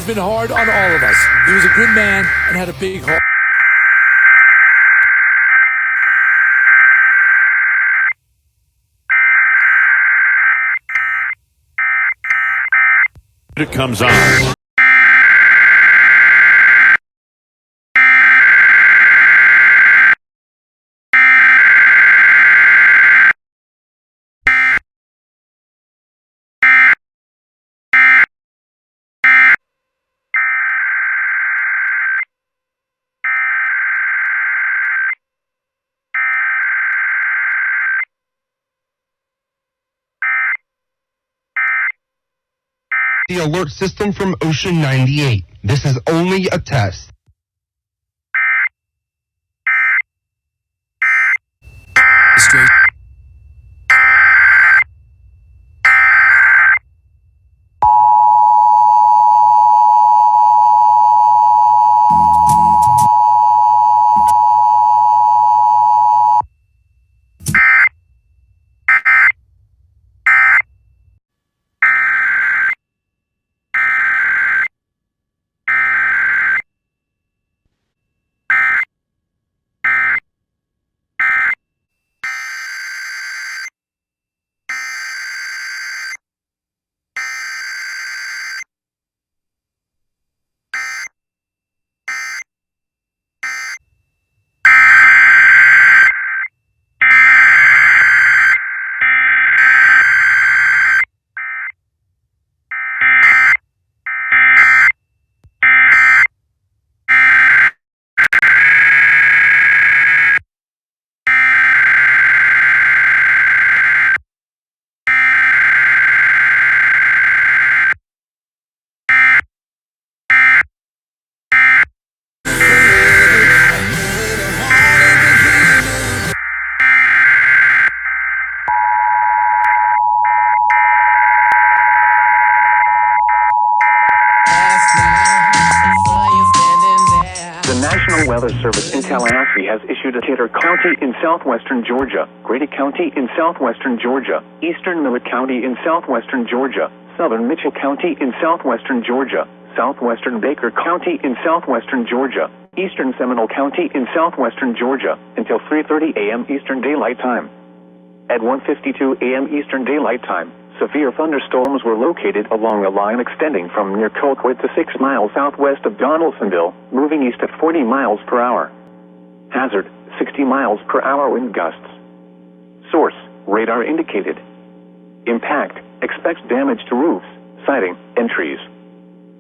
been hard on all of us. He was a good man and had a big heart. It comes on. The alert system from Ocean 98. This is only a test. Straight. Weather Service in Tallahassee has issued a Decatur County in southwestern Georgia, Grady County in southwestern Georgia, Eastern Millett County in southwestern Georgia, Southern Mitchell County in southwestern Georgia, Southwestern Baker County in southwestern Georgia, Eastern Seminole County in southwestern Georgia, until 3:30 a.m. Eastern Daylight Time. At 1:52 a.m. Eastern Daylight Time, severe thunderstorms were located along a line extending from near Colquitt to 6 miles southwest of Donaldsonville, moving east at 40 miles per hour. Hazard, 60 miles per hour wind gusts. Source, radar indicated. Impact, expects damage to roofs, siding, and trees.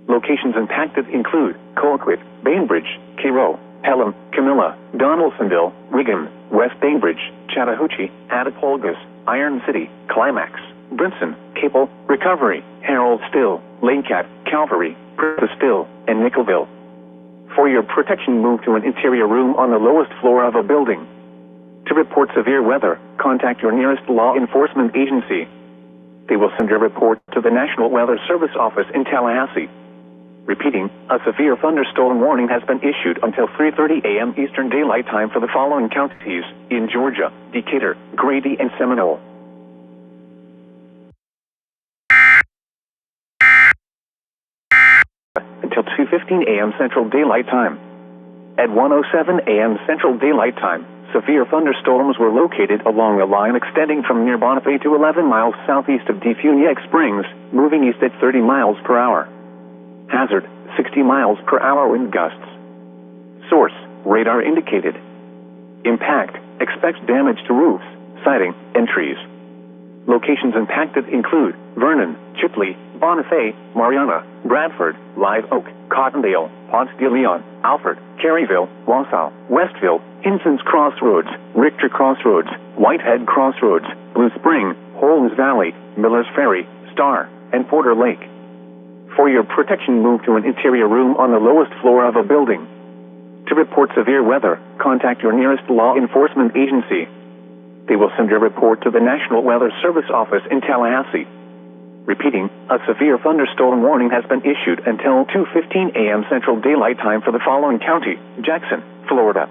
Locations impacted include Colquitt, Bainbridge, Cairo, Pelham, Camilla, Donaldsonville, Wigan, West Bainbridge, Chattahoochee, Attapulgis, Iron City, Climax, Brinson, Capel, Recovery, Harold Still, Lanecat, Calvary, Princess Still, and Nickelville. For your protection, move to an interior room on the lowest floor of a building. To report severe weather, contact your nearest law enforcement agency. They will send a report to the National Weather Service office in Tallahassee. Repeating, a severe thunderstorm warning has been issued until 3:30 a.m. Eastern Daylight Time for the following counties in Georgia: Decatur, Grady, and Seminole. Until 2:15 a.m. Central Daylight Time. At 1:07 a.m. Central Daylight Time, severe thunderstorms were located along a line extending from near Bonifay to 11 miles southeast of Defuniak Springs, moving east at 30 miles per hour. Hazard, 60 miles per hour wind gusts. Source, radar indicated. Impact, expects damage to roofs, siding, and trees. Locations impacted include Vernon, Chipley, Bonifay, Mariana, Bradford, Live Oak, Cottondale, Ponce de Leon, Alfred, Caryville, Wausau, Westville, Hinson's Crossroads, Richter Crossroads, Whitehead Crossroads, Blue Spring, Holmes Valley, Miller's Ferry, Star, and Porter Lake. For your protection, move to an interior room on the lowest floor of a building. To report severe weather, contact your nearest law enforcement agency. They will send a report to the National Weather Service office in Tallahassee. Repeating, a severe thunderstorm warning has been issued until 2:15 a.m. Central Daylight Time for the following county: Jackson, Florida.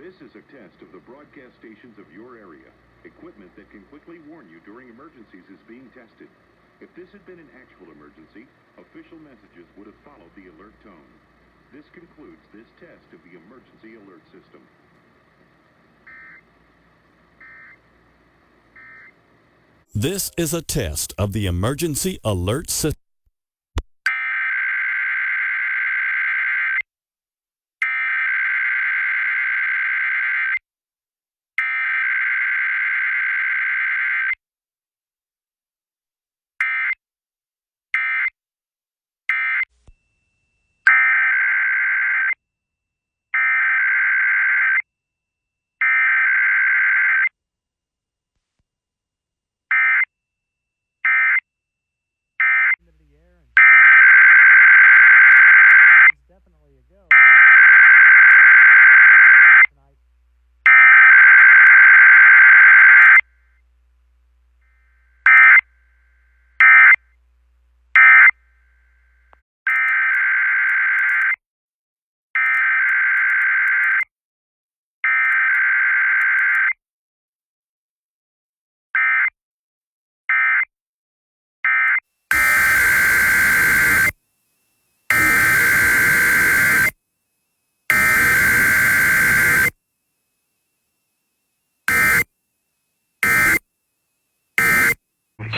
This is a test of the broadcast stations of your area. Equipment that can quickly warn you during emergencies is being tested. If this had been an actual emergency, official messages would have followed the alert tone. This concludes this test of the emergency alert system. This is a test of the emergency alert system.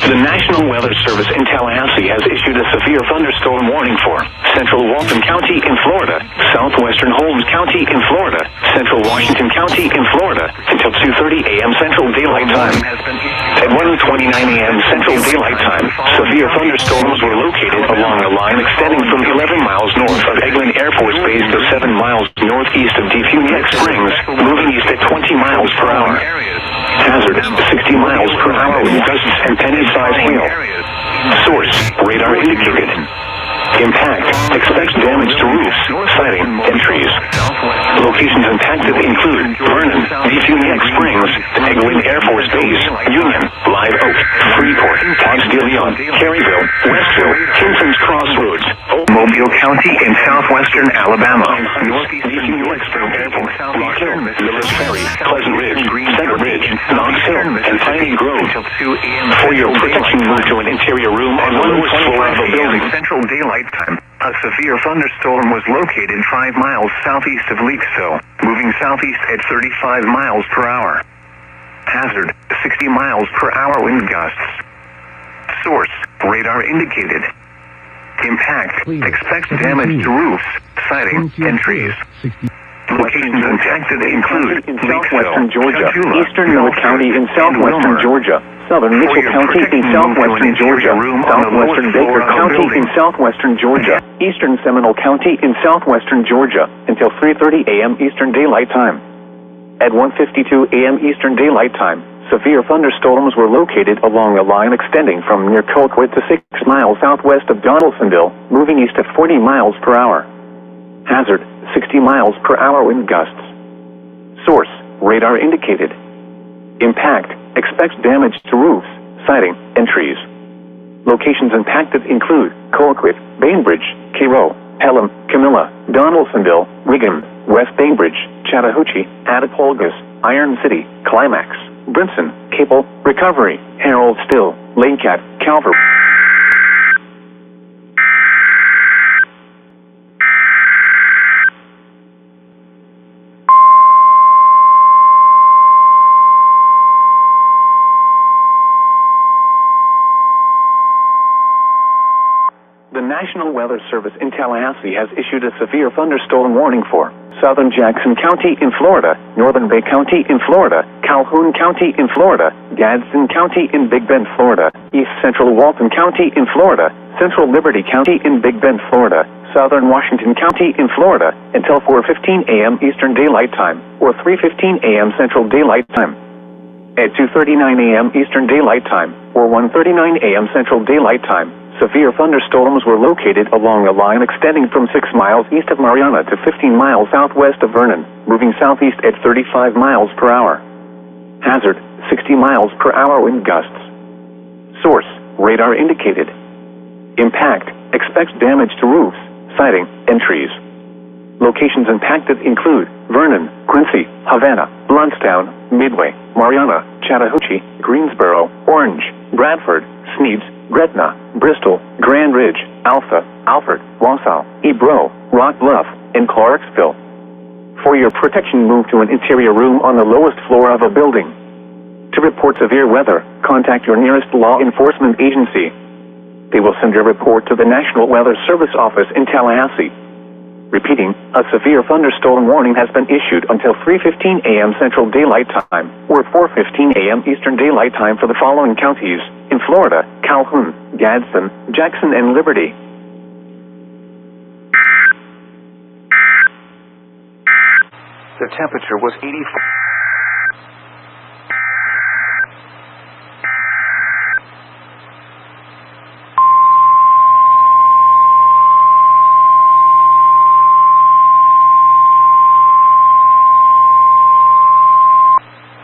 The National Weather Service in Tallahassee has issued a severe thunderstorm warning for central Walton County in Florida, southwestern Holmes County in Florida, central Washington County in Florida until 2:30 a.m. Central Daylight Time. At 1:29 a.m. Central Daylight Time, severe thunderstorms were located along a line extending from 11 miles north of Eglin Air Force Base to 7 miles northeast of Defuniak Springs, moving east at 20 miles per hour. Hazard, 60 miles per hour with gusts and penny-sized hail. Source, radar indicated. Impact, expects damage to roofs, siding, and trees. Locations impacted include Vernon, Defuniak Springs, Eglin Air Force Base, Union, Live Oak, Freeport, Ponce de Leon, Caryville, Westville, Kinson's Crossroads, Mobile County in southwestern Alabama, northeast Defuniak Springs Airport, Rock Hill, Miller's Ferry, Pleasant Ridge, Center Ridge, Knox Hill, and Piney Grove. For your protection, move to an interior room on the lowest floor of a building. Central Daylight Time. A severe thunderstorm was located 5 miles southeast of Leakesville, moving southeast at 35 miles per hour. Hazard, 60 miles per hour wind gusts. Source, radar indicated. Impact, expects damage to roofs, siding, and trees. Locations impacted include in southwestern Georgia, eastern Miller County in southwestern Georgia, southern Mitchell County in southwestern Georgia, southwestern Baker County in southwestern Georgia, eastern Seminole County in southwestern Georgia, until 3:30 a.m. Eastern Daylight Time. At 1:52 a.m. Eastern Daylight Time, severe thunderstorms were located along a line extending from near Colquitt to 6 miles southwest of Donaldsonville, moving east at 40 miles per hour. Hazard, 60 miles per hour wind gusts. Source, radar indicated. Impact, expects damage to roofs, siding, and trees. Locations impacted include Colquitt, Bainbridge, Cairo, Pelham, Camilla, Donaldsonville, Wiggum, West Bainbridge, Chattahoochee, Attapulgis, Iron City, Climax, Brinson, Capel, Recovery, Harold Still, Lanecat, Calvert. The National Weather Service in Tallahassee has issued a severe thunderstorm warning for southern Jackson County in Florida, northern Bay County in Florida, Calhoun County in Florida, Gadsden County in Big Bend, Florida, east central Walton County in Florida, central Liberty County in Big Bend, Florida, southern Washington County in Florida, until 4:15 a.m. Eastern Daylight Time, or 3:15 a.m. Central Daylight Time. At 2:39 a.m. Eastern Daylight Time, or 1:39 a.m. Central Daylight Time, severe thunderstorms were located along a line extending from 6 miles east of Mariana to 15 miles southwest of Vernon, moving southeast at 35 miles per hour. Hazard, 60 miles per hour wind gusts. Source, radar indicated. Impact, expects damage to roofs, siding, and trees. Locations impacted include Vernon, Quincy, Havana, Blountstown, Midway, Mariana, Chattahoochee, Greensboro, Orange, Bradford, Sneeds, Gretna, Bristol, Grand Ridge, Alpha, Alfred, Wausau, Ebro, Rock Bluff, and Clarksville. For your protection, move to an interior room on the lowest floor of a building. To report severe weather, contact your nearest law enforcement agency. They will send your report to the National Weather Service office in Tallahassee. Repeating, a severe thunderstorm warning has been issued until 3:15 a.m. Central Daylight Time, or 4:15 a.m. Eastern Daylight Time for the following counties in Florida: Calhoun, Gadsden, Jackson, and Liberty. The temperature was 84.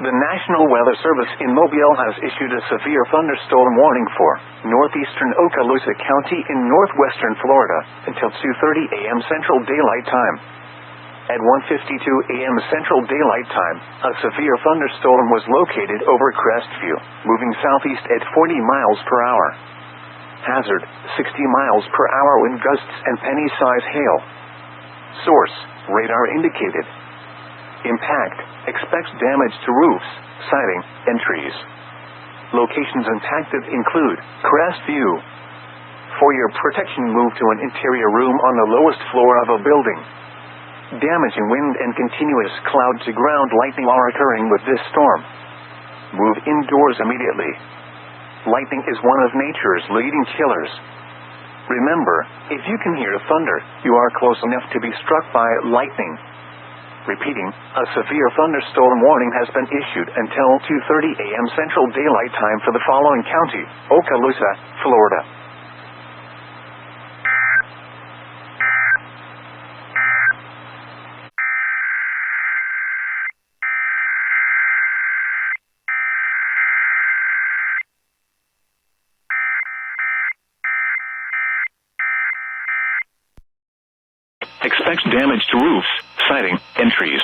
The National Weather Service in Mobile has issued a severe thunderstorm warning for northeastern Okaloosa County in northwestern Florida until 2:30 a.m. Central Daylight Time. At 1:52 a.m. Central Daylight Time, a severe thunderstorm was located over Crestview, moving southeast at 40 miles per hour. Hazard, 60 miles per hour wind gusts and penny-size hail. Source, radar indicated. Impact, expects damage to roofs, siding, and trees. Locations impacted include Crestview. For your protection, move to an interior room on the lowest floor of a building. Damaging wind and continuous cloud-to-ground lightning are occurring with this storm. Move indoors immediately. Lightning is one of nature's leading killers. Remember, if you can hear thunder, you are close enough to be struck by lightning. Repeating, a severe thunderstorm warning has been issued until 2:30 a.m. Central Daylight Time for the following county: Okaloosa, Florida. Expects damage to roofs, siding, and trees.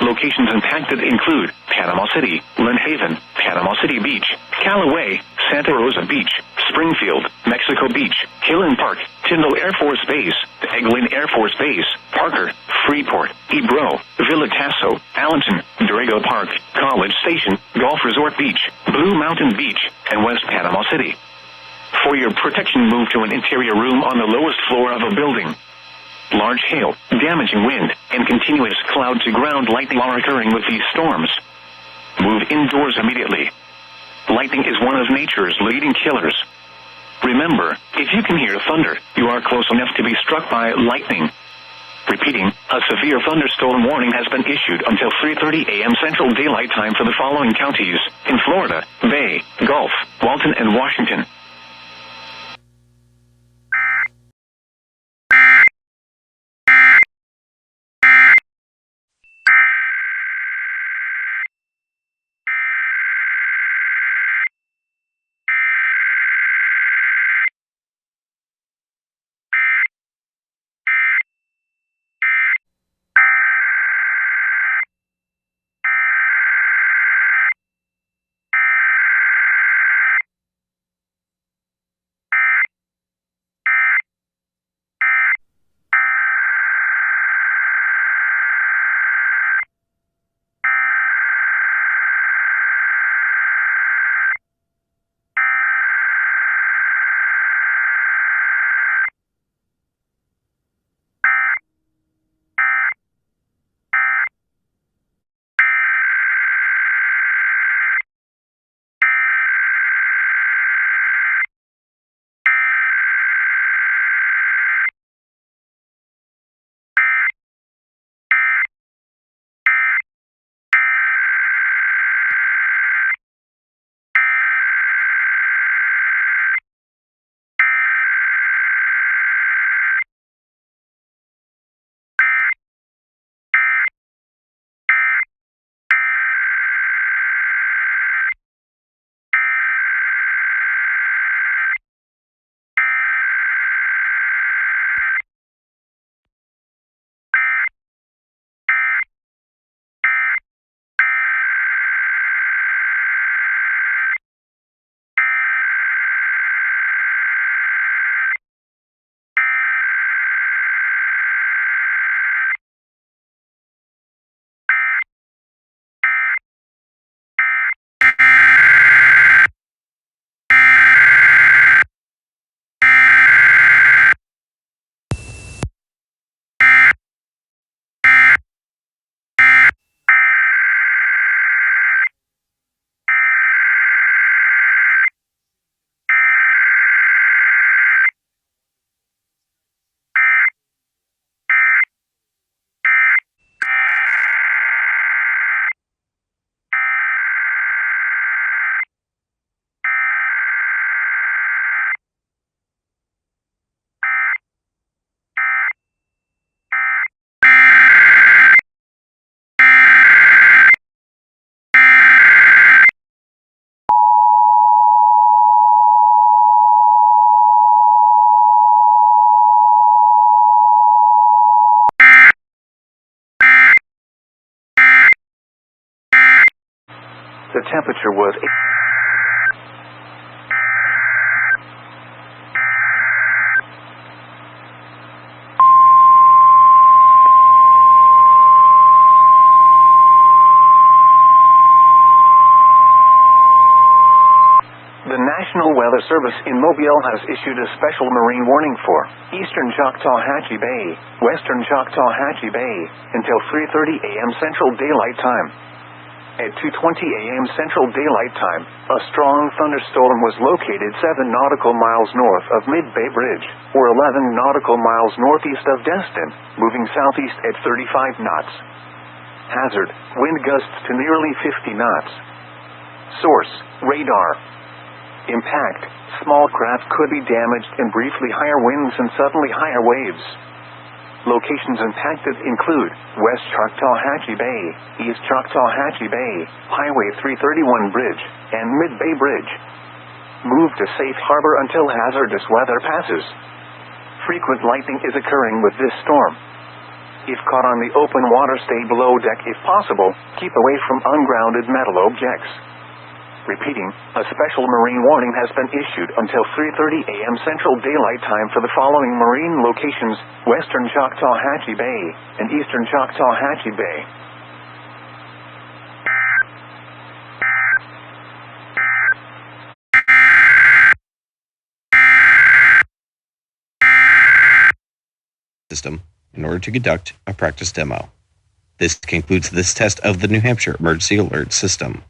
Locations impacted include Panama City, Lynn Haven, Panama City Beach, Callaway, Santa Rosa Beach, Springfield, Mexico Beach, Highland Park, Tyndall Air Force Base, Eglin Air Force Base, Parker, Freeport, Ebro, Villa Tasso, Allenton, Dorrego Park, College Station, Gulf Resort Beach, Blue Mountain Beach, and West Panama City. For your protection, move to an interior room on the lowest floor of a building. Large hail, damaging wind, and continuous cloud-to-ground lightning are occurring with these storms. Move indoors immediately. Lightning is one of nature's leading killers. Remember, if you can hear thunder, you are close enough to be struck by lightning. Repeating, a severe thunderstorm warning has been issued until 3:30 a.m. Central Daylight Time for the following counties in Florida: Bay, Gulf, Walton, and Washington. temperature was The National Weather Service in Mobile has issued a special marine warning for eastern Choctawhatchee Bay, western Choctawhatchee Bay, until 3:30 a.m. Central Daylight Time. At 2:20 a.m. Central Daylight Time, a strong thunderstorm was located 7 nautical miles north of Mid-Bay Bridge, or 11 nautical miles northeast of Destin, moving southeast at 35 knots. Hazard, wind gusts to nearly 50 knots. Source, radar. Impact, small craft could be damaged and briefly higher winds and suddenly higher waves. Locations impacted include West Choctawhatchee Bay, East Choctawhatchee Bay, Highway 331 Bridge, and Mid-Bay Bridge. Move to safe harbor until hazardous weather passes. Frequent lightning is occurring with this storm. If caught on the open water, stay below deck if possible. Keep away from ungrounded metal objects. Repeating, a special marine warning has been issued until 3:30 a.m. Central Daylight Time for the following marine locations: Western Choctawhatchee Bay and Eastern Choctawhatchee Bay. System in order to conduct a practice demo. This concludes this test of the New Hampshire Emergency Alert System.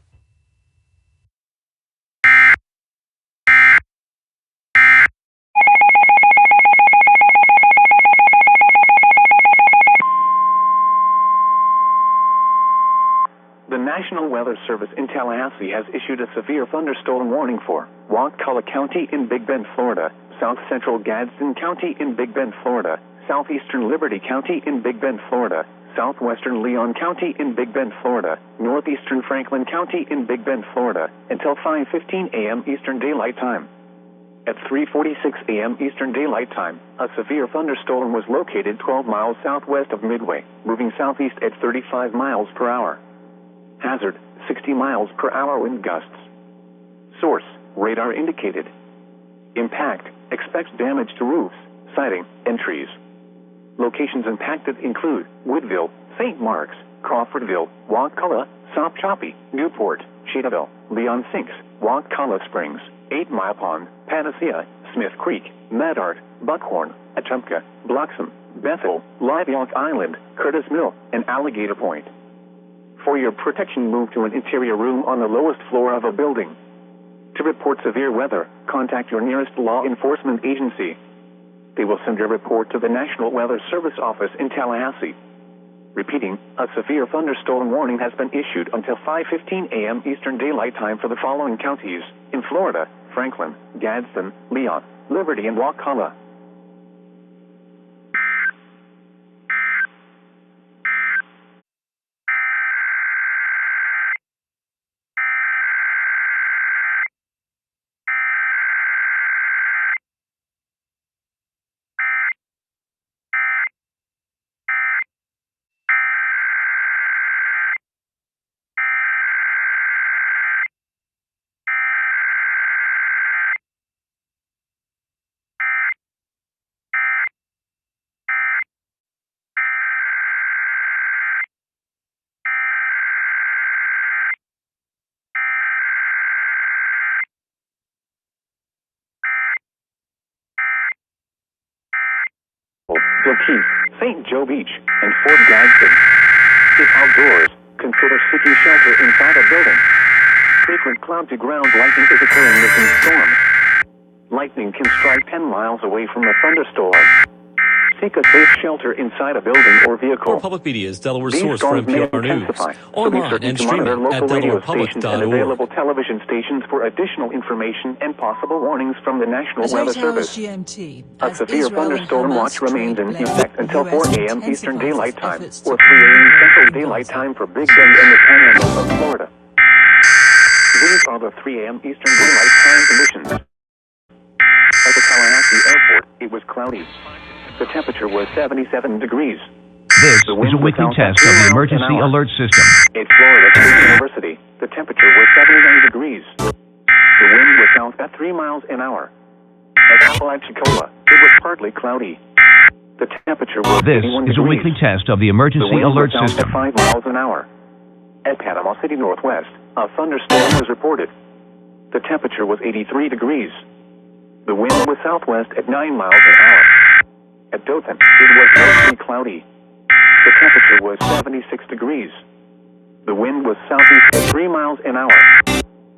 The National Weather Service in Tallahassee has issued a severe thunderstorm warning for Wakulla County in Big Bend, Florida, South Central Gadsden County in Big Bend, Florida, Southeastern Liberty County in Big Bend, Florida, Southwestern Leon County in Big Bend, Florida, Northeastern Franklin County in Big Bend, Florida, until 5:15 a.m. Eastern Daylight Time. At 3:46 a.m. Eastern Daylight Time, a severe thunderstorm was located 12 miles southwest of Midway, moving southeast at 35 miles per hour. Hazard, 60 miles per hour wind gusts. Source, radar indicated. Impact, expects damage to roofs, siding, and trees. Locations impacted include Woodville, St. Mark's, Crawfordville, Wakulla, South Choppy, Newport, Cheetahville, Leon Sinks, Wakulla Springs, 8 Mile Pond, Panacea, Smith Creek, Medard, Buckhorn, Atumka, Bloxham, Bethel, Live Oak Island, Curtis Mill, and Alligator Point. For your protection, move to an interior room on the lowest floor of a building. To report severe weather, contact your nearest law enforcement agency. They will send your report to the National Weather Service office in Tallahassee. Repeating, a severe thunderstorm warning has been issued until 5:15 a.m. Eastern Daylight Time for the following counties in Florida: Franklin, Gadsden, Leon, Liberty, and Wakulla. Bill Keith, St. Joe Beach, and Fort Gadsden. If outdoors, consider seeking shelter inside a building. Frequent cloud-to-ground lightning is occurring with these storms. Lightning can strike 10 miles away from a thunderstorm. Seek a safe shelter inside a building or vehicle. Public Media is Delaware's These source for storms may NPR News. intensify, so be Online certain and to monitor streaming at local radio stations and available DelawarePublic.org. television stations for additional information and possible warnings from the National At Weather 8 hours Service. GMT, A as severe Israel and thunderstorm Hamas watch remains in trade effect blame, until the 4 US a.m. Eastern intensifies Daylight its Time, efforts to or 3 a.m. Central in Daylight Gaza. Time for Big Bend and the Panhandle of Florida. These are the 3 a.m. Eastern Daylight Time conditions. At the Tallahassee Airport, it was cloudy. The temperature was 77 degrees. This The is wind a was weekly out at test 2 of the miles an Emergency hour. Alert System. At Florida State University, the temperature was 79 degrees. The wind was south at 3 miles an hour. At Apalachicola, it was partly cloudy. The temperature was This 81 is a degrees. weekly test of the The emergency wind alert was south system. at 5 miles an hour. At Panama City Northwest, a thunderstorm was reported. The temperature was 83 degrees. The wind was southwest at 9 miles an hour. At Dothan, it was mostly cloudy. The temperature was 76 degrees. The wind was southeast at 3 miles an hour.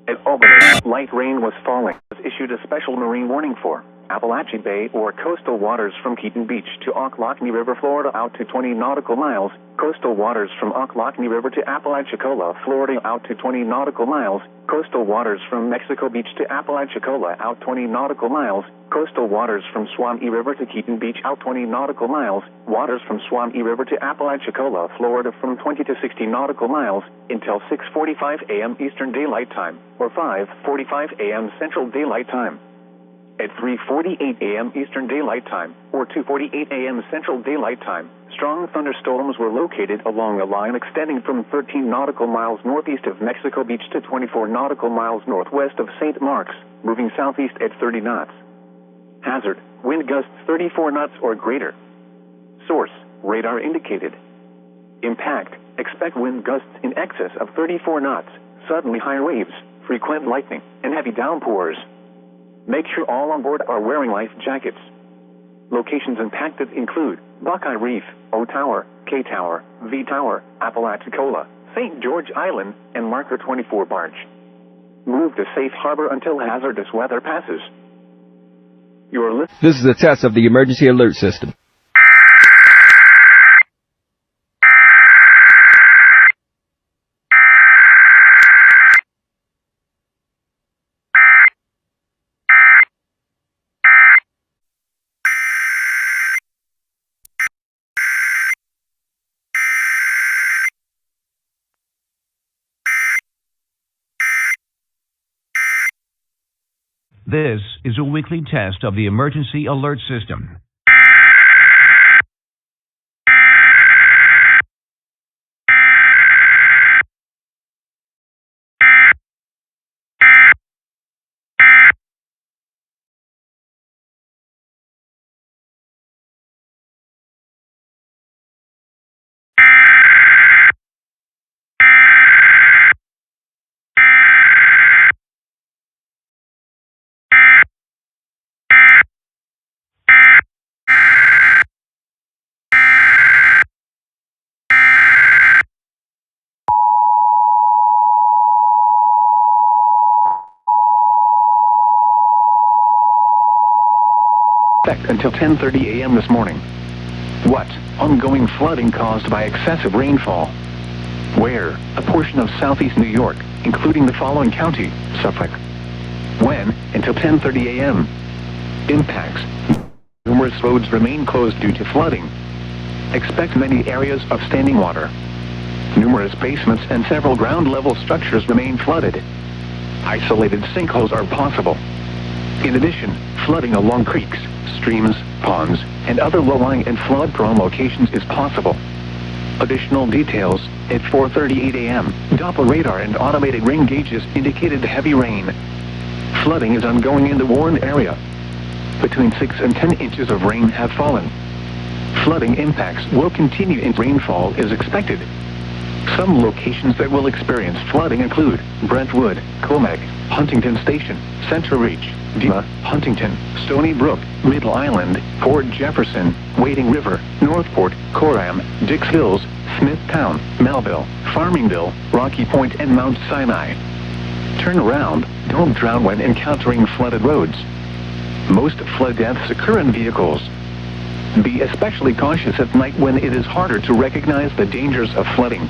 At Albany, light rain was falling. Was issued a special marine warning for Appalachia Bay or coastal waters from Keaton Beach to Ocklawahamie River, Florida out to 20 nautical miles, coastal waters from Ocklawahamie River to Apalachicola, Florida out to 20 nautical miles, coastal waters from Mexico Beach to Apalachicola out 20 nautical miles, coastal waters from Swamee River to Keaton Beach out 20 nautical miles, waters from Swamee River to Apalachicola, Florida from 20 to 60 nautical miles, until 6:45 a.m. Eastern Daylight Time, or 5:45 a.m. Central Daylight Time. At 3:48 a.m. Eastern Daylight Time, or 2:48 a.m. Central Daylight Time, strong thunderstorms were located along a line extending from 13 nautical miles northeast of Mexico Beach to 24 nautical miles northwest of St. Mark's, moving southeast at 30 knots. Hazard, wind gusts 34 knots or greater. Source, radar indicated. Impact, expect wind gusts in excess of 34 knots, suddenly high waves, frequent lightning, and heavy downpours. Make sure all on board are wearing life jackets. Locations impacted include Buckeye Reef, O Tower, K Tower, V Tower, Apalachicola, St. George Island, and Marker 24 Barge. Move to safe harbor until hazardous weather passes. You're listening. This is a test of the emergency alert system. This is a weekly test of the emergency alert system. Until 10:30 a.m. this morning. What? Ongoing flooding caused by excessive rainfall. Where? A portion of southeast New York, including the following county, Suffolk. When? Until 10:30 a.m. Impacts. Numerous roads remain closed due to flooding. Expect many areas of standing water. Numerous basements and several ground-level structures remain flooded. Isolated sinkholes are possible. In addition, flooding along creeks, streams, ponds, and other low-lying and flood-prone locations is possible. Additional details, at 4:38 a.m., Doppler radar and automated rain gauges indicated heavy rain. Flooding is ongoing in the Warren area. Between 6 and 10 inches of rain have fallen. Flooding impacts will continue and rainfall is expected. Some locations that will experience flooding include Brentwood, Comeg, Huntington Station, Central Reach, Dima, Huntington, Stony Brook, Middle Island, Fort Jefferson, Wading River, Northport, Coram, Dix Hills, Smithtown, Melville, Farmingdale, Rocky Point, and Mount Sinai. Turn around, don't drown when encountering flooded roads. Most flood deaths occur in vehicles. Be especially cautious at night when it is harder to recognize the dangers of flooding.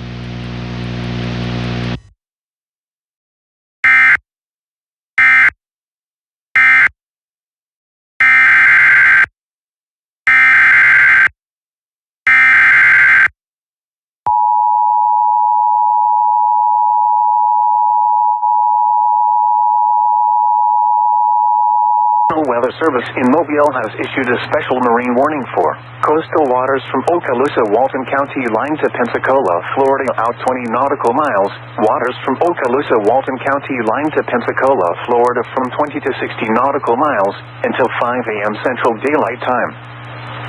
Weather Weather Service in Mobile has issued a special marine warning for coastal waters from Okaloosa, Walton County line to Pensacola, Florida out 20 nautical miles, waters from Okaloosa, Walton County line to Pensacola, Florida from 20 to 60 nautical miles until 5 a.m. Central Daylight Time.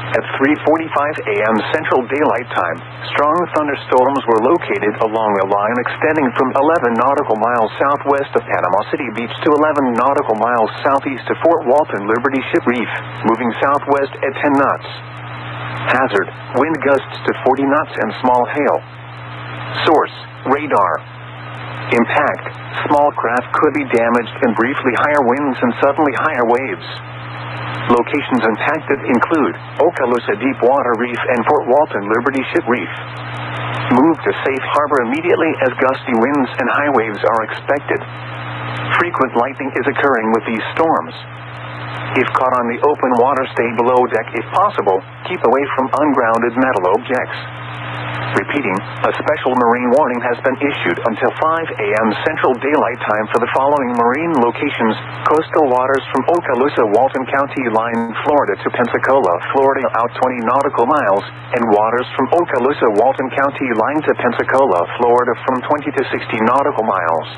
At 3:45 a.m. Central Daylight Time, strong thunderstorms were located along a line extending from 11 nautical miles southwest of Panama City Beach to 11 nautical miles southeast of Fort Walton Liberty Ship Reef, moving southwest at 10 knots. Hazard, wind gusts to 40 knots and small hail. Source, radar. Impact, small craft could be damaged and briefly higher winds and suddenly higher waves. Locations impacted include Okaloosa Deepwater Reef and Fort Walton Liberty Ship Reef. Move to safe harbor immediately as gusty winds and high waves are expected. Frequent lightning is occurring with these storms. If caught on the open water, stay below deck if possible. Keep away from ungrounded metal objects. Repeating, a special marine warning has been issued until 5 a.m. Central Daylight Time for the following marine locations: coastal waters from Okaloosa, Walton County line, Florida to Pensacola, Florida out 20 nautical miles, and waters from Okaloosa, Walton County line to Pensacola, Florida from 20 to 60 nautical miles.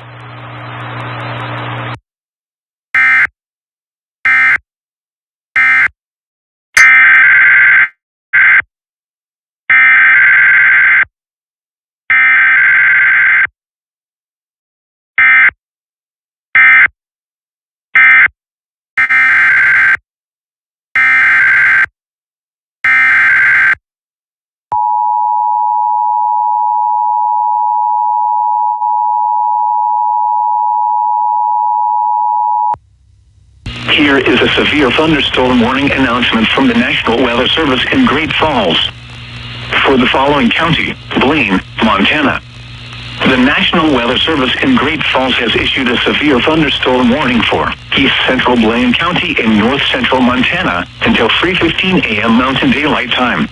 Here is a severe thunderstorm warning announcement from the National Weather Service in Great Falls. For the following county, Blaine, Montana. The National Weather Service in Great Falls has issued a severe thunderstorm warning for East Central Blaine County in North Central Montana until 3:15 a.m. Mountain Daylight Time.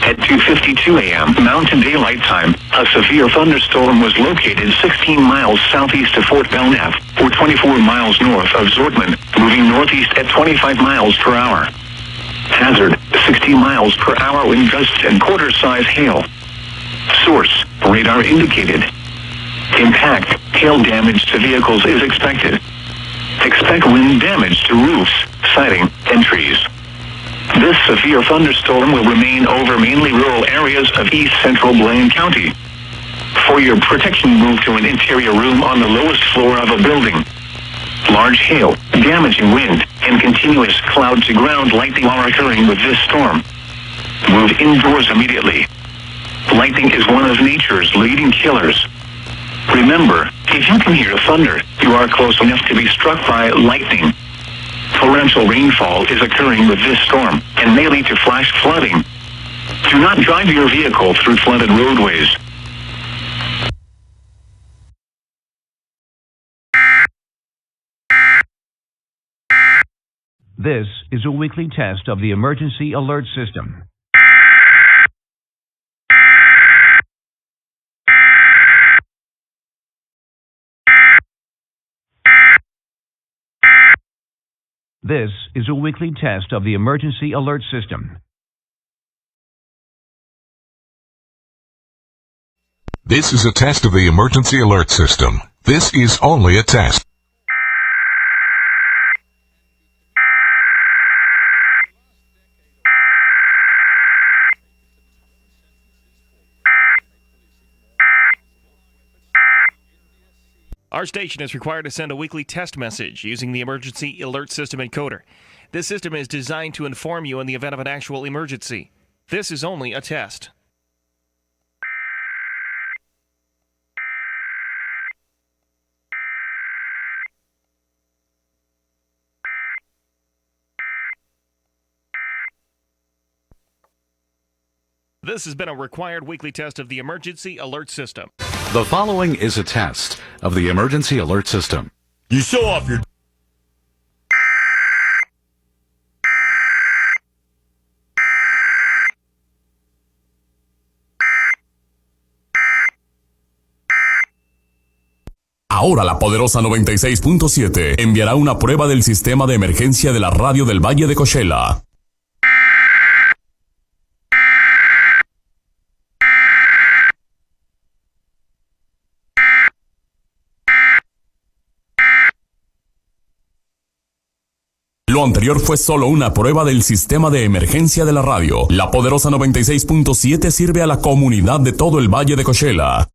At 2:52 a.m. Mountain Daylight Time, a severe thunderstorm was located 16 miles southeast of Fort Belknap, or 24 miles north of Zortman, moving northeast at 25 miles per hour. Hazard, 60 miles per hour wind gusts and quarter-size hail. Source, radar indicated. Impact, hail damage to vehicles is expected. Expect wind damage to roofs, siding, and trees. This severe thunderstorm will remain over mainly rural areas of East Central Blaine County. For your protection, move to an interior room on the lowest floor of a building. Large hail, damaging wind, and continuous cloud-to-ground lightning are occurring with this storm. Move indoors immediately. Lightning is one of nature's leading killers. Remember, if you can hear thunder, you are close enough to be struck by lightning. Torrential rainfall is occurring with this storm and may lead to flash flooding. Do not drive your vehicle through flooded roadways. This is a weekly test of the emergency alert system. This is a weekly test of the emergency alert system. This is a test of the emergency alert system. This is only a test. Our station is required to send a weekly test message using the emergency alert system encoder. This system is designed to inform you in the event of an actual emergency. This is only a test. This has been a required weekly test of the emergency alert system. The following is a test of the emergency alert system. You show off your... Ahora la poderosa 96.7 enviará una prueba del sistema de emergencia de la radio del Valle de Coachella. Lo anterior fue solo una prueba del sistema de emergencia de la radio. La poderosa 96.7 sirve a la comunidad de todo el Valle de Coachella.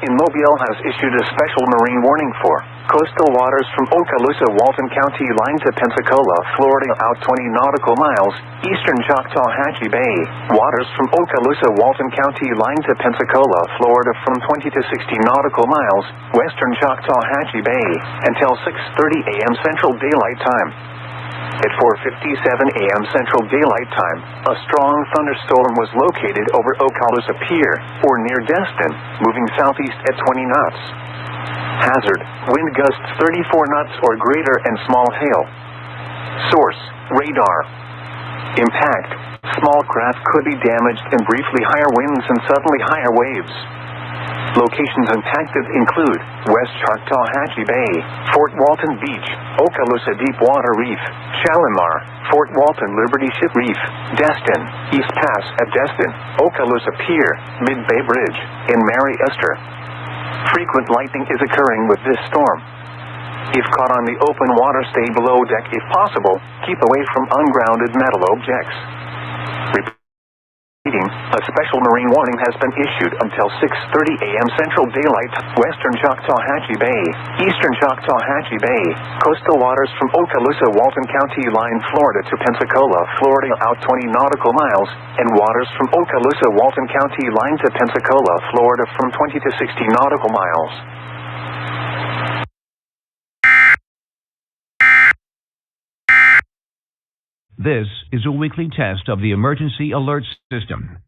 In Mobile has issued a special marine warning for coastal waters from Okaloosa, Walton County line to Pensacola, Florida out 20 nautical miles, eastern Choctawhatchee Bay. Waters from Okaloosa, Walton County line to Pensacola, Florida from 20 to 60 nautical miles, western Choctawhatchee Bay, until 6:30 a.m. Central Daylight Time. At 4:57 a.m. Central Daylight Time, a strong thunderstorm was located over Okaloosa Pier, or near Destin, moving southeast at 20 knots. Hazard, wind gusts 34 knots or greater and small hail. Source, radar. Impact, small craft could be damaged and briefly higher winds and suddenly higher waves. Locations impacted include West Choctawhatchee Bay, Fort Walton Beach, Okaloosa Deepwater Reef, Shalimar, Fort Walton Liberty Ship Reef, Destin, East Pass at Destin, Okaloosa Pier, Mid-Bay Bridge, and Mary Esther. Frequent lightning is occurring with this storm. If caught on the open water, stay below deck if possible. Keep away from ungrounded metal objects. A special marine warning has been issued until 6:30 a.m. Central Daylight, western Choctawhatchee Bay, eastern Choctawhatchee Bay, coastal waters from Okaloosa, Walton County line, Florida to Pensacola, Florida out 20 nautical miles, and waters from Okaloosa, Walton County line to Pensacola, Florida from 20 to 60 nautical miles. This is a weekly test of the emergency alert system.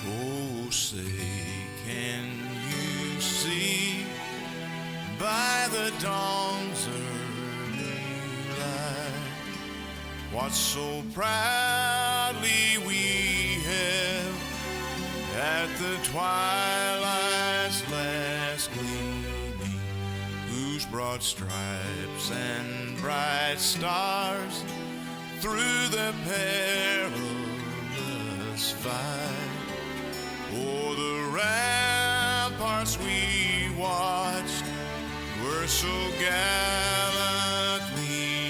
Oh, say, can you see by the dawn's early light what so proudly we held at the twilight's last gleaming, whose broad stripes and bright stars through the perilous fight o'er the ramparts we watched were so gallantly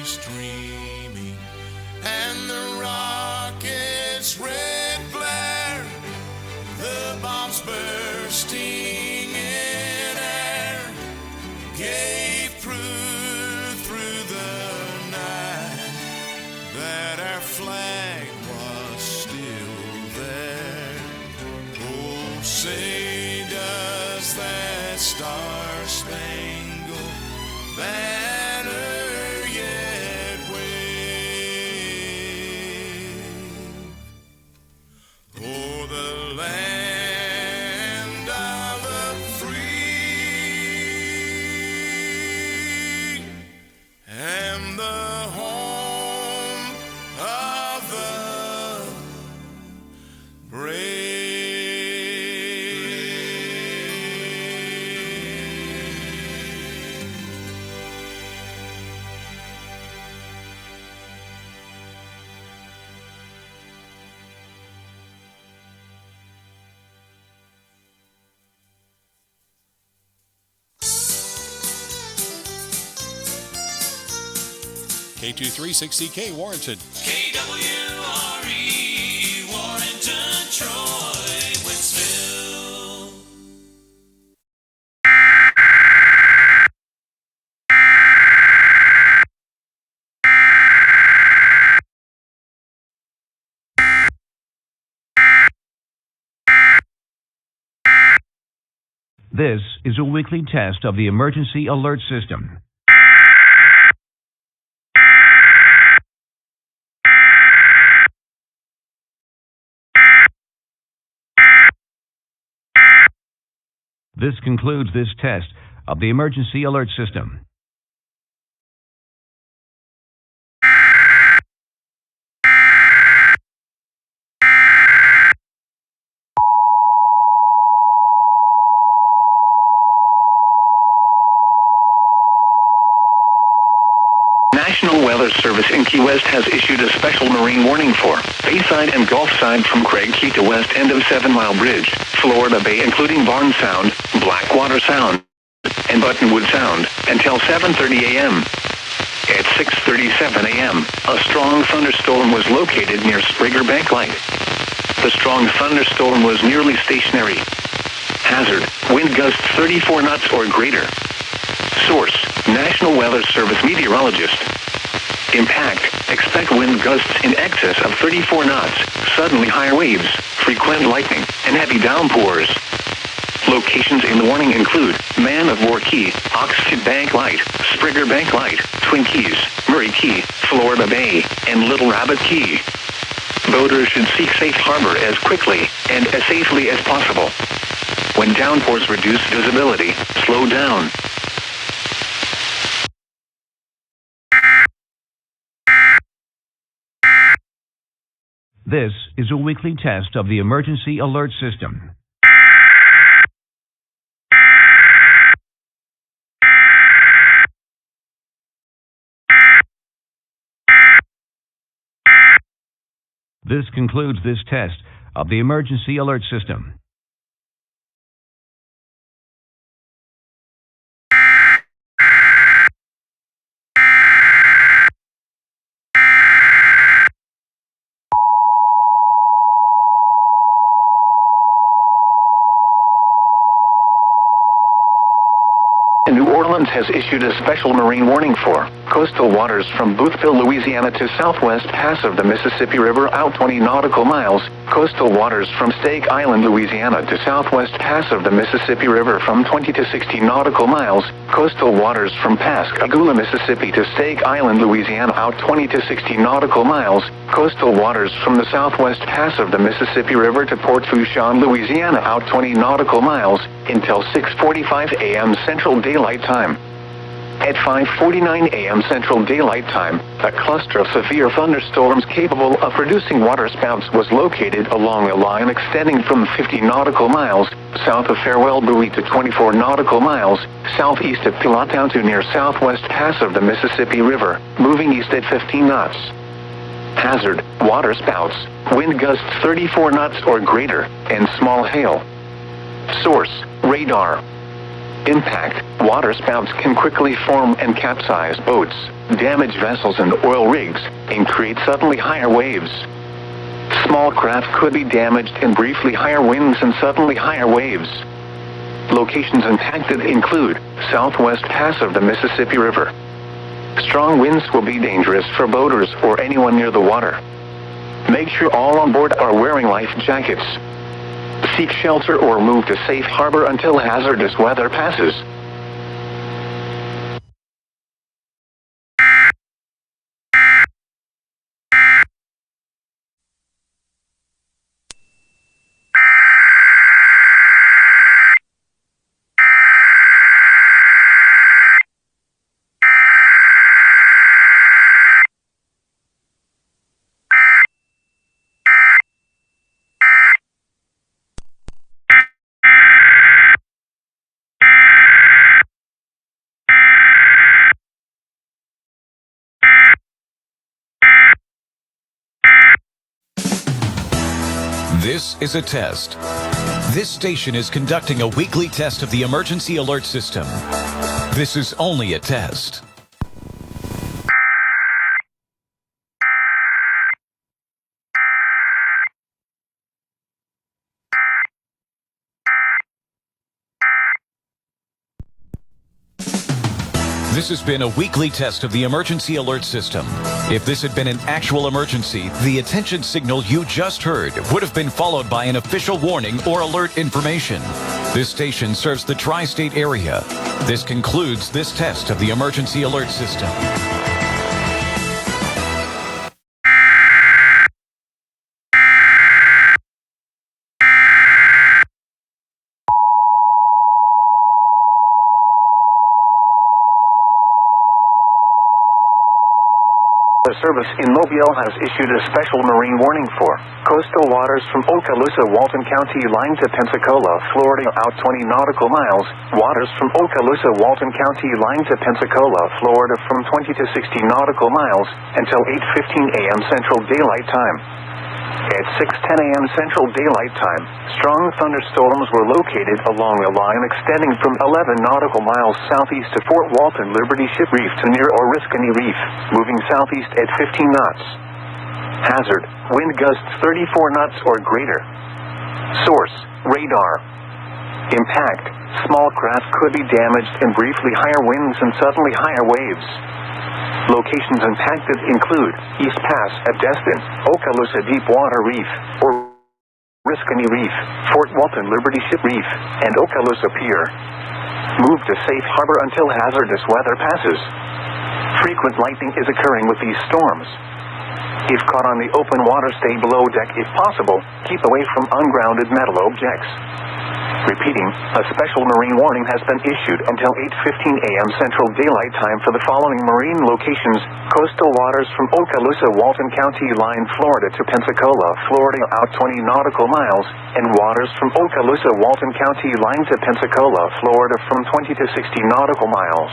streaming, and the rocket's red glare, the bombs bursting in air, gave proof through the night that our flag was still there. Oh, say does that star-spangled banner yet wave o'er the land of the free and the home of the brave. K2360K Warrenton. KWRE Warrenton, Troy, Winsville. This is a weekly test of the emergency alert system. This concludes this test of the emergency alert system. National Weather Service in Key West has issued a special marine warning for Bayside and Gulfside from Craig Key to west end of 7 Mile Bridge, Florida Bay including Barnes Sound, Blackwater Sound, and Buttonwood Sound until 7:30 a.m. At 6:37 a.m., a strong thunderstorm was located near Sprigger Bank Light. The strong thunderstorm was nearly stationary. Hazard, wind gusts 34 knots or greater. Source, National Weather Service meteorologist. Impact, expect wind gusts in excess of 34 knots, suddenly higher waves, frequent lightning, and heavy downpours. Locations in the warning include Man of War Key, Oxford Bank Light, Sprigger Bank Light, Twin Keys, Murray Key, Florida Bay, and Little Rabbit Key. Boaters should seek safe harbor as quickly and as safely as possible. When downpours reduce visibility, slow down. This is a weekly test of the emergency alert system. This concludes this test of the emergency alert system. New Orleans has issued a special marine warning for coastal waters from Boothville, Louisiana to southwest pass of the Mississippi River out 20 nautical miles, coastal waters from Stake Island, Louisiana to southwest pass of the Mississippi River from 20 to 60 nautical miles, coastal waters from Pascagoula, Mississippi to Stake Island, Louisiana out 20 to 60 nautical miles, coastal waters from the southwest pass of the Mississippi River to Port Fourchon, Louisiana out 20 nautical miles, until 6:45 a.m. Central Daylight Time. At 5:49 a.m. Central Daylight Time, a cluster of severe thunderstorms capable of producing waterspouts was located along a line extending from 50 nautical miles south of Farewell Buoy to 24 nautical miles southeast of Pilatown to near southwest pass of the Mississippi River, moving east at 15 knots. Hazard, waterspouts, wind gusts 34 knots or greater, and small hail. Source, radar. Impact, waterspouts can quickly form and capsize boats, damage vessels and oil rigs, and create suddenly higher waves. Small craft could be damaged in briefly higher winds and suddenly higher waves. Locations impacted include southwest pass of the Mississippi River. Strong winds will be dangerous for boaters or anyone near the water. Make sure all on board are wearing life jackets. Seek shelter or move to safe harbor until hazardous weather passes. This is a test. This station is conducting a weekly test of the emergency alert system. This is only a test. This has been a weekly test of the emergency alert system. If this had been an actual emergency, the attention signal you just heard would have been followed by an official warning or alert information. This station serves the tri-state area. This concludes this test of the emergency alert system. The service in Mobile has issued a special marine warning for coastal waters from Okaloosa, Walton County line to Pensacola, Florida out 20 nautical miles. Waters from Okaloosa, Walton County line to Pensacola, Florida from 20 to 60 nautical miles until 8:15 a.m. Central Daylight Time. At 6:10 a.m. Central Daylight Time, strong thunderstorms were located along a line extending from 11 nautical miles southeast to Fort Walton Liberty Ship Reef to near Oriskany Reef, moving southeast at 15 knots. Hazard, wind gusts 34 knots or greater. Source, radar. Impact, small craft could be damaged and briefly higher winds and suddenly higher waves. Locations impacted include East Pass at Destin, Okaloosa Deepwater Reef, or Oriskany Reef, Fort Walton Liberty Ship Reef, and Okaloosa Pier. Move to safe harbor until hazardous weather passes. Frequent lightning is occurring with these storms. If caught on the open water, stay below deck if possible. Keep away from ungrounded metal objects. Repeating, a special marine warning has been issued until 8:15 a.m. Central Daylight Time for the following marine locations: coastal waters from Okaloosa, Walton County line, Florida to Pensacola, Florida out 20 nautical miles, and waters from Okaloosa, Walton County line to Pensacola, Florida from 20 to 60 nautical miles.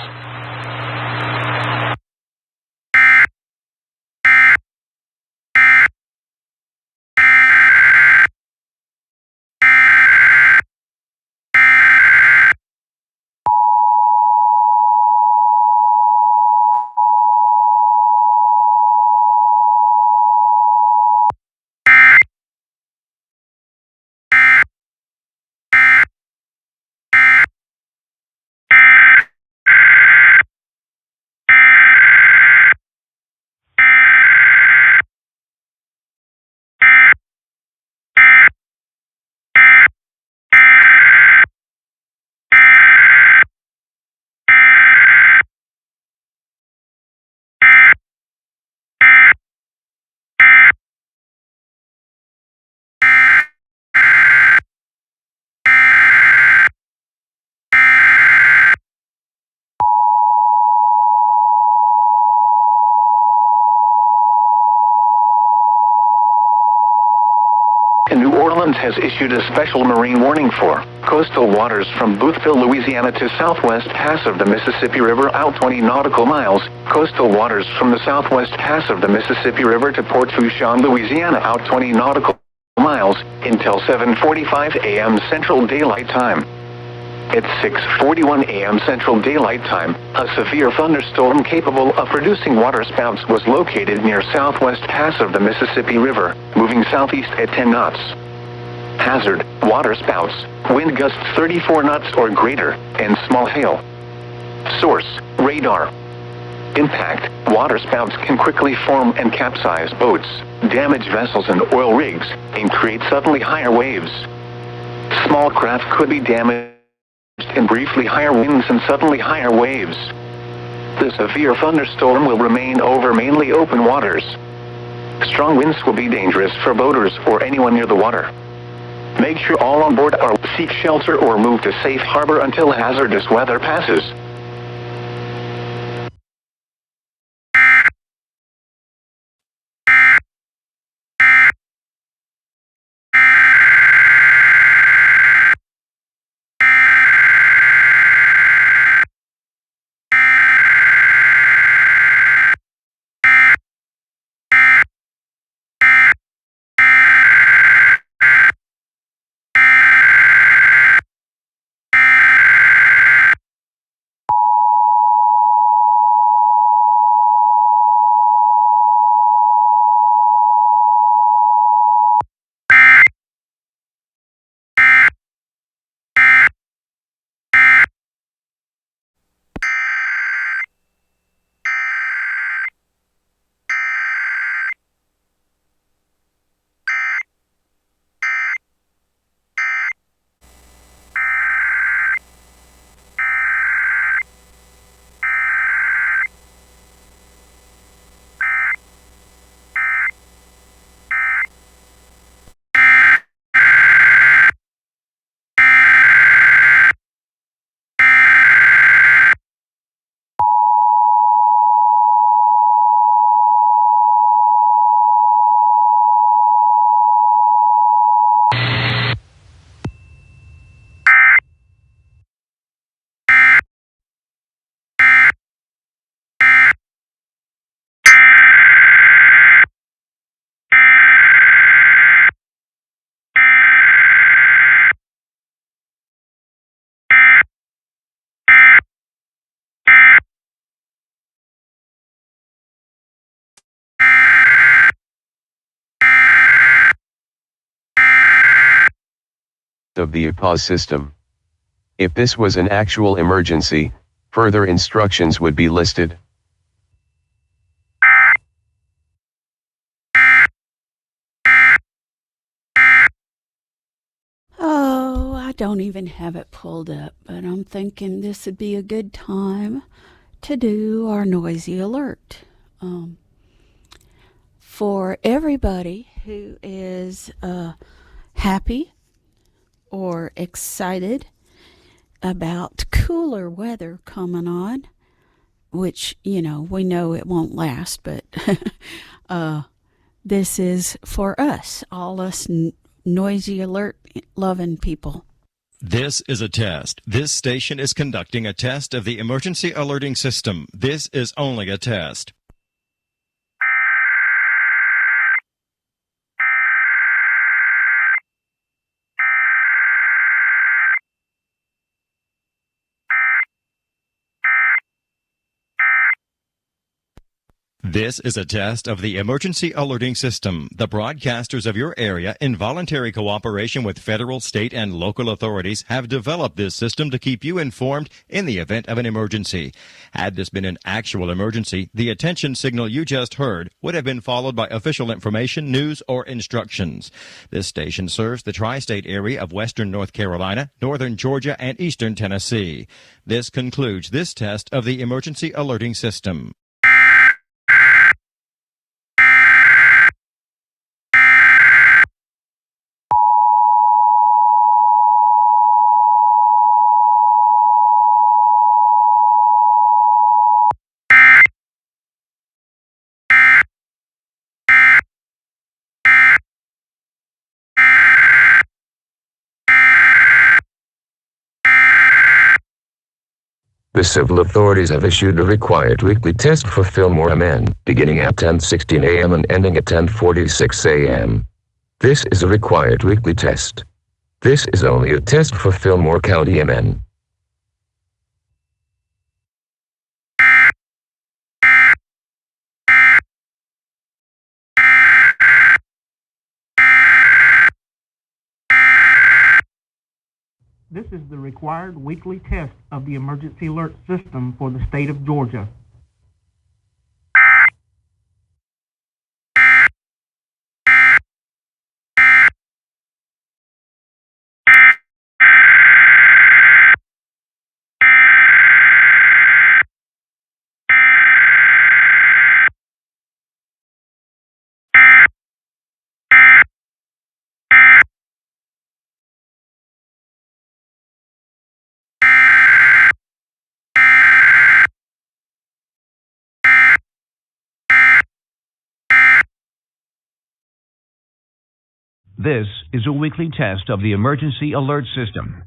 New Orleans has issued a special marine warning for coastal waters from Boothville, Louisiana to southwest pass of the Mississippi River out 20 nautical miles, coastal waters from the southwest pass of the Mississippi River to Port Fourchon, Louisiana out 20 nautical miles until 7:45 a.m. Central Daylight Time. At 6:41 a.m. Central Daylight Time, a severe thunderstorm capable of producing waterspouts was located near southwest pass of the Mississippi River, moving southeast at 10 knots. Hazard, waterspouts, wind gusts 34 knots or greater, and small hail. Source, radar. Impact, waterspouts can quickly form and capsize boats, damage vessels and oil rigs, and create suddenly higher waves. Small craft could be damaged and briefly higher winds and suddenly higher waves. The severe thunderstorm will remain over mainly open waters. Strong winds will be dangerous for boaters or anyone near the water. Make sure all on board are seek shelter or move to safe harbor until hazardous weather passes. of the APAS system. If this was an actual emergency, further instructions would be listed. Oh, I don't even have it pulled up, but I'm thinking this would be a good time to do our noisy alert. For everybody who is happy or excited about cooler weather coming on, which, we know it won't last, but this is for us, all us noisy alert loving people. This is a test. This station is conducting a test of the emergency alerting system. This is only a test. This is a test of the emergency alerting system. The broadcasters of your area, in voluntary cooperation with federal, state, and local authorities, have developed this system to keep you informed in the event of an emergency. Had this been an actual emergency, the attention signal you just heard would have been followed by official information, news, or instructions. This station serves the tri-state area of western North Carolina, northern Georgia, and eastern Tennessee. This concludes this test of the emergency alerting system. The civil authorities have issued a required weekly test for Fillmore MN, beginning at 10:16 a.m. and ending at 10:46 a.m. This is a required weekly test. This is only a test for Fillmore County MN. This is the required weekly test of the emergency alert system for the state of Georgia. This is a weekly test of the emergency alert system.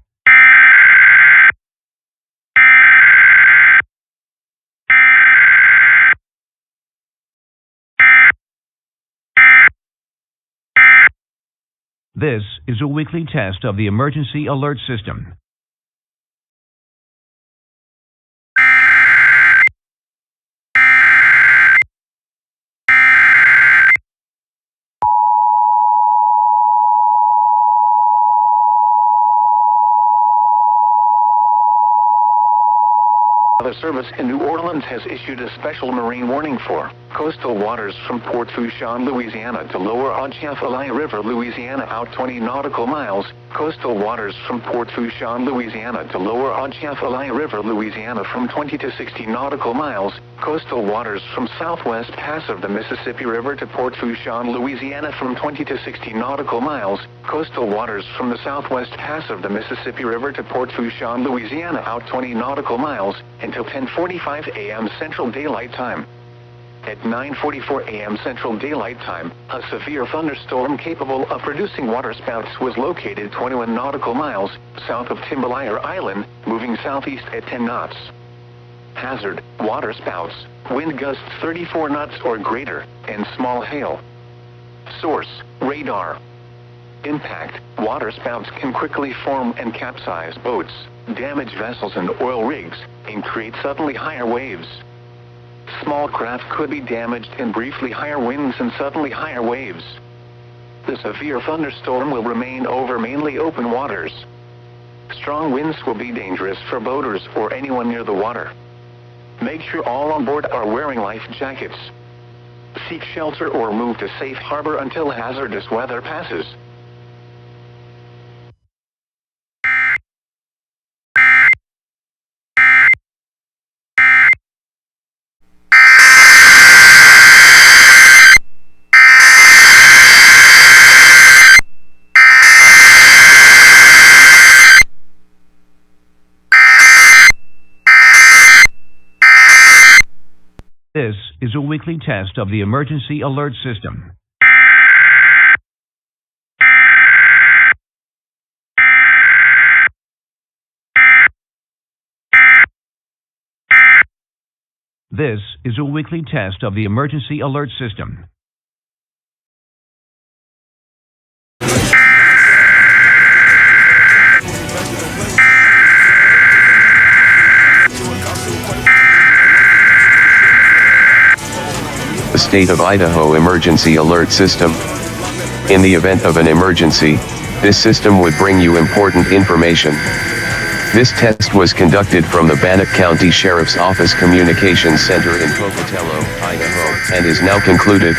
This is a weekly test of the emergency alert system. Weather Service in New Orleans has issued a special marine warning for coastal waters from Port Fourchon, Louisiana to lower Atchafalaya River, Louisiana out 20 nautical miles. Coastal waters from Port Fourchon, Louisiana to lower Atchafalaya River, Louisiana from 20 to 60 nautical miles. Coastal waters from southwest pass of the Mississippi River to Port Fourchon, Louisiana from 20 to 60 nautical miles. Coastal waters from the southwest pass of the Mississippi River to Port Fourchon, Louisiana out 20 nautical miles until 10:45 a.m. Central Daylight Time. At 9:44 a.m. Central Daylight Time, a severe thunderstorm capable of producing waterspouts was located 21 nautical miles south of Timberlire Island, moving southeast at 10 knots. Hazard, waterspouts, wind gusts 34 knots or greater, and small hail. Source, radar. Impact, waterspouts can quickly form and capsize boats, damage vessels and oil rigs, and create suddenly higher waves. Small craft could be damaged in briefly higher winds and suddenly higher waves. The severe thunderstorm will remain over mainly open waters. Strong winds will be dangerous for boaters or anyone near the water. Make sure all on board are wearing life jackets. Seek shelter or move to safe harbor until hazardous weather passes. This is a weekly test of the emergency alert system. This is a weekly test of the emergency alert system. The State of Idaho Emergency Alert System. In the event of an emergency, this system would bring you important information. This test was conducted from the Bannock County Sheriff's Office Communications Center in Pocatello, Idaho, and is now concluded.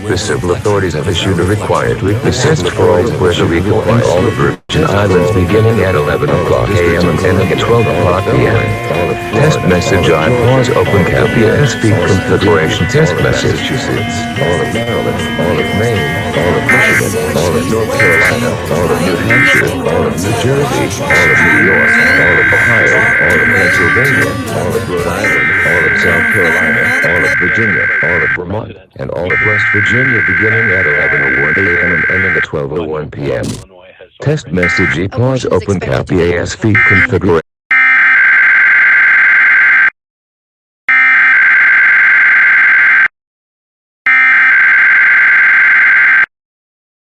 The civil authorities have issued a required weekly test for all of Puerto Rico and all the Virgin Islands beginning at 11 o'clock a.m. and ending at 12 o'clock p.m. Test message I pause open cap EASP configuration test message. All of Maryland, all of Maine, all of Michigan, all of North Carolina, all of New Hampshire, all of New Jersey, all of New York, all of Ohio, all of Pennsylvania, all of Rhode Island, all of South Carolina, all of Virginia, all of Vermont, and all of West Virginia beginning at 11:01 a.m. and ending at 12:01 p.m. Test message pause open cap EASP configuration.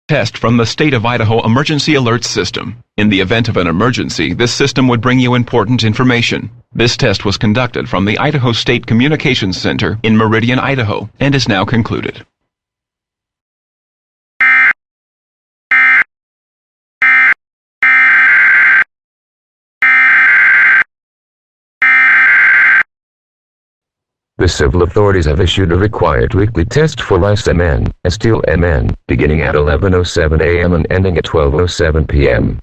Test from the State of Idaho Emergency Alert System. In the event of an emergency, this system would bring you important information. This test was conducted from the Idaho State Communications Center in Meridian, Idaho, and is now concluded. The civil authorities have issued a required weekly test for rice MN and steel MN, beginning at 11:07 a.m. and ending at 12:07 p.m.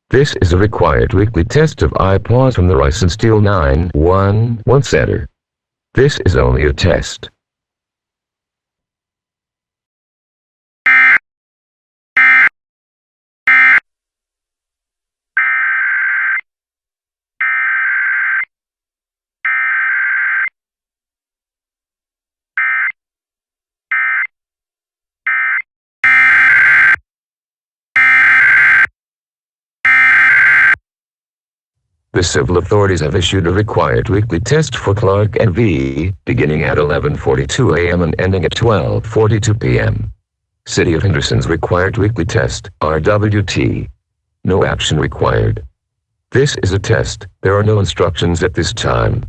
This is a required weekly test of IPAWS from the Rice and Steel 911 Center. This is only a test. The civil authorities have issued a required weekly test for Clark and V, beginning at 11:42 a.m. and ending at 12:42 p.m. City of Henderson's required weekly test, RWT. No action required. This is a test. There are no instructions at this time.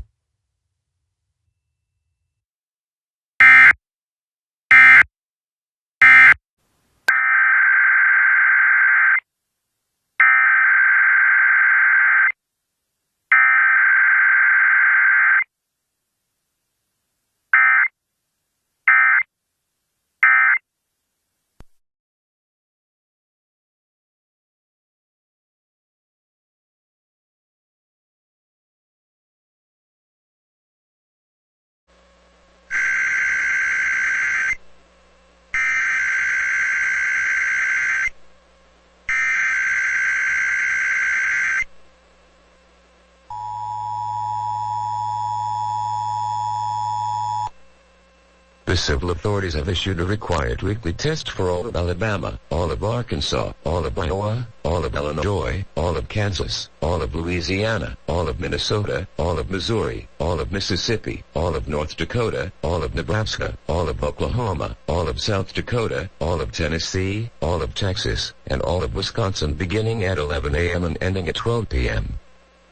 The civil authorities have issued a required weekly test for all of Alabama, all of Arkansas, all of Iowa, all of Illinois, all of Kansas, all of Louisiana, all of Minnesota, all of Missouri, all of Mississippi, all of North Dakota, all of Nebraska, all of Oklahoma, all of South Dakota, all of Tennessee, all of Texas, and all of Wisconsin beginning at 11 a.m. and ending at 12 p.m.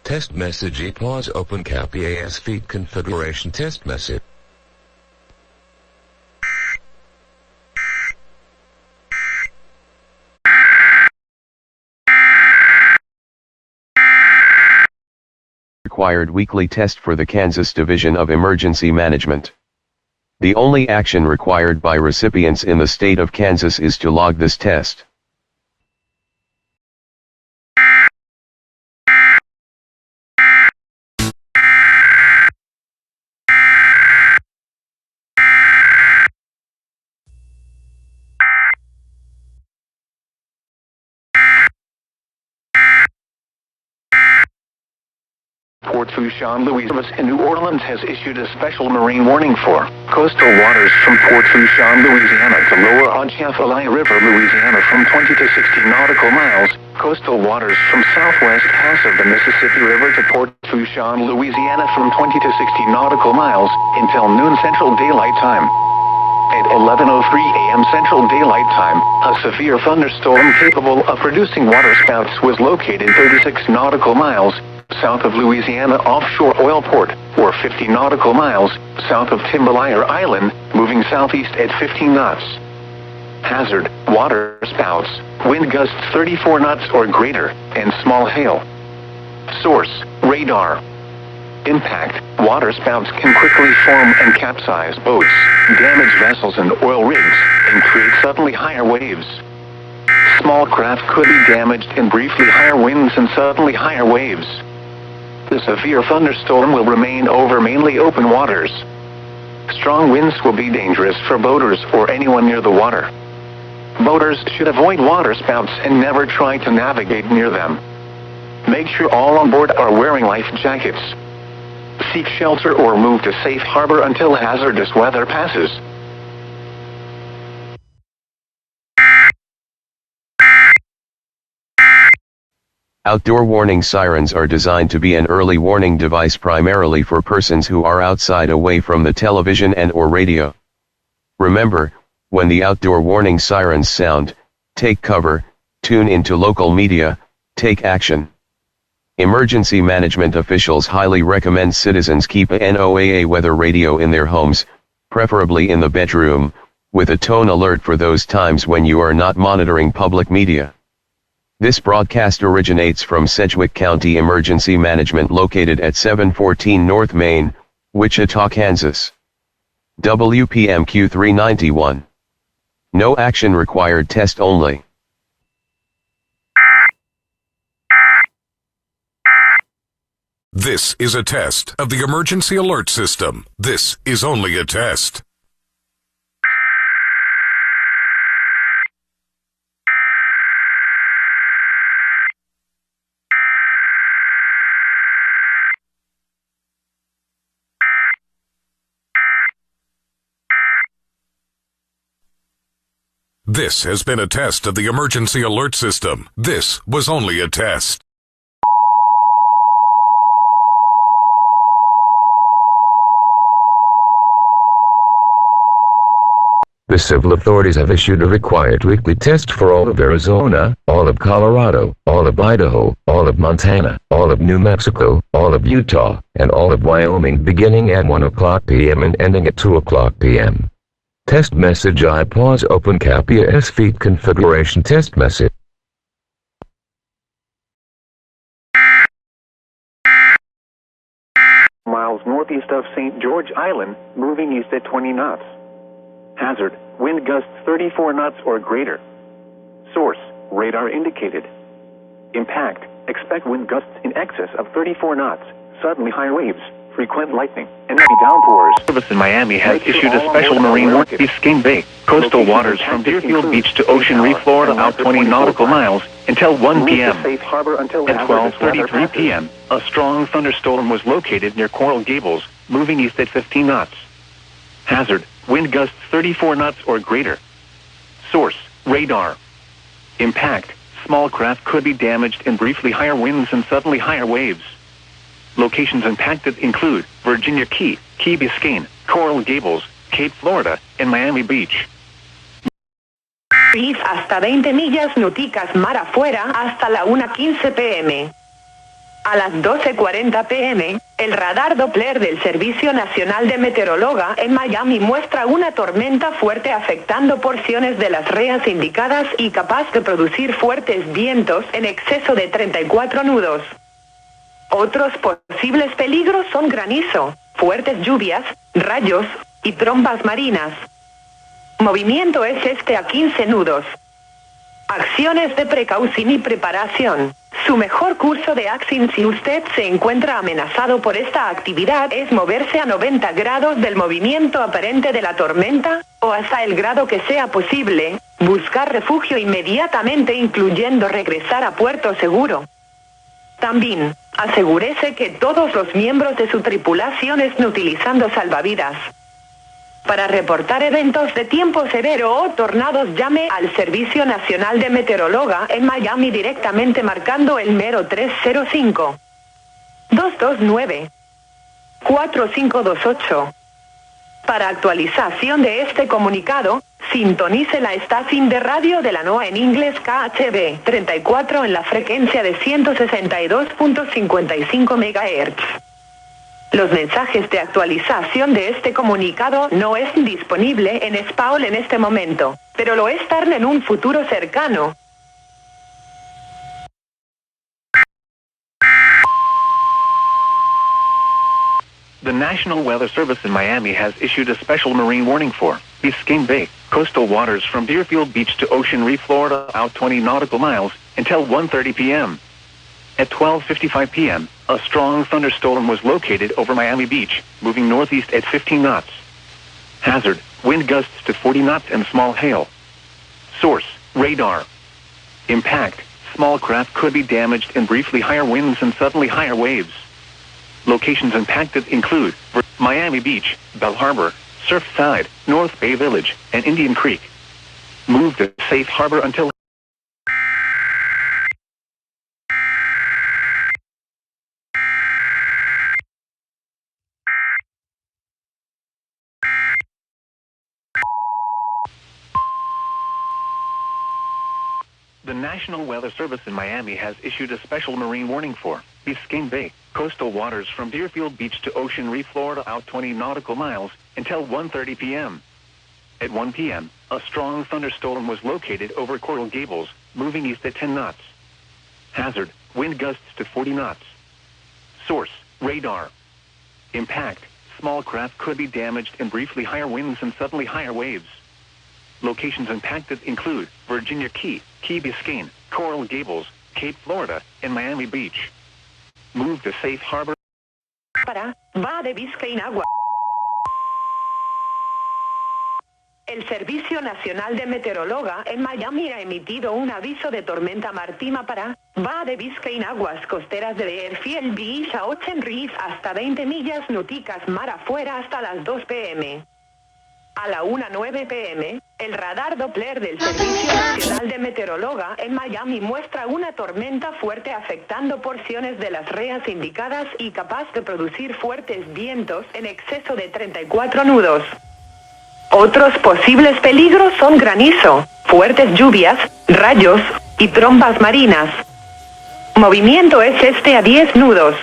Test message pause open cap EAS feed configuration test message. Required weekly test for the Kansas Division of Emergency Management. The only action required by recipients in the state of Kansas is to log this test. Port Fourchon, Louisiana in New Orleans has issued a special marine warning for coastal waters from Port Fourchon, Louisiana to lower Atchafalaya River, Louisiana from 20 to 60 nautical miles, coastal waters from southwest pass of the Mississippi River to Port Fourchon, Louisiana from 20 to 60 nautical miles until noon Central Daylight Time. At 11:03 a.m. Central Daylight Time, a severe thunderstorm capable of producing waterspouts was located 36 nautical miles south of Louisiana offshore oil port, or 50 nautical miles south of Timberlire Island, moving southeast at 15 knots. Hazard, water spouts, wind gusts 34 knots or greater, and small hail. Source, radar. Impact, water spouts can quickly form and capsize boats, damage vessels and oil rigs, and create suddenly higher waves. Small craft could be damaged in briefly higher winds and suddenly higher waves. The severe thunderstorm will remain over mainly open waters. Strong winds will be dangerous for boaters or anyone near the water. Boaters should avoid waterspouts and never try to navigate near them. Make sure all on board are wearing life jackets. Seek shelter or move to safe harbor until hazardous weather passes. Outdoor warning sirens are designed to be an early warning device primarily for persons who are outside away from the television and/or radio. Remember, when the outdoor warning sirens sound, take cover, tune into local media, take action. Emergency management officials highly recommend citizens keep a NOAA weather radio in their homes, preferably in the bedroom, with a tone alert for those times when you are not monitoring public media. This broadcast originates from Sedgwick County Emergency Management located at 714 North Main, Wichita, Kansas. WPMQ 391. No action required test only. This is a test of the emergency alert system. This is only a test. This has been a test of the emergency alert system. This was only a test. The civil authorities have issued a required weekly test for all of Arizona, all of Colorado, all of Idaho, all of Montana, all of New Mexico, all of Utah, and all of Wyoming beginning at 1:00 p.m. and ending at 2:00 p.m. Test message pause open cap EAS feed configuration test message. Miles northeast of St. George Island, moving east at 20 knots. Hazard, wind gusts 34 knots or greater. Source, radar indicated. Impact, expect wind gusts in excess of 34 knots, suddenly high waves, frequent lightning, and heavy downpours. Service in Miami has issued a special marine warning. Biscayne Bay, coastal waters from Deerfield Beach to Ocean Reef, Florida, out 20 nautical miles until 1 p.m. At 12:33 p.m., a strong thunderstorm was located near Coral Gables, moving east at 15 knots. Hazard, wind gusts 34 knots or greater. Source, radar. Impact, small craft could be damaged in briefly higher winds and suddenly higher waves. Locations impacted include Virginia Key, Key Biscayne, Coral Gables, Cape Florida, and Miami Beach. Reef hasta 20 millas náuticas mar afuera hasta la 1:15 p.m. A las 12:40 p.m., el radar Doppler del Servicio Nacional de Meteorología en Miami muestra una tormenta fuerte afectando porciones de las reas indicadas y capaz de producir fuertes vientos en exceso de 34 nudos. Otros posibles peligros son granizo, fuertes lluvias, rayos y trombas marinas. Movimiento es este a 15 nudos. Acciones de precaución y preparación. Su mejor curso de acción si usted se encuentra amenazado por esta actividad es moverse a 90 grados del movimiento aparente de la tormenta, o hasta el grado que sea posible, buscar refugio inmediatamente incluyendo regresar a puerto seguro. También, asegúrese que todos los miembros de su tripulación estén utilizando salvavidas. Para reportar eventos de tiempo severo o tornados, llame al Servicio Nacional de Meteorología en Miami directamente marcando el mero 305-229-4528. Para actualización de este comunicado, sintonice la estación de radio de la NOAA en inglés KHB 34 en la frecuencia de 162.55 MHz. Los mensajes de actualización de este comunicado no es disponible en español en este momento, pero lo estarán en un futuro cercano. The National Weather Service in Miami has issued a special marine warning for Biscayne Bay, coastal waters from Deerfield Beach to Ocean Reef, Florida, out 20 nautical miles, until 1:30 p.m. At 12:55 p.m., a strong thunderstorm was located over Miami Beach, moving northeast at 15 knots. Hazard, wind gusts to 40 knots and small hail. Source, radar. Impact, small craft could be damaged in briefly higher winds and suddenly higher waves. Locations impacted include Miami Beach, Bell Harbor, Surfside, North Bay Village, and Indian Creek. Move to safe harbor until The National Weather Service in Miami has issued a special marine warning for Biscayne Bay, coastal waters from Deerfield Beach to Ocean Reef, Florida, out 20 nautical miles, until 1:30 p.m. At 1 p.m., a strong thunderstorm was located over Coral Gables, moving east at 10 knots. Hazard, wind gusts to 40 knots. Source, radar. Impact, small craft could be damaged in briefly higher winds and suddenly higher waves. Locations impacted include Virginia Key, Key Biscayne, Coral Gables, Cape Florida, and Miami Beach. Move to safe harbor. Va de Biscayne agua. El Servicio Nacional de Meteorología en Miami ha emitido un aviso de tormenta marítima para Va de Biscayne aguas costeras de Deerfield Beach a Ocean Reef hasta 20 millas náuticas mar afuera hasta las 2 p.m. A la 1:09 p.m., el radar Doppler del Servicio Nacional de Meteorología en Miami muestra una tormenta fuerte afectando porciones de las reas indicadas y capaz de producir fuertes vientos en exceso de 34 nudos. Otros posibles peligros son granizo, fuertes lluvias, rayos y trombas marinas. Movimiento es este a 10 nudos.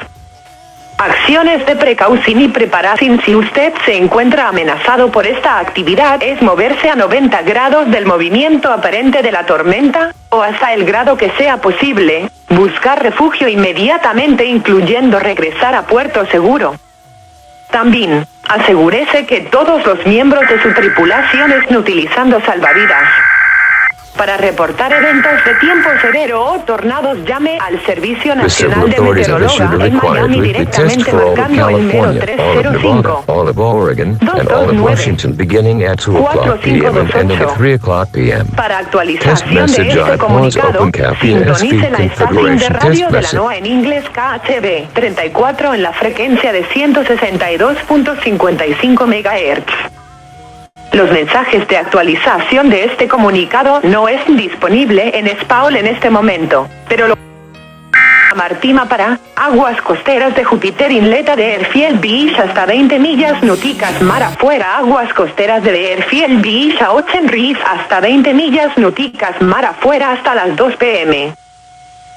Acciones de precaución y preparación si usted se encuentra amenazado por esta actividad es moverse a 90 grados del movimiento aparente de la tormenta, o hasta el grado que sea posible, buscar refugio inmediatamente incluyendo regresar a puerto seguro. También, asegúrese que todos los miembros de su tripulación estén utilizando salvavidas. Para reportar eventos de tiempo severo o tornados, llame al Servicio Nacional de Meteorología en Miami directamente marcando el mero 305 all of Oregon, and all of Washington beginning at 2 o'clock p.m. and ending at 3 o'clock p.m. Para actualización de este comunicado, sintonice la estación de radio de la NOAA en inglés KHB 34 en la frecuencia de 162.55 MHz. Los mensajes de actualización de este comunicado no es disponible en español en este momento, pero lo Martima para aguas costeras de Júpiter Inleta de Airfield Beach hasta 20 millas nauticas mar afuera. Aguas costeras de Airfield Beach a Ocean Reef hasta 20 millas nauticas mar afuera hasta las 2 p.m.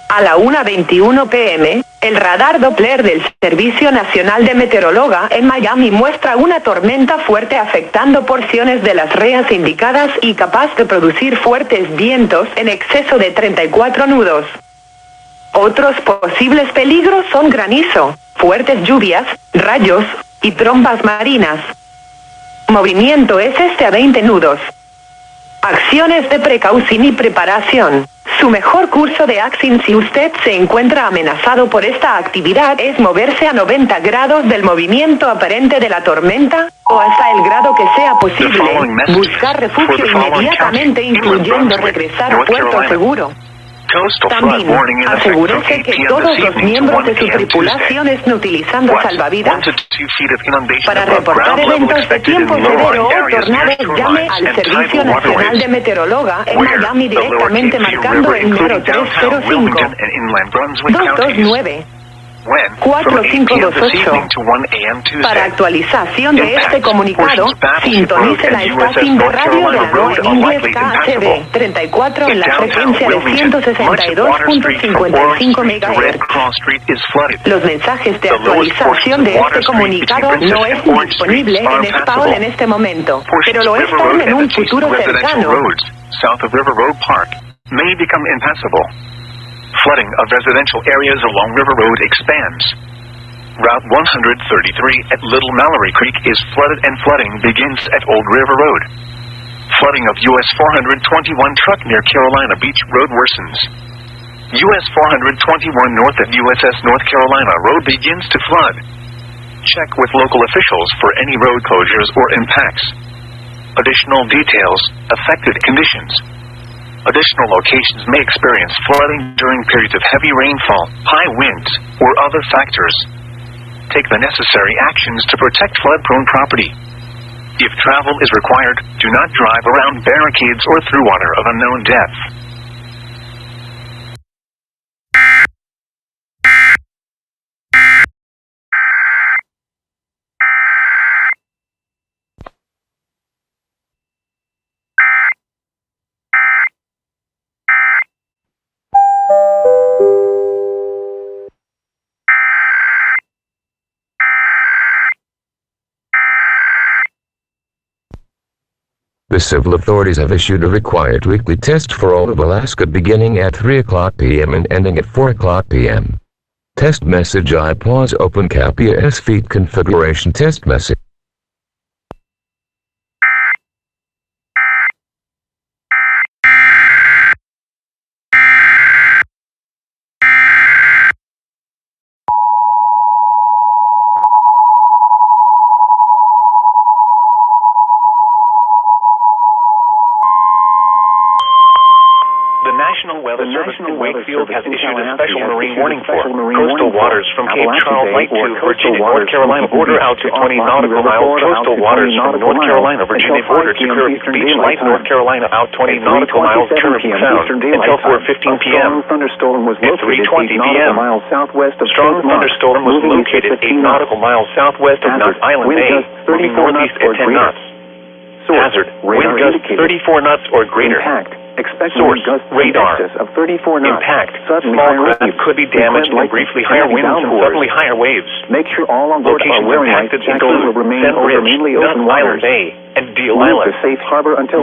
A la 1:21 p.m., el radar Doppler del Servicio Nacional de Meteorología en Miami muestra una tormenta fuerte afectando porciones de las reas indicadas y capaz de producir fuertes vientos en exceso de 34 nudos. Otros posibles peligros son granizo, fuertes lluvias, rayos y trombas marinas. Movimiento es a 20 nudos. Acciones de precaución y preparación. Su mejor curso de acción si usted se encuentra amenazado por esta actividad es moverse a 90 grados del movimiento aparente de la tormenta, o hasta el grado que sea posible. Buscar refugio inmediatamente, incluyendo regresar a puerto seguro. También, asegúrese que todos los miembros de su tripulación estén utilizando salvavidas. Para reportar eventos de tiempo severo o tornados, llame al Servicio Nacional de Meteorología en Miami directamente marcando el número 305 229 4528. Para actualización de este comunicado, sintonice la estación de radio de la NOAA en inglés KHB 34 en la frecuencia de 162.55 MHz. Los mensajes de actualización de este comunicado no es disponible en español en este momento, pero lo estarán en un futuro cercano. South of River Road Park may become impassable. Flooding of residential areas along River Road expands. Route 133 at Little Mallory Creek is flooded and flooding begins at Old River Road. Flooding of US 421 truck near Carolina Beach Road worsens. US 421 north of USS North Carolina Road begins to flood. Check with local officials for any road closures or impacts. Additional details, affected conditions. Additional locations may experience flooding during periods of heavy rainfall, high winds, or other factors. Take the necessary actions to protect flood-prone property. If travel is required, do not drive around barricades or through water of unknown depth. The civil authorities have issued a required weekly test for all of Alaska beginning at 3 o'clock p.m. and ending at 4 o'clock p.m. Test message I pause open CAPIA feed configuration test message. The National Weather Service in Wakefield has issued a special marine warning for coastal waters from Cape Charles Lake to Virginia, North Carolina border out to 20 nautical miles. Coastal waters from North Carolina, Virginia border to Curve Beach Light, North Carolina out 20 nautical miles. Curve Sound until 4:15 p.m. At 3:20 p.m. Strong thunderstorm was located 8 nautical miles southwest of Mount Island Bay, moving northeast at 10 knots. Hazard, wind gusts 34 knots or greater. Source, radar. Impact, small craft could be damaged and briefly higher winds and suddenly higher waves. Make sure all on board are wearing life jackets will remain over mainly open waters. Island Bay and Deal Island. Move to safe harbor until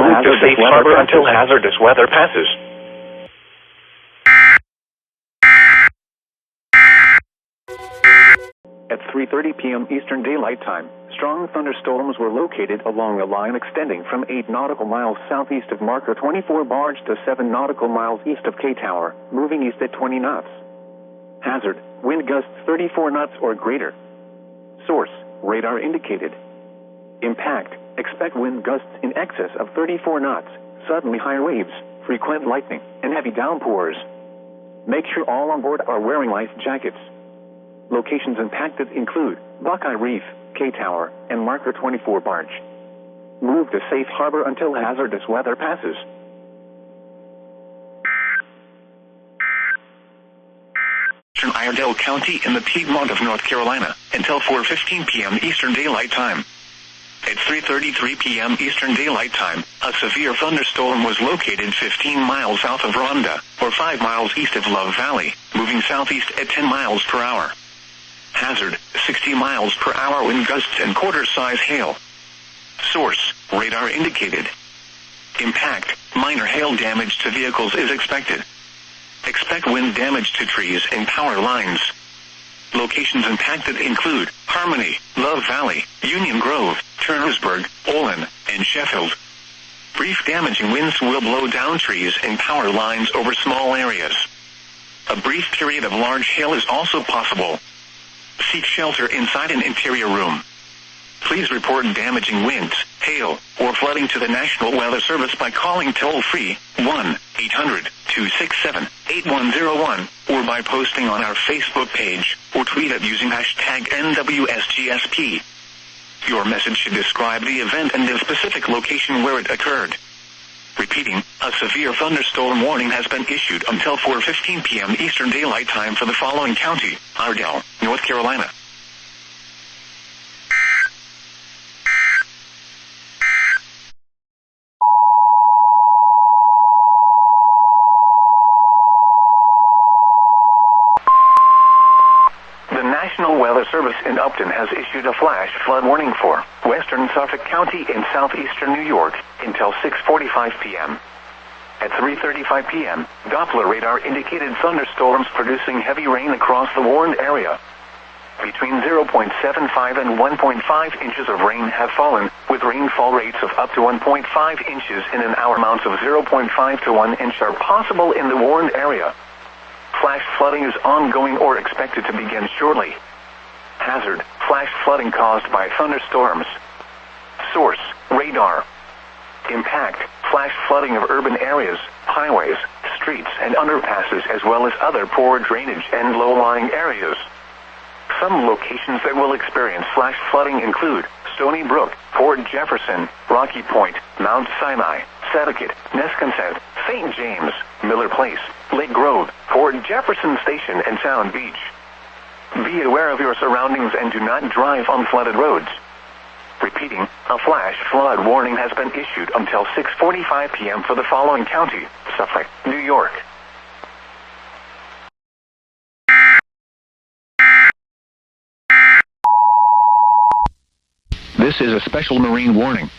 hazardous weather passes. At 3:30 p.m. Eastern Daylight Time, strong thunderstorms were located along a line extending from 8 nautical miles southeast of Marker 24 Barge to 7 nautical miles east of K Tower, moving east at 20 knots. Hazard, wind gusts 34 knots or greater. Source, radar indicated. Impact, expect wind gusts in excess of 34 knots, suddenly higher waves, frequent lightning, and heavy downpours. Make sure all on board are wearing life jackets. Locations impacted include Buckeye Reef, K Tower, and Marker 24 Barge. Move to safe harbor until hazardous weather passes. Iredell County in the Piedmont of North Carolina until 4:15 p.m. Eastern Daylight Time. At 3:33 p.m. Eastern Daylight Time, a severe thunderstorm was located 15 miles south of Rhonda, or 5 miles east of Love Valley, moving southeast at 10 miles per hour. Hazard, 60 miles per hour wind gusts and quarter-size hail. Source, radar indicated. Impact, minor hail damage to vehicles is expected. Expect wind damage to trees and power lines. Locations impacted include Harmony, Love Valley, Union Grove, Turnersburg, Olin, and Sheffield. Brief damaging winds will blow down trees and power lines over small areas. A brief period of large hail is also possible. Seek shelter inside an interior room. Please report damaging winds, hail, or flooding to the National Weather Service by calling toll-free 1-800-267-8101 or by posting on our Facebook page or tweet it using hashtag NWSGSP. Your message should describe the event and the specific location where it occurred. Repeating, a severe thunderstorm warning has been issued until 4:15 p.m. Eastern Daylight Time for the following county: Iredell, North Carolina. The National Weather Service in Upton has issued a flash flood warning for western Suffolk County in southeastern New York until 6:45 p.m. At 3:35 p.m., Doppler radar indicated thunderstorms producing heavy rain across the warned area. Between 0.75 and 1.5 inches of rain have fallen, with rainfall rates of up to 1.5 inches in an hour. Amounts of 0.5 to 1 inch are possible in the warned area. Flash flooding is ongoing or expected to begin shortly. Hazard, flash flooding caused by thunderstorms. Source, radar. Impact, flash flooding of urban areas, highways, streets, and underpasses, as well as other poor drainage and low-lying areas. Some locations that will experience flash flooding include Stony Brook, Port Jefferson, Rocky Point, Mount Sinai, Setauket, Nesconset, St. James, Miller Place, Lake Grove, Port Jefferson Station, and Sound Beach. Be aware of your surroundings and do not drive on flooded roads. Repeating, a flash flood warning has been issued until 6:45 p.m. for the following county: Suffolk, New York. This is a special marine warning.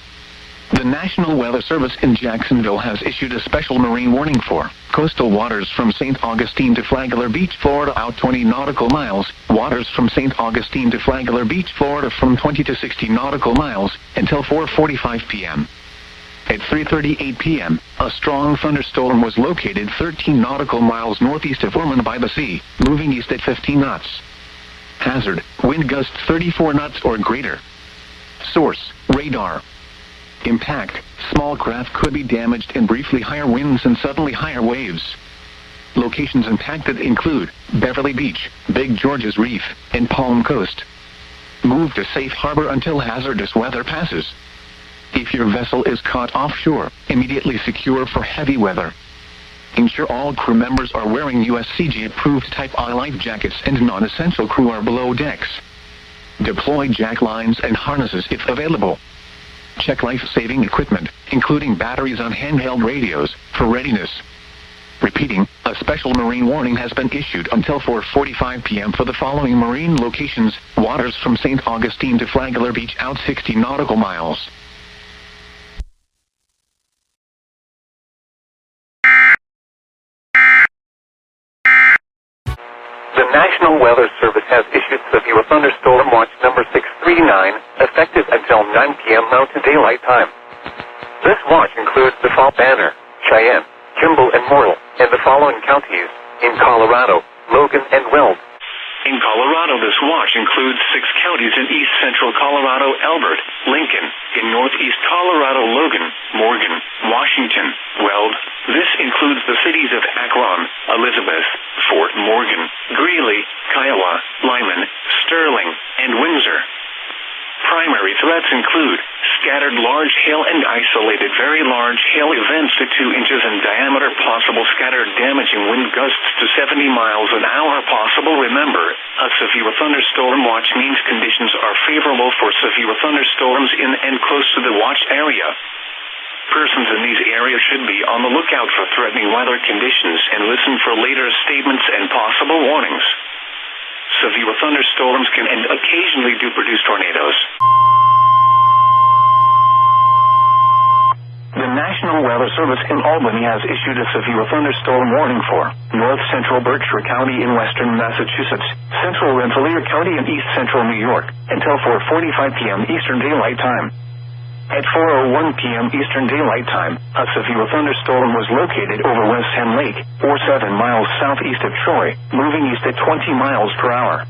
The National Weather Service in Jacksonville has issued a special marine warning for coastal waters from St. Augustine to Flagler Beach, Florida, out 20 nautical miles, waters from St. Augustine to Flagler Beach, Florida, from 20 to 60 nautical miles until 4:45 p.m. At 3:38 p.m., a strong thunderstorm was located 13 nautical miles northeast of Ormond by the sea, moving east at 15 knots. Hazard, wind gusts 34 knots or greater. Source, radar. Impact, small craft could be damaged in briefly higher winds and suddenly higher waves. Locations impacted include Beverly Beach, Big George's Reef, and Palm Coast. Move to safe harbor until hazardous weather passes. If your vessel is caught offshore, immediately secure for heavy weather. Ensure all crew members are wearing USCG-approved Type I life jackets and non-essential crew are below decks. Deploy jack lines and harnesses if available. Check life-saving equipment, including batteries on handheld radios, for readiness. Repeating, a special marine warning has been issued until 4:45 p.m. for the following marine locations: waters from St. Augustine to Flagler Beach, out 60 nautical miles. The National Weather Service has issued severe thunderstorm watch number 639, effective until 9 p.m. Mountain Daylight Time. This watch includes the Fall Banner, Cheyenne, Kimball, and Morrill, and the following counties: in Colorado, Logan, and Weld. In Colorado, this watch includes 6 counties in east central Colorado: Elbert, Lincoln; in northeast Colorado, Logan, Morgan, Washington, Weld. This includes the cities of Akron, Elizabeth, Fort Morgan, Greeley, Kiowa, Lyman, Sterling, and Windsor. Primary threats include scattered large hail and isolated very large hail events to 2 inches in diameter. Possible scattered damaging wind gusts to 70 miles an hour possible. Remember, a severe thunderstorm watch means conditions are favorable for severe thunderstorms in and close to the watch area. Persons in these areas should be on the lookout for threatening weather conditions and listen for later statements and possible warnings. Severe thunderstorms can and occasionally do produce tornadoes. The National Weather Service in Albany has issued a severe thunderstorm warning for north central Berkshire County in western Massachusetts, central Rensselaer County and east central New York, until 4:45 p.m. Eastern Daylight Time. At 4:01 p.m. Eastern Daylight Time, a severe thunderstorm was located over West Hen Lake, or 7 miles southeast of Troy, moving east at 20 miles per hour.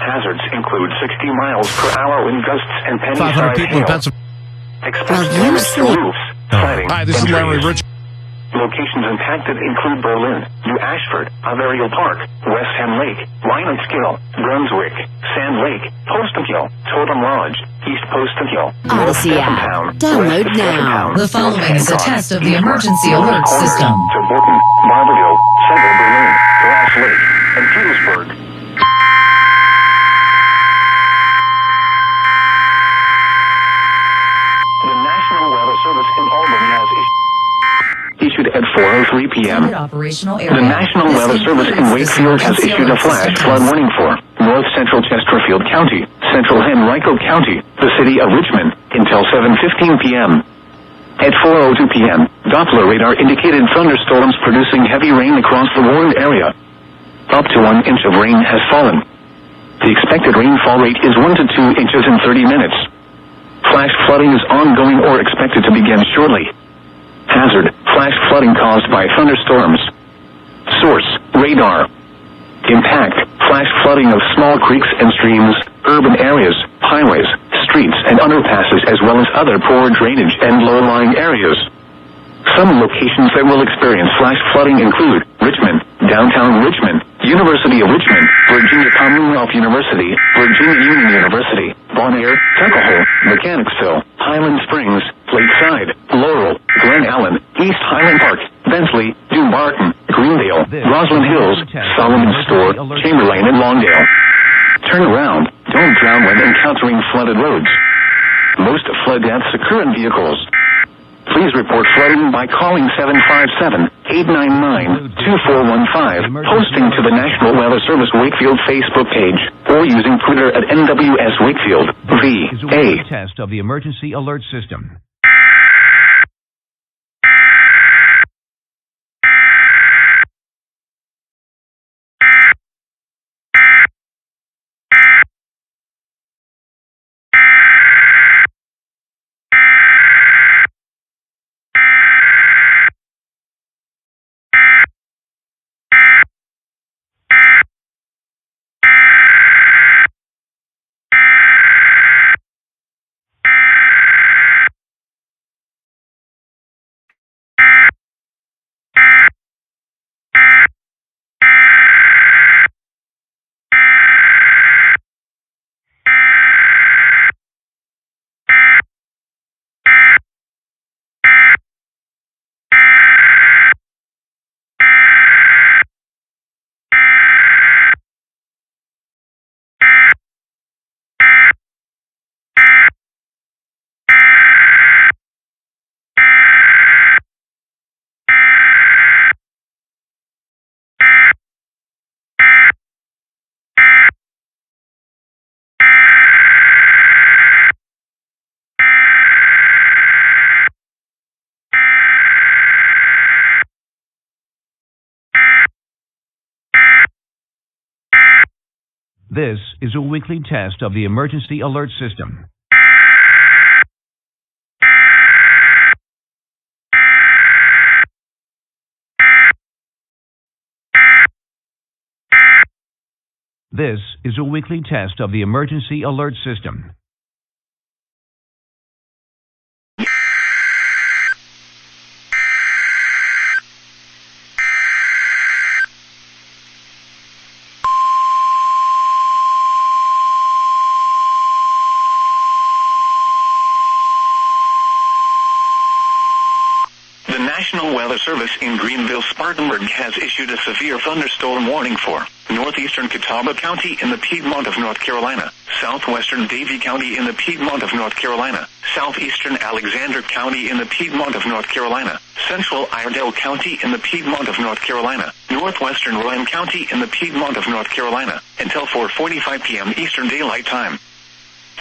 Hazards include 60 miles per hour wind gusts and 500 penny-sized people in hail. Pennsylvania. Exposed damage to roofs, siding, Hi, this and is Larry trees. Rich. Locations impacted include Berlin, New Ashford, Averill Park, West Hen Lake, Rhinelander, Brunswick, Sand Lake, Postenkill, Totem Lodge, East Postenkill, Odyssey app. Download now. The following is a test of the emergency alert system. To Borton, Marberville, Central Berlin, Grass Lake, and Petersburg. The National Weather Service in Albany has issued at 4:03 p.m. Operational area. The National Weather Service in Wakefield has issued a flash flood warning for north central Chesterfield County, central Henrico County, the city of Richmond, until 7:15 p.m. At 4:02 p.m., Doppler radar indicated thunderstorms producing heavy rain across the warned area. Up to 1 inch of rain has fallen. The expected rainfall rate is 1 to 2 inches in 30 minutes. Flash flooding is ongoing or expected to begin shortly. Hazard, flash flooding caused by thunderstorms. Source, radar. Impact, flash flooding of small creeks and streams, urban areas, highways, streets and underpasses as well as other poor drainage and low-lying areas. Some locations that will experience flash flooding include Richmond, downtown Richmond, University of Richmond, Virginia Commonwealth University, Virginia Union University, Bon Air, Tuckahoe, Mechanicsville, Highland Springs, Lakeside, Laurel, Glen Allen, East Highland Park, Bensley, Dumbarton, Greendale, Roslyn Hills, Solomon Store, Chamberlain, and Longdale. Turn around. Don't drown when encountering flooded roads. Most flood deaths occur in vehicles. Please report flooding by calling 757-899-2415, posting to the National Weather Service Wakefield Facebook page, or using Twitter at NWS Wakefield, VA. Test of the emergency alert system. This is a weekly test of the emergency alert system. This is a weekly test of the emergency alert system. Service in Greenville Spartanburg has issued a severe thunderstorm warning for northeastern Catawba County in the Piedmont of North Carolina, southwestern Davie County in the Piedmont of North Carolina, southeastern Alexander County in the Piedmont of North Carolina, central Iredell County in the Piedmont of North Carolina, northwestern Rowan County in the Piedmont of North Carolina, until 4:45 p.m. Eastern Daylight Time.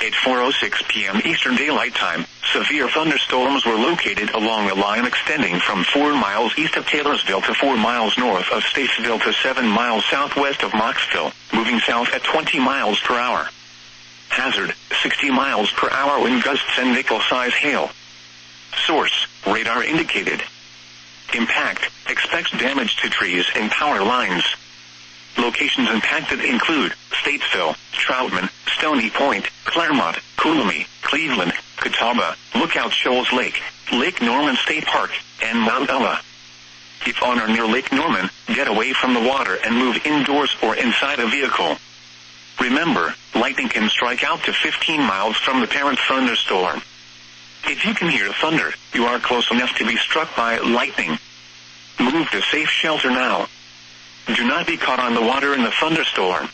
At 4:06 p.m. Eastern Daylight Time, severe thunderstorms were located along a line extending from 4 miles east of Taylorsville to 4 miles north of Statesville to 7 miles southwest of Moxville, moving south at 20 miles per hour. Hazard, 60 miles per hour wind gusts and nickel-size hail. Source, radar indicated. Impact, expects damage to trees and power lines. Locations impacted include Statesville, Troutman, Stony Point, Claremont, Coolumee, Cleveland, Catawba, Lookout Shoals Lake, Lake Norman State Park, and Mount Ella. If on or near Lake Norman, get away from the water and move indoors or inside a vehicle. Remember, lightning can strike out to 15 miles from the parent thunderstorm. If you can hear thunder, you are close enough to be struck by lightning. Move to safe shelter now. Do not be caught on the water in the thunderstorm.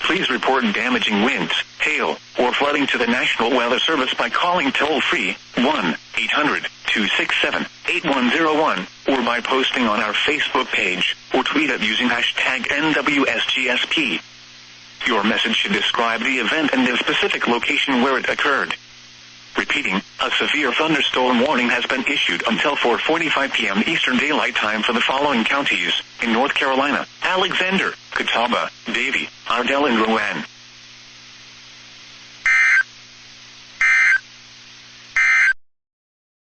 Please report damaging winds, hail, or flooding to the National Weather Service by calling toll-free 1-800-267-8101 or by posting on our Facebook page or tweet it using hashtag NWSGSP. Your message should describe the event and the specific location where it occurred. Repeating, a severe thunderstorm warning has been issued until 4:45 p.m. Eastern Daylight Time for the following counties in North Carolina: Alexander, Catawba, Davie, Iredell, and Rowan.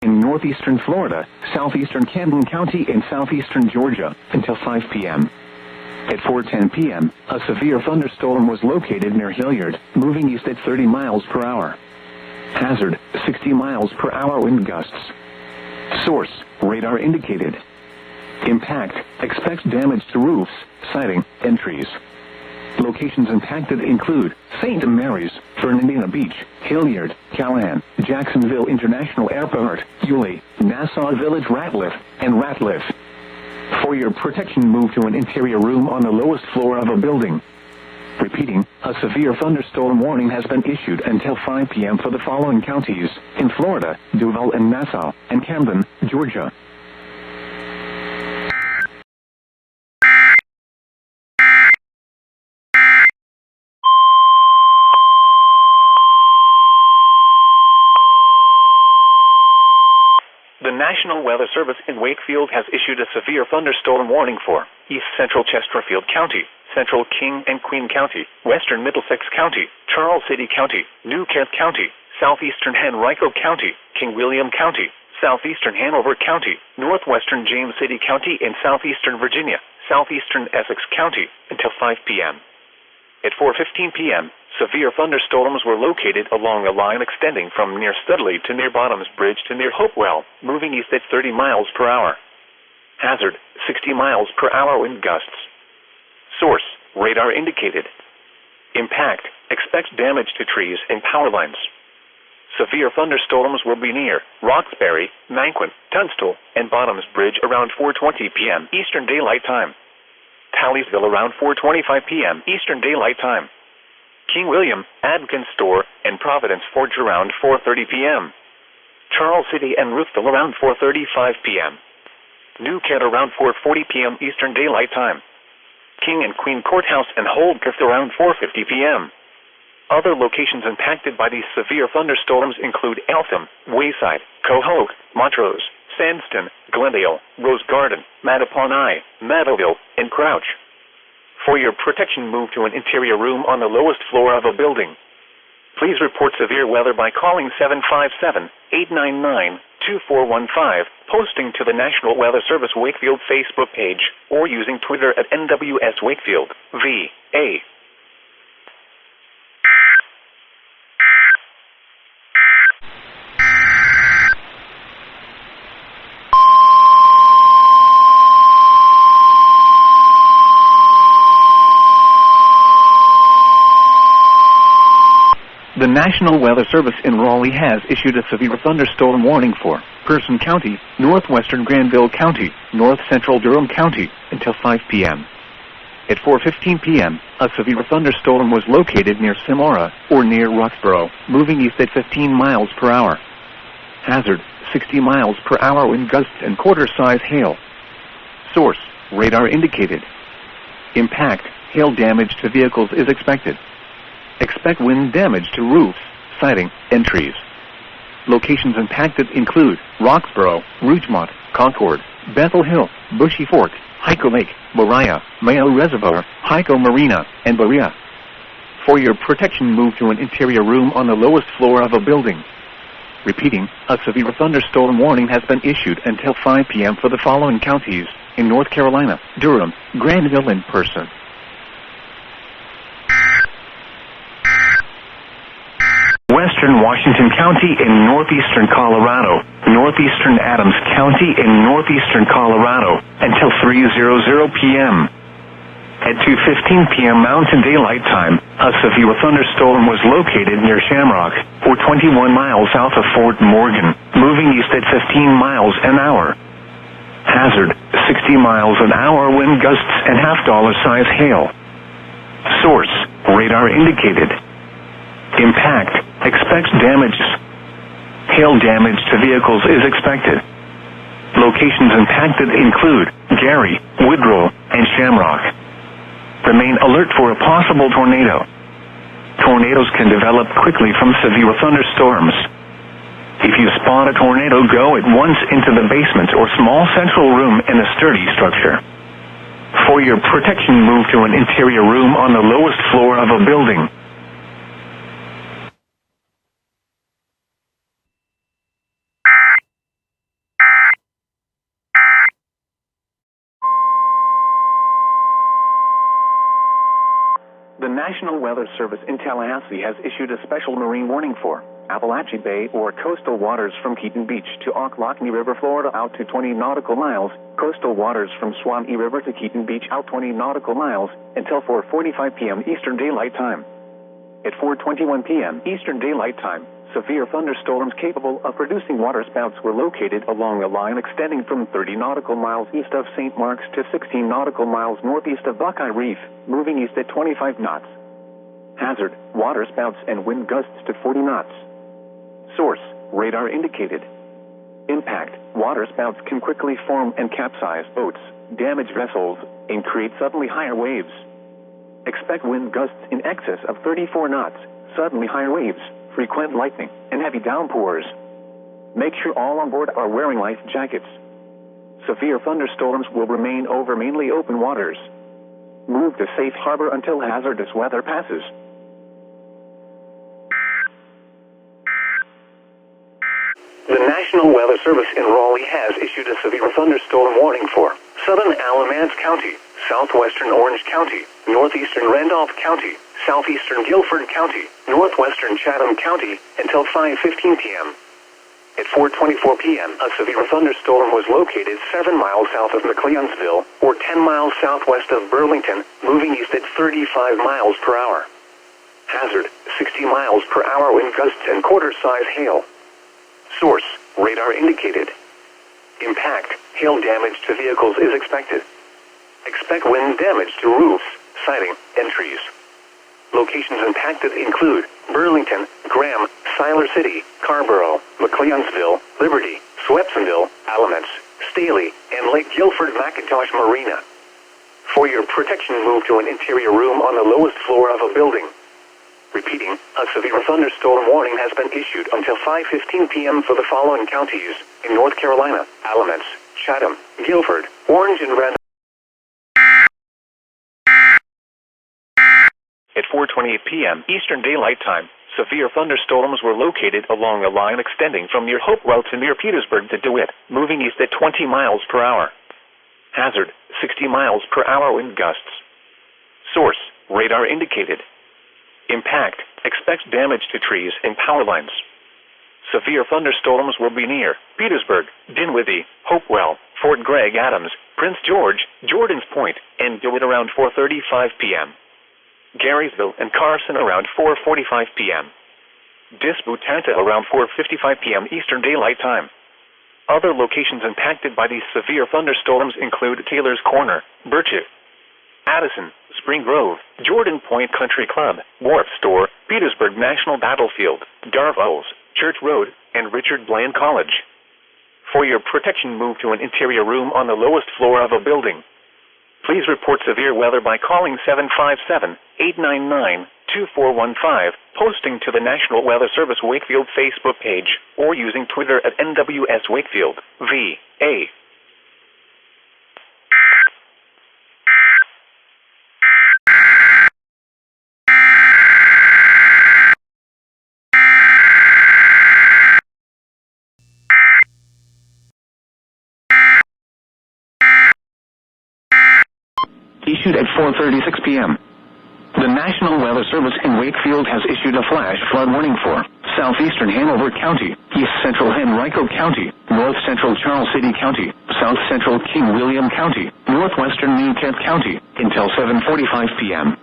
In northeastern Florida, southeastern Camden County, and southeastern Georgia until 5 p.m. At 4:10 p.m., a severe thunderstorm was located near Hilliard, moving east at 30 miles per hour. Hazard, 60 miles per hour wind gusts. Source, radar indicated. Impact, expects damage to roofs, siding, and trees. Locations impacted include St. Mary's, Fernandina Beach, Hilliard, Callahan, Jacksonville International Airport, Yulee, Nassau Village, Ratliff, and Ratliff. For your protection, move to an interior room on the lowest floor of a building. Repeating, a severe thunderstorm warning has been issued until 5 p.m. for the following counties in Florida: Duval and Nassau, and Camden, Georgia. The National Weather Service in Wakefield has issued a severe thunderstorm warning for East Central Chesterfield County, Central King and Queen County, Western Middlesex County, Charles City County, New Kent County, Southeastern Henrico County, King William County, Southeastern Hanover County, Northwestern James City County, and Southeastern Virginia, Southeastern Essex County until 5 p.m. At 4:15 p.m., severe thunderstorms were located along a line extending from near Studley to near Bottoms Bridge to near Hopewell, moving east at 30 miles per hour. Hazard, 60 miles per hour wind gusts. Source, radar indicated. Impact, expects damage to trees and power lines. Severe thunderstorms will be near Roxbury, Manquin, Tunstall, and Bottoms Bridge around 4:20 p.m. Eastern Daylight Time. Talliesville around 4:25 p.m. Eastern Daylight Time. King William, Adkins Store, and Providence Forge around 4:30 p.m. Charles City and Ruthville around 4:35 p.m. New Kent around 4:40 p.m. Eastern Daylight Time. King and Queen Courthouse and Holdcliff around 4:50 p.m. Other locations impacted by these severe thunderstorms include Eltham, Wayside, Cohogue, Montrose, Sandston, Glendale, Rose Garden, Mattapan, Mattaville, and Crouch. For your protection, move to an interior room on the lowest floor of a building. Please report severe weather by calling 757-899-2415, posting to the National Weather Service Wakefield Facebook page, or using Twitter at NWS Wakefield, VA. The National Weather Service in Raleigh has issued a severe thunderstorm warning for Person County, northwestern Granville County, north central Durham County, until 5 p.m. At 4:15 p.m., a severe thunderstorm was located near Samora, or near Roxborough, moving east at 15 miles per hour. Hazard, 60 miles per hour wind gusts and quarter-size hail. Source, radar indicated. Impact, hail damage to vehicles is expected. Expect wind damage to roofs, siding, and trees. Locations impacted include Roxborough, Rougemont, Concord, Bethel Hill, Bushy Fork, Hyco Lake, Moriah, Mayo Reservoir, Hyco Marina, and Berea. For your protection, move to an interior room on the lowest floor of a building. Repeating, a severe thunderstorm warning has been issued until 5 p.m. for the following counties in North Carolina: Durham, Granville, and Person. Western Washington County in northeastern Colorado, northeastern Adams County in northeastern Colorado, until 3:00 p.m. At 2:15 p.m. Mountain Daylight Time, a severe thunderstorm was located near Shamrock, or 21 miles south of Fort Morgan, moving east at 15 miles an hour. Hazard, 60 miles an hour wind gusts and half-dollar-size hail. Source, radar indicated. Impact, expects damages. Hail damage to vehicles is expected. Locations impacted include Gary, Woodrow, and Shamrock. Remain alert for a possible tornado. Tornadoes can develop quickly from severe thunderstorms. If you spot a tornado, go at once into the basement or small central room in a sturdy structure. For your protection, move to an interior room on the lowest floor of a building. The National Weather Service in Tallahassee has issued a special marine warning for Appalachia Bay or coastal waters from Keaton Beach to Ocklawahamie River, Florida, out to 20 nautical miles, coastal waters from Swanee River to Keaton Beach out 20 nautical miles, until 4:45 p.m. Eastern Daylight Time. At 4:21 p.m. Eastern Daylight Time, severe thunderstorms capable of producing waterspouts were located along a line extending from 30 nautical miles east of St. Mark's to 16 nautical miles northeast of Buckeye Reef, moving east at 25 knots. Hazard, waterspouts and wind gusts to 40 knots. Source, radar indicated. Impact, waterspouts can quickly form and capsize boats, damage vessels, and create suddenly higher waves. Expect wind gusts in excess of 34 knots, suddenly higher waves, frequent lightning, and heavy downpours. Make sure all on board are wearing life jackets. Severe thunderstorms will remain over mainly open waters. Move to safe harbor until hazardous weather passes. The National Weather Service in Raleigh has issued a severe thunderstorm warning for southern Alamance County, southwestern Orange County, northeastern Randolph County, southeastern Guilford County, northwestern Chatham County, until 5:15 p.m. At 4:24 p.m., a severe thunderstorm was located 7 miles south of McLeonsville, or 10 miles southwest of Burlington, moving east at 35 miles per hour. Hazard, 60 miles per hour wind gusts and quarter-size hail. Source, radar indicated. Impact, hail damage to vehicles is expected. Expect wind damage to roofs, siding, and trees. Locations impacted include Burlington, Graham, Siler City, Carborough, McLeonsville, Liberty, Swepsonville, Alamance, Staley, and Lake Guilford McIntosh Marina. For your protection, move to an interior room on the lowest floor of a building. Repeating, a severe thunderstorm warning has been issued until 5:15 p.m. for the following counties in North Carolina: Alamance, Chatham, Guilford, Orange, and Randolph. At 4:28 p.m. Eastern Daylight Time, severe thunderstorms were located along a line extending from near Hopewell to near Petersburg to DeWitt, moving east at 20 miles per hour. Hazard, 60 miles per hour wind gusts. Source, radar indicated. Impact, expects damage to trees and power lines. Severe thunderstorms will be near Petersburg, Dinwiddie, Hopewell, Fort Gregg Adams, Prince George, Jordan's Point, and DeWitt around 4:35 p.m. Garysville and Carson around 4:45 p.m. Disputanta around 4:55 p.m. Eastern Daylight Time. Other locations impacted by these severe thunderstorms include Taylor's Corner, Birchett, Addison, Spring Grove, Jordan Point Country Club, Wharf Store, Petersburg National Battlefield, Darvos, Church Road, and Richard Bland College. For your protection, move to an interior room on the lowest floor of a building. Please report severe weather by calling 757-899-2415, posting to the National Weather Service Wakefield Facebook page, or using Twitter at NWS Wakefield, VA. Issued at 4:36 p.m. The National Weather Service in Wakefield has issued a flash flood warning for southeastern Hanover County, east central Henrico County, north central Charles City County, south central King William County, northwestern New Kent County, until 7:45 p.m.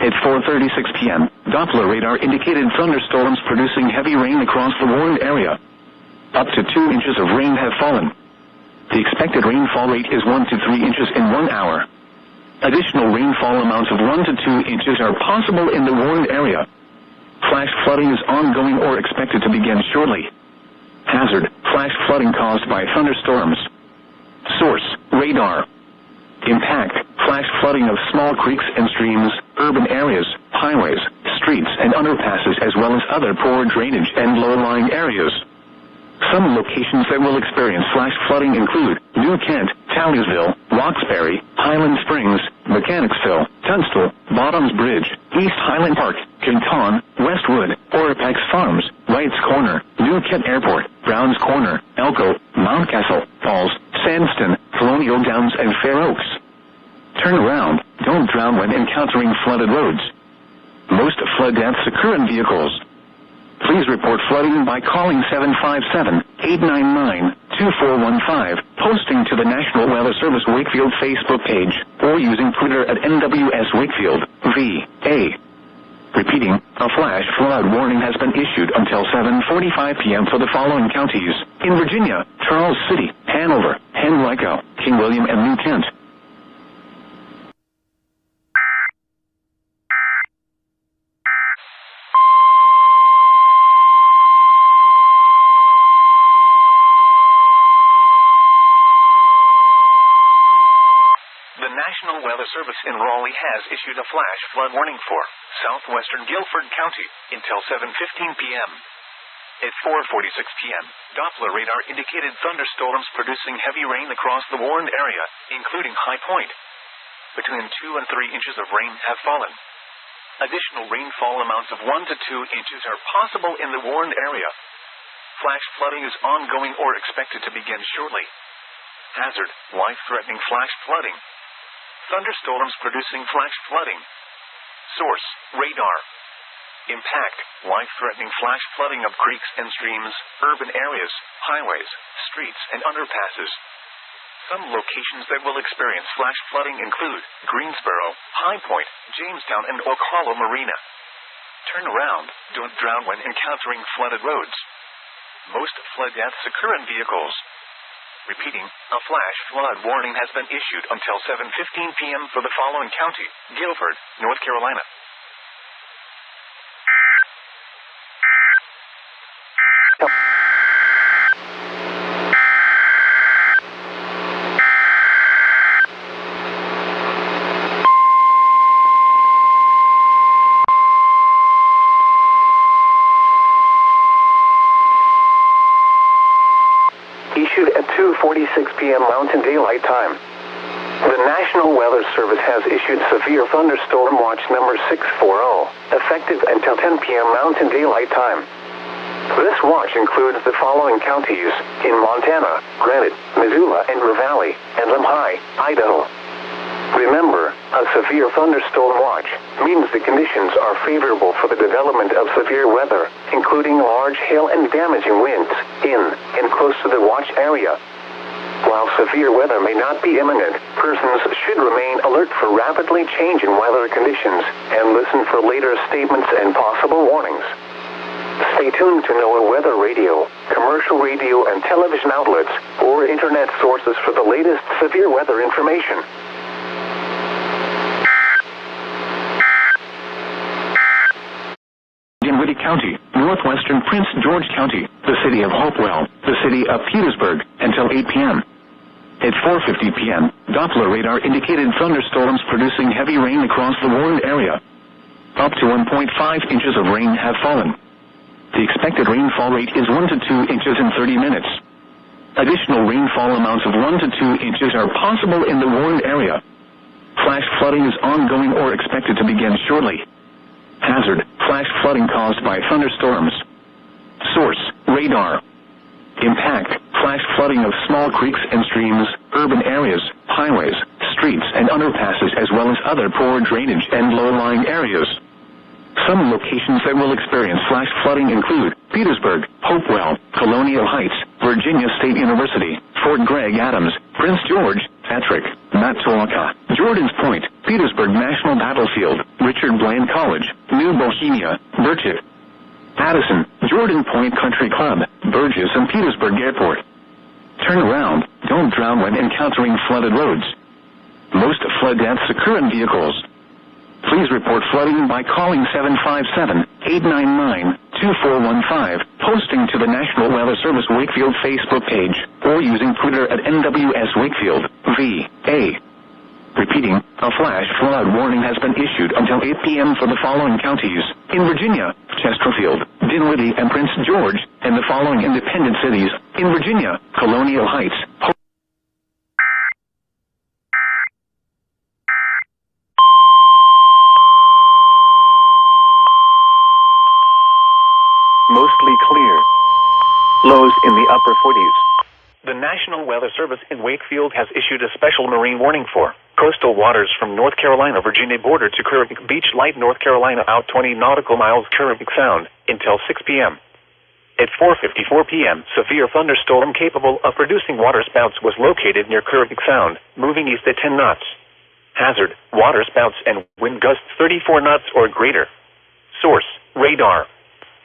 At 4:36 p.m., Doppler radar indicated thunderstorms producing heavy rain across the warned area. Up to 2 inches of rain have fallen. The expected rainfall rate is 1 to 3 inches in 1 hour. Additional rainfall amounts of 1 to 2 inches are possible in the warned area. Flash flooding is ongoing or expected to begin shortly. Hazard: flash flooding caused by thunderstorms. Source: radar. Impact: flash flooding of small creeks and streams, urban areas, highways, streets, and underpasses, as well as other poor drainage and low-lying areas. Some locations that will experience flash flooding include New Kent, Talliesville, Roxbury, Highland Springs, Mechanicsville, Tunstall, Bottoms Bridge, East Highland Park, Canton, Westwood, Orapax Farms, Wright's Corner, New Kent Airport, Brown's Corner, Elko, Mountcastle, Falls, Sandston, Colonial Downs, and Fair Oaks. Turn around. Don't drown when encountering flooded roads. Most flood deaths occur in vehicles. Please report flooding by calling 757-899-2415, posting to the National Weather Service Wakefield Facebook page, or using Twitter at NWS Wakefield, VA. Repeating, a flash flood warning has been issued until 7:45 p.m. for the following counties: in Virginia, Charles City, Hanover, Henrico, King William, and New Kent. The National Weather Service in Raleigh has issued a flash flood warning for southwestern Guilford County until 7:15 p.m. At 4:46 p.m., Doppler radar indicated thunderstorms producing heavy rain across the warned area, including High Point. Between 2 and 3 inches of rain have fallen. Additional rainfall amounts of 1 to 2 inches are possible in the warned area. Flash flooding is ongoing or expected to begin shortly. Hazard: life-threatening flash flooding. Thunderstorms producing flash flooding. Source: radar. Impact: life-threatening flash flooding of creeks and streams, urban areas, highways, streets, and underpasses. Some locations that will experience flash flooding include Greensboro, High Point, Jamestown, and Oak Hollow Marina. Turn around. Don't drown when encountering flooded roads. Most flood deaths occur in vehicles. Repeating, a flash flood warning has been issued until 7:15 p.m. for the following county: Guilford, North Carolina. Issued at 2:46 p.m. Mountain Daylight Time. The National Weather Service has issued severe thunderstorm watch number 640, effective until 10 p.m. Mountain Daylight Time. This watch includes the following counties: in Montana, Granite, Missoula, and Ravalli, and Lemhi, Idaho. Remember, a severe thunderstorm watch means the conditions are favorable for the development of severe weather, including large hail and damaging winds, in and close to the watch area. While severe weather may not be imminent, persons should remain alert for rapidly changing weather conditions and listen for later statements and possible warnings. Stay tuned to NOAA Weather Radio, commercial radio and television outlets, or internet sources for the latest severe weather information. Dinwiddie County, northwestern Prince George County, the city of Hopewell, the city of Petersburg, until 8 p.m. At 4:50 p.m., Doppler radar indicated thunderstorms producing heavy rain across the warned area. Up to 1.5 inches of rain have fallen. The expected rainfall rate is 1 to 2 inches in 30 minutes. Additional rainfall amounts of 1 to 2 inches are possible in the warned area. Flash flooding is ongoing or expected to begin shortly. Hazard, flash flooding caused by thunderstorms. Source, radar. Impact, flash flooding of small creeks and streams, urban areas, highways, streets and underpasses as well as other poor drainage and low-lying areas. Some locations that will experience flash flooding include Petersburg, Hopewell, Colonial Heights, Virginia State University, Fort Gregg Adams, Prince George, Patrick, Matsuoka, Jordan's Point, Petersburg National Battlefield, Richard Bland College, New Bohemia, Birchett, Addison, Jordan Point Country Club, Burgess and Petersburg Airport. Turn around, don't drown when encountering flooded roads. Most flood deaths occur in vehicles. Please report flooding by calling 757-899-2415, posting to the National Weather Service Wakefield Facebook page, or using Twitter at NWS Wakefield, VA. Repeating, a flash flood warning has been issued until 8 p.m. for the following counties: in Virginia, Chesterfield, Dinwiddie, and Prince George, and the following independent cities: in Virginia, Colonial Heights. Mostly clear. Lows in the upper 40s. The National Weather Service in Wakefield has issued a special marine warning for coastal waters from North Carolina Virginia border to Caribbean Beach, Light, North Carolina, out 20 nautical miles Caribbean Sound until 6 p.m. At 4:54 p.m., severe thunderstorm capable of producing waterspouts was located near Caribbean Sound, moving east at 10 knots. Hazard, waterspouts and wind gusts 34 knots or greater. Source, radar.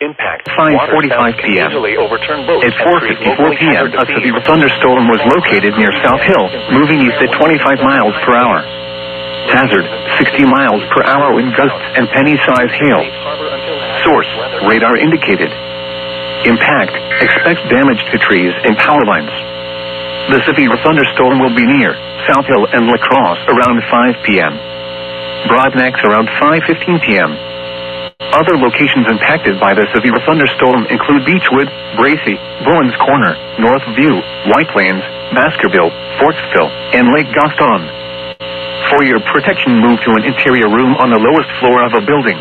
Impact, 5:45 p.m. At 4:54 p.m., a severe thunderstorm was located near South Hill, moving east at 25 miles per hour. Hazard, 60 miles per hour wind gusts and penny-sized hail. Source, radar indicated. Impact, expect damage to trees and power lines. The severe thunderstorm will be near South Hill and La Crosse around 5 p.m. Broadneck around 5:15 p.m. Other locations impacted by the severe thunderstorm include Beechwood, Bracy, Bowens Corner, North View, White Plains, Baskerville, Forksville, and Lake Gaston. For your protection, move to an interior room on the lowest floor of a building.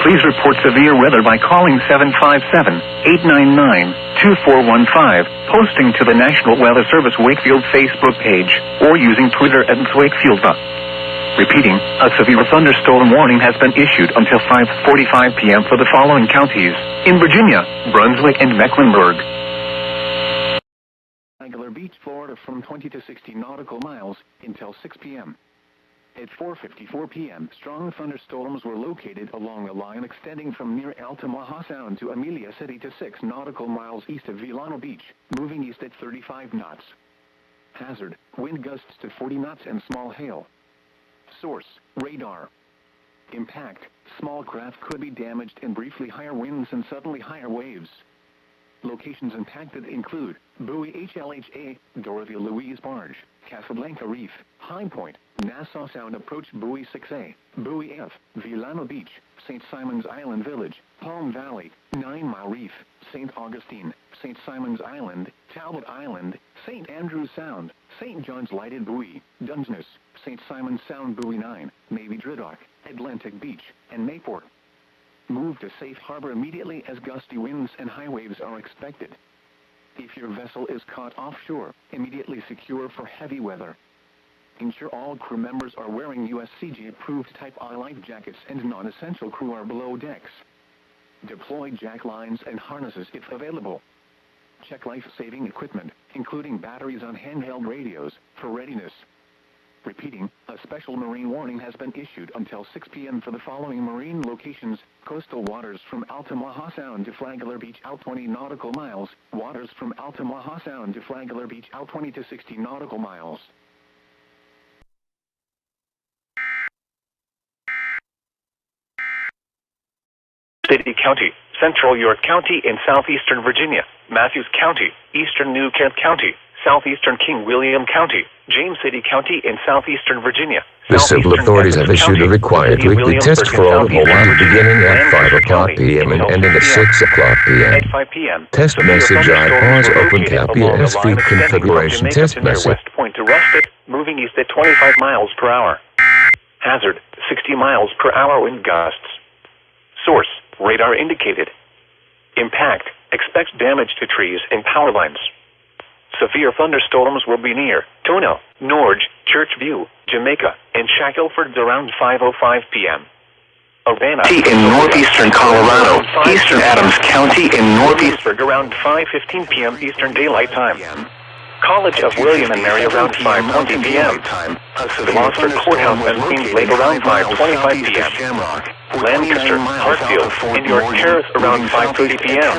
Please report severe weather by calling 757-899-2415, posting to the National Weather Service Wakefield Facebook page, or using Twitter at Wakefield. Repeating, a severe thunderstorm warning has been issued until 5:45 p.m. for the following counties: in Virginia, Brunswick, and Mecklenburg. Regular Beach, Florida, from 20 to 60 nautical miles until 6 p.m. At 4:54 p.m., strong thunderstorms were located along the line extending from near Altamaha Sound to Amelia City to 6 nautical miles east of Villano Beach, moving east at 35 knots. Hazard, wind gusts to 40 knots and small hail. Source, radar. Impact, small craft could be damaged in briefly higher winds and suddenly higher waves. Locations impacted include Buoy HLHA, Dorothea Louise Barge, Casablanca Reef, High Point, Nassau Sound Approach Buoy 6A, Buoy F, Villano Beach, St. Simon's Island Village, Palm Valley, 9 Mile Reef, St. Augustine, St. Simon's Island, Talbot Island, St. Andrews Sound, St. John's Lighted Buoy, Dungeness, St. Simon's Sound Buoy 9, Navy Driddock, Atlantic Beach, and Mayport. Move to safe harbor immediately as gusty winds and high waves are expected. If your vessel is caught offshore, immediately secure for heavy weather. Ensure all crew members are wearing USCG-approved Type I life jackets and non-essential crew are below decks. Deploy jack lines and harnesses if available. Check life-saving equipment, including batteries on handheld radios, for readiness. Repeating, a special marine warning has been issued until 6 p.m. for the following marine locations: coastal waters from Altamaha Sound to Flagler Beach out 20 nautical miles, waters from Altamaha Sound to Flagler Beach out 20 to 60 nautical miles. City County, Central York County in southeastern Virginia, Matthews County, Eastern New Kent County, southeastern King William County, James City County in southeastern Virginia. The civil authorities have issued a required weekly test for audible line beginning at 5 o'clock p.m. and ending at 6 o'clock p.m. At 5 p.m. Test message iPause open copy feed configuration test message. West Point to Rusted, moving east at 25 miles per hour. Hazard, 60 miles per hour wind gusts. Source, radar indicated. Impact, expect damage to trees and power lines. Severe thunderstorms will be near Tono, Norge, Churchview, Jamaica, and Shackelford around 5:05 p.m. Urbana in northeastern Colorado, eastern Adams County in northeastern around 5:15 p.m. Eastern Daylight Time. College of William and Mary around 5:20 p.m. Gloucester Courthouse and Queens Lake around 5:25 p.m. Lancaster, Hartfield, and York Terrace around 5:30 p.m.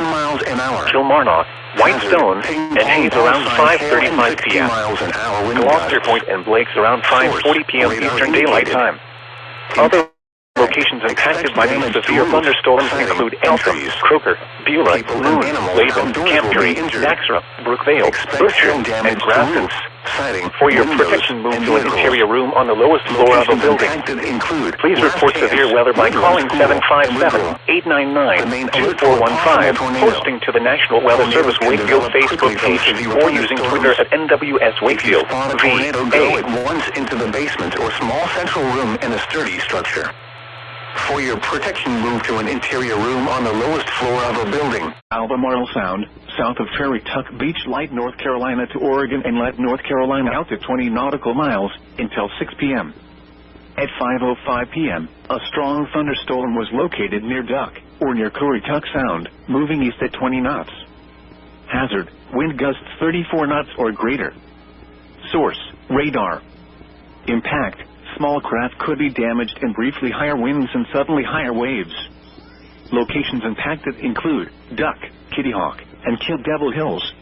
Kilmarnock, Whitestone, and Hayes around 5:35 p.m. Gloucester Point and Blake's around 5:40 p.m. Eastern Daylight Time. Other locations impacted by these severe thunderstorms include Eltham, Croker, Beulah, Moon, Laban, Campery, Naxra, Brookvale, Berkshire, and Grassens. For your protection, move to an interior room on the lowest floor of a building. Please report severe weather by calling 757-899-2415, posting to the National Weather Service Wakefield Facebook page, or using Twitter at NWS Wakefield. Go at once into the basement or small central room in a sturdy structure. For your protection, move to an interior room on the lowest floor of a building. Albemarle Sound, south of Ferry Tuck Beach, light North Carolina to Oregon and let North Carolina out to 20 nautical miles until 6 p.m. At 5:05 p.m., a strong thunderstorm was located near Duck, or near Currituck Sound, moving east at 20 knots. Hazard, wind gusts 34 knots or greater. Source, radar. Impact, small craft could be damaged and briefly higher winds and suddenly higher waves. Locations impacted include Duck, Kitty Hawk, and Kill Devil Hills.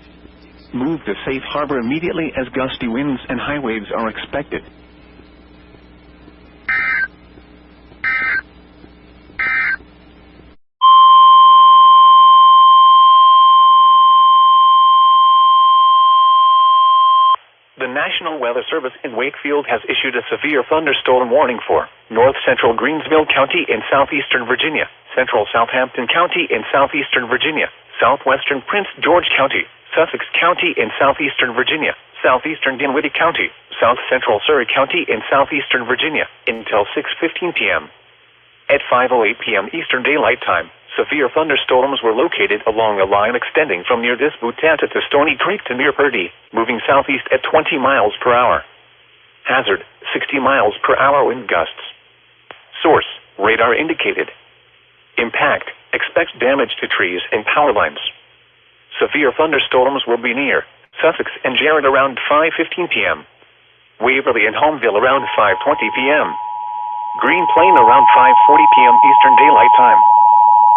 Move to safe harbor immediately as gusty winds and high waves are expected. The National Weather Service in Wakefield has issued a severe thunderstorm warning for north central Greensville County in southeastern Virginia, central Southampton County in southeastern Virginia, southwestern Prince George County, Sussex County in southeastern Virginia, southeastern Dinwiddie County, south central Surrey County in southeastern Virginia, until 6:15 p.m. At 5:08 p.m. Eastern Daylight Time, severe thunderstorms were located along a line extending from near Disputanta to Stony Creek to near Purdy, moving southeast at 20 miles per hour. Hazard, 60 miles per hour wind gusts. Source, radar indicated. Impact, expect damage to trees and power lines. Severe thunderstorms will be near Sussex and Jarrett around 5:15 p.m. Waverly and Homeville around 5:20 p.m. Green Plain around 5:40 p.m. Eastern Daylight Time.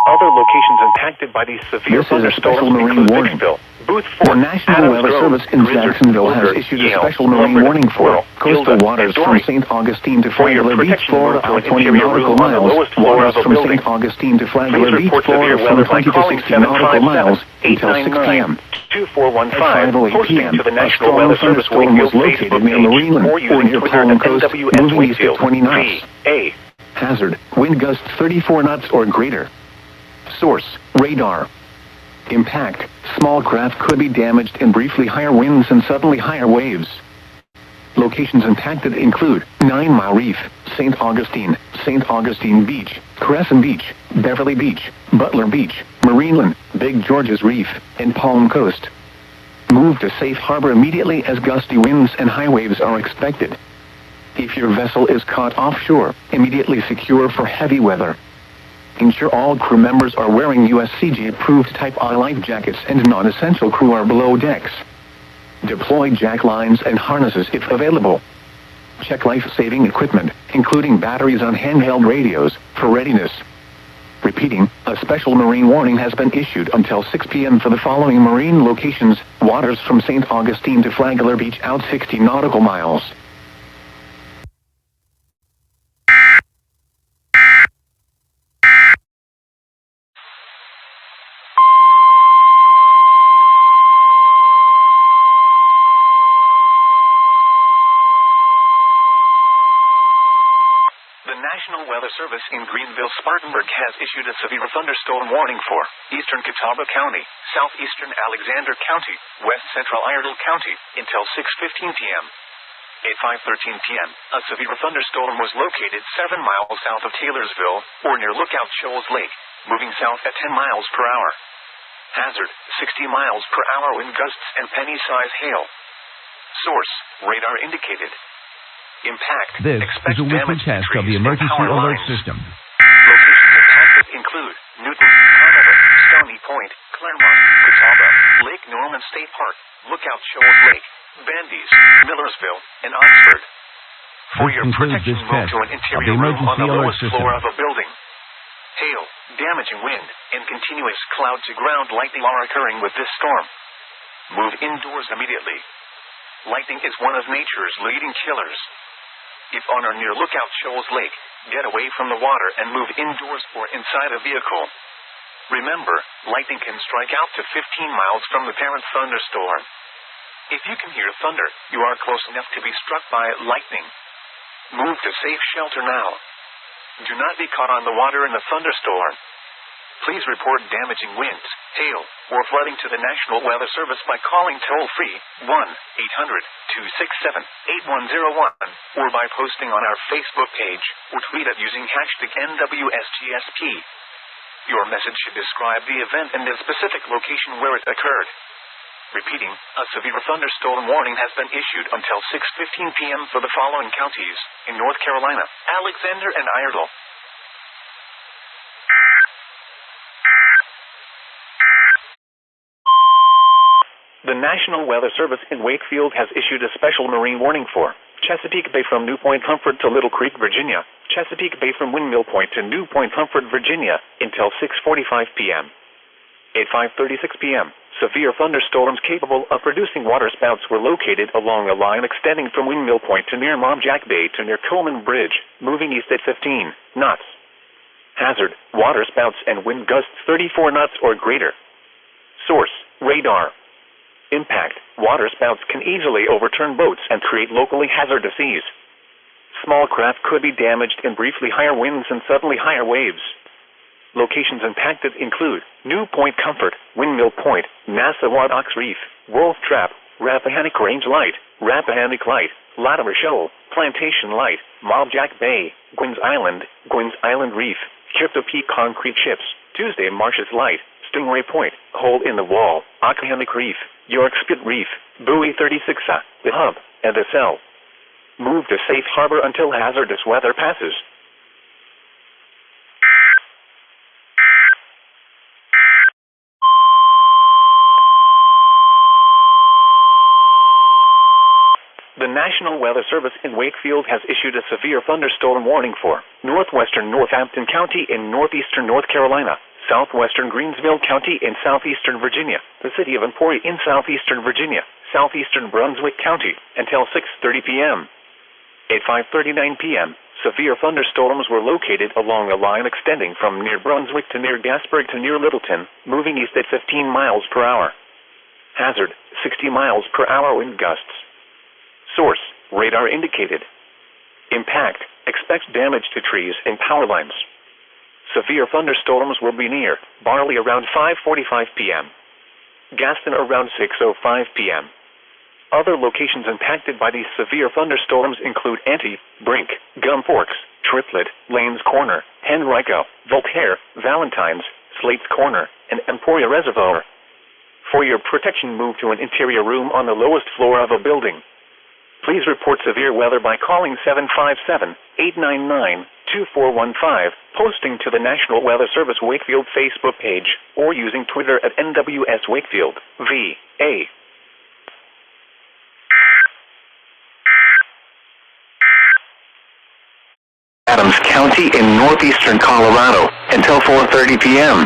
Other locations impacted by these severe thunderstorms include Vicksville, Booth Fort, the National Weather Service in Jacksonville has issued a special marine warning for coastal waters from St. Augustine to Flagler Beach, Florida, out 20 nautical miles. Waters from St. Augustine to Flagler Beach, Florida, from 20 to 60 nautical miles until 6 p.m. 2415, posting to the National Weather Service was located near Marineland or near Palm Coast, moving east at 20 knots. Hazard, wind gusts 34 knots or greater. Source, radar. Impact, small craft could be damaged and briefly higher winds and suddenly higher waves. Locations impacted include 9 Mile Reef, St. Augustine Beach, Crescent Beach, Beverly Beach, Butler Beach, Marineland, Big George's Reef, and Palm Coast. Move to safe harbor immediately as gusty winds and high waves are expected. If your vessel is caught offshore, immediately secure for heavy weather. Ensure all crew members are wearing USCG-approved Type I life jackets and non-essential crew are below decks. Deploy jack lines and harnesses if available. Check life-saving equipment, including batteries on handheld radios, for readiness. Repeating, a special marine warning has been issued until 6 p.m. for the following marine locations: waters from St. Augustine to Flagler Beach out 60 nautical miles. The National Weather Service in Greenville-Spartanburg has issued a severe thunderstorm warning for eastern Catawba County, southeastern Alexander County, west central Iredell County, until 6:15 p.m. At 5:13 p.m., a severe thunderstorm was located 7 miles south of Taylorsville, or near Lookout Shoals Lake, moving south at 10 miles per hour. Hazard, 60 miles per hour wind gusts and penny-size hail. Source, radar indicated. Impact. This Expect is a weekly damage to test of trees the and Emergency power Alert lines. System. Locations impacted include Newton, Hanover, Stony Point, Claremont, Catawba, Lake Norman State Park, Lookout Shoals Lake, Bandy's, Millersville, and Oxford. For This your concludes protection, this move test to an of interior the room on Emergency the Alert lowest System. floor of a building. Hail, damaging wind, and continuous cloud-to-ground lightning are occurring with this storm. Move indoors immediately. Lightning is one of nature's leading killers. If on or near Lookout Shoals Lake, get away from the water and move indoors or inside a vehicle. Remember, lightning can strike out to 15 miles from the parent thunderstorm. If you can hear thunder, you are close enough to be struck by lightning. Move to safe shelter now. Do not be caught on the water in a thunderstorm. Please report damaging winds, hail, or flooding to the National Weather Service by calling toll-free 1-800-267-8101 or by posting on our Facebook page or tweet it using hashtag NWSGSP. Your message should describe the event and the specific location where it occurred. Repeating, a severe thunderstorm warning has been issued until 6:15 p.m. for the following counties in North Carolina: Alexander and Iredell. The National Weather Service in Wakefield has issued a special marine warning for Chesapeake Bay from New Point Comfort to Little Creek, Virginia, Chesapeake Bay from Windmill Point to New Point Comfort, Virginia, until 6:45 p.m. At 5:36 p.m., severe thunderstorms capable of producing waterspouts were located along a line extending from Windmill Point to near Mom Jack Bay to near Coleman Bridge, moving east at 15 knots. Hazard, waterspouts and wind gusts 34 knots or greater. Source, radar. Impact, waterspouts can easily overturn boats and create locally hazardous seas. Small craft could be damaged in briefly higher winds and suddenly higher waves. Locations impacted include New Point Comfort, Windmill Point, Nassau Ox Reef, Wolf Trap, Rappahannock Range Light, Rappahannock Light, Latimer Shoal, Plantation Light, Mob Jack Bay, Gwynns Island Reef, Crypto Peak Concrete Ships, Tuesday Marshes Light, Stingray Point, Hole in the Wall, Occohannock Reef, York Spit Reef, Buoy 36, The Hub, and The Cell. Move to safe harbor until hazardous weather passes. The National Weather Service in Wakefield has issued a severe thunderstorm warning for northwestern Northampton County in northeastern North Carolina, southwestern Greensville County in southeastern Virginia, the city of Emporia in southeastern Virginia, southeastern Brunswick County, until 6:30 p.m. At 5:39 p.m., severe thunderstorms were located along a line extending from near Brunswick to near Gasburg to near Littleton, moving east at 15 miles per hour. Hazard, 60 miles per hour wind gusts. Source, radar indicated. Impact, expect damage to trees and power lines. Severe thunderstorms will be near Barley around 5:45 p.m. Gaston around 6:05 p.m. Other locations impacted by these severe thunderstorms include Ante, Brink, Gum Forks, Triplet, Lanes Corner, Henrico, Voltaire, Valentine's, Slate's Corner, and Emporia Reservoir. For your protection, move to an interior room on the lowest floor of a building. Please report severe weather by calling 757-899-2415, posting to the National Weather Service Wakefield Facebook page, or using Twitter at NWS Wakefield, VA. County in northeastern Colorado until 4:30 p.m.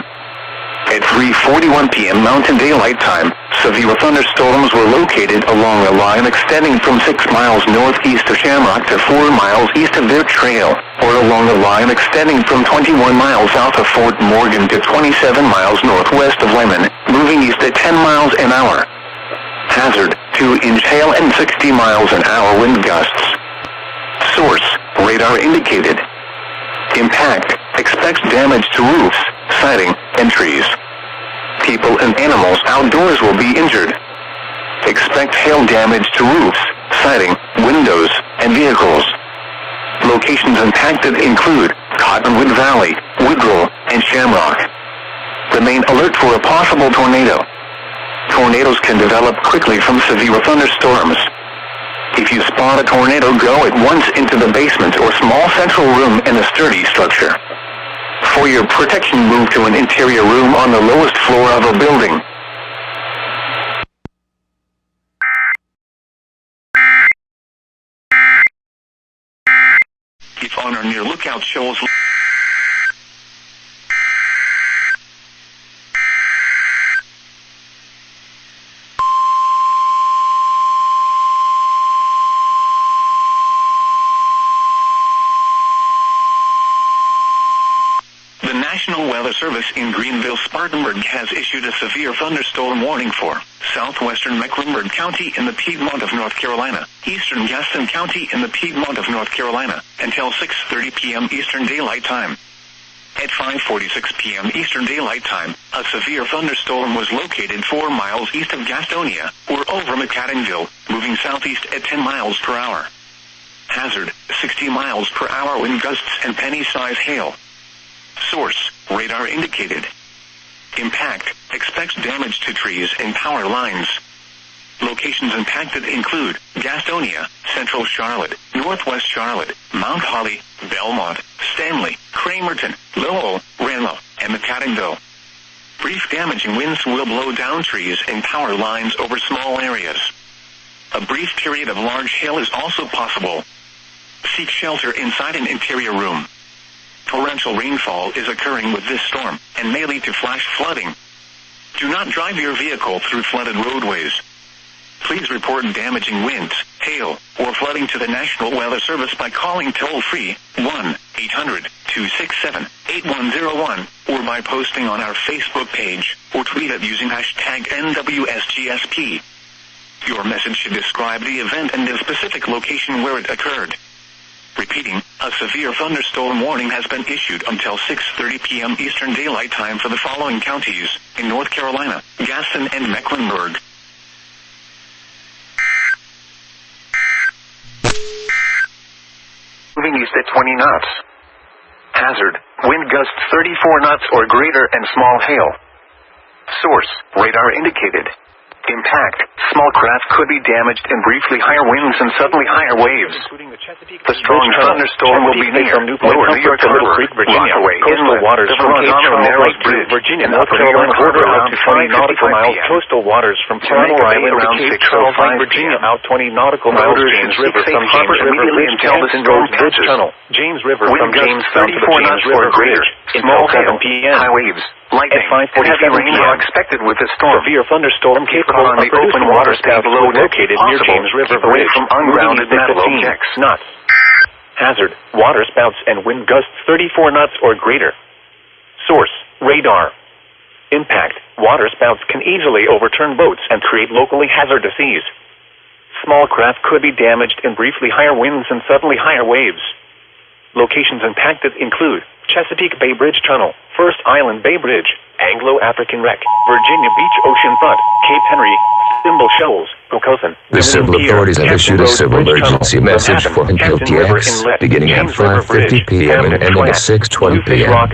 At 3:41 p.m. Mountain Daylight Time, severe thunderstorms were located along a line extending from 6 miles northeast of Shamrock to 4 miles east of their trail, or along a line extending from 21 miles south of Fort Morgan to 27 miles northwest of Lemon, moving east at 10 miles an hour. Hazard, 2-inch hail and 60 miles an hour wind gusts. Source, radar indicated. Impact, expects damage to roofs, siding, and trees. People and animals outdoors will be injured. Expect hail damage to roofs, siding, windows, and vehicles. Locations impacted include Cottonwood Valley, Woodrow, and Shamrock. Remain alert for a possible tornado. Tornadoes can develop quickly from severe thunderstorms. If you spot a tornado, go at once into the basement or small central room in a sturdy structure. For your protection, move to an interior room on the lowest floor of a building. If on or near lookout shows National Weather Service in Greenville-Spartanburg has issued a severe thunderstorm warning for southwestern Mecklenburg County in the Piedmont of North Carolina, eastern Gaston County in the Piedmont of North Carolina, until 6:30 p.m. Eastern Daylight Time. At 5:46 p.m. Eastern Daylight Time, a severe thunderstorm was located 4 miles east of Gastonia, or over McCaddenville, moving southeast at 10 miles per hour. Hazard, 60 miles per hour wind gusts and penny-size hail. Source, radar indicated. Impact, expects damage to trees and power lines. Locations impacted include Gastonia, Central Charlotte, Northwest Charlotte, Mount Holly, Belmont, Stanley, Cramerton, Lowell, Renlo, and McCaddenville. Brief damaging winds will blow down trees and power lines over small areas. A brief period of large hail is also possible. Seek shelter inside an interior room. Torrential rainfall is occurring with this storm, and may lead to flash flooding. Do not drive your vehicle through flooded roadways. Please report damaging winds, hail, or flooding to the National Weather Service by calling toll-free 1-800-267-8101, or by posting on our Facebook page, or tweet it using hashtag NWSGSP. Your message should describe the event and the specific location where it occurred. Repeating, a severe thunderstorm warning has been issued until 6:30 p.m. Eastern Daylight Time for the following counties in North Carolina, Gaston, and Mecklenburg. Moving east at 20 knots. Hazard, wind gusts 34 knots or greater and small hail. Source, radar indicated. Impact, small craft could be damaged and briefly higher winds and suddenly higher waves. The strong thunderstorm will be near Lower New York to Little Creek, Virginia, coastal waters from Cape to Narrows Bridge, Virginia, North Carolina border out to 20 nautical miles, coastal waters from Channel Island to Cape Charles, Virginia, out 20 nautical miles, James River from James River Bridge to Hampton Roads Bridge Tunnel, James River from James to the James River Bridge, small hail, high waves. Lightning and heavy rain are expected with this storm. Severe thunderstorm capable on the open water space below located near James River Bridge from ungrounded metal objects. Knots. Hazard, water spouts and wind gusts 34 knots or greater. Source, radar. Impact, water spouts can easily overturn boats and create locally hazardous seas. Small craft could be damaged in briefly higher winds and suddenly higher waves. Locations impacted include Chesapeake Bay Bridge Tunnel, First Island Bay Bridge, Anglo-African Wreck, Virginia Beach Oceanfront, Cape Henry, Thimble Shoals, Pocosin. The civil authorities have issued a civil emergency message for TX beginning at 5:50 p.m. and ending at 6:20 p.m.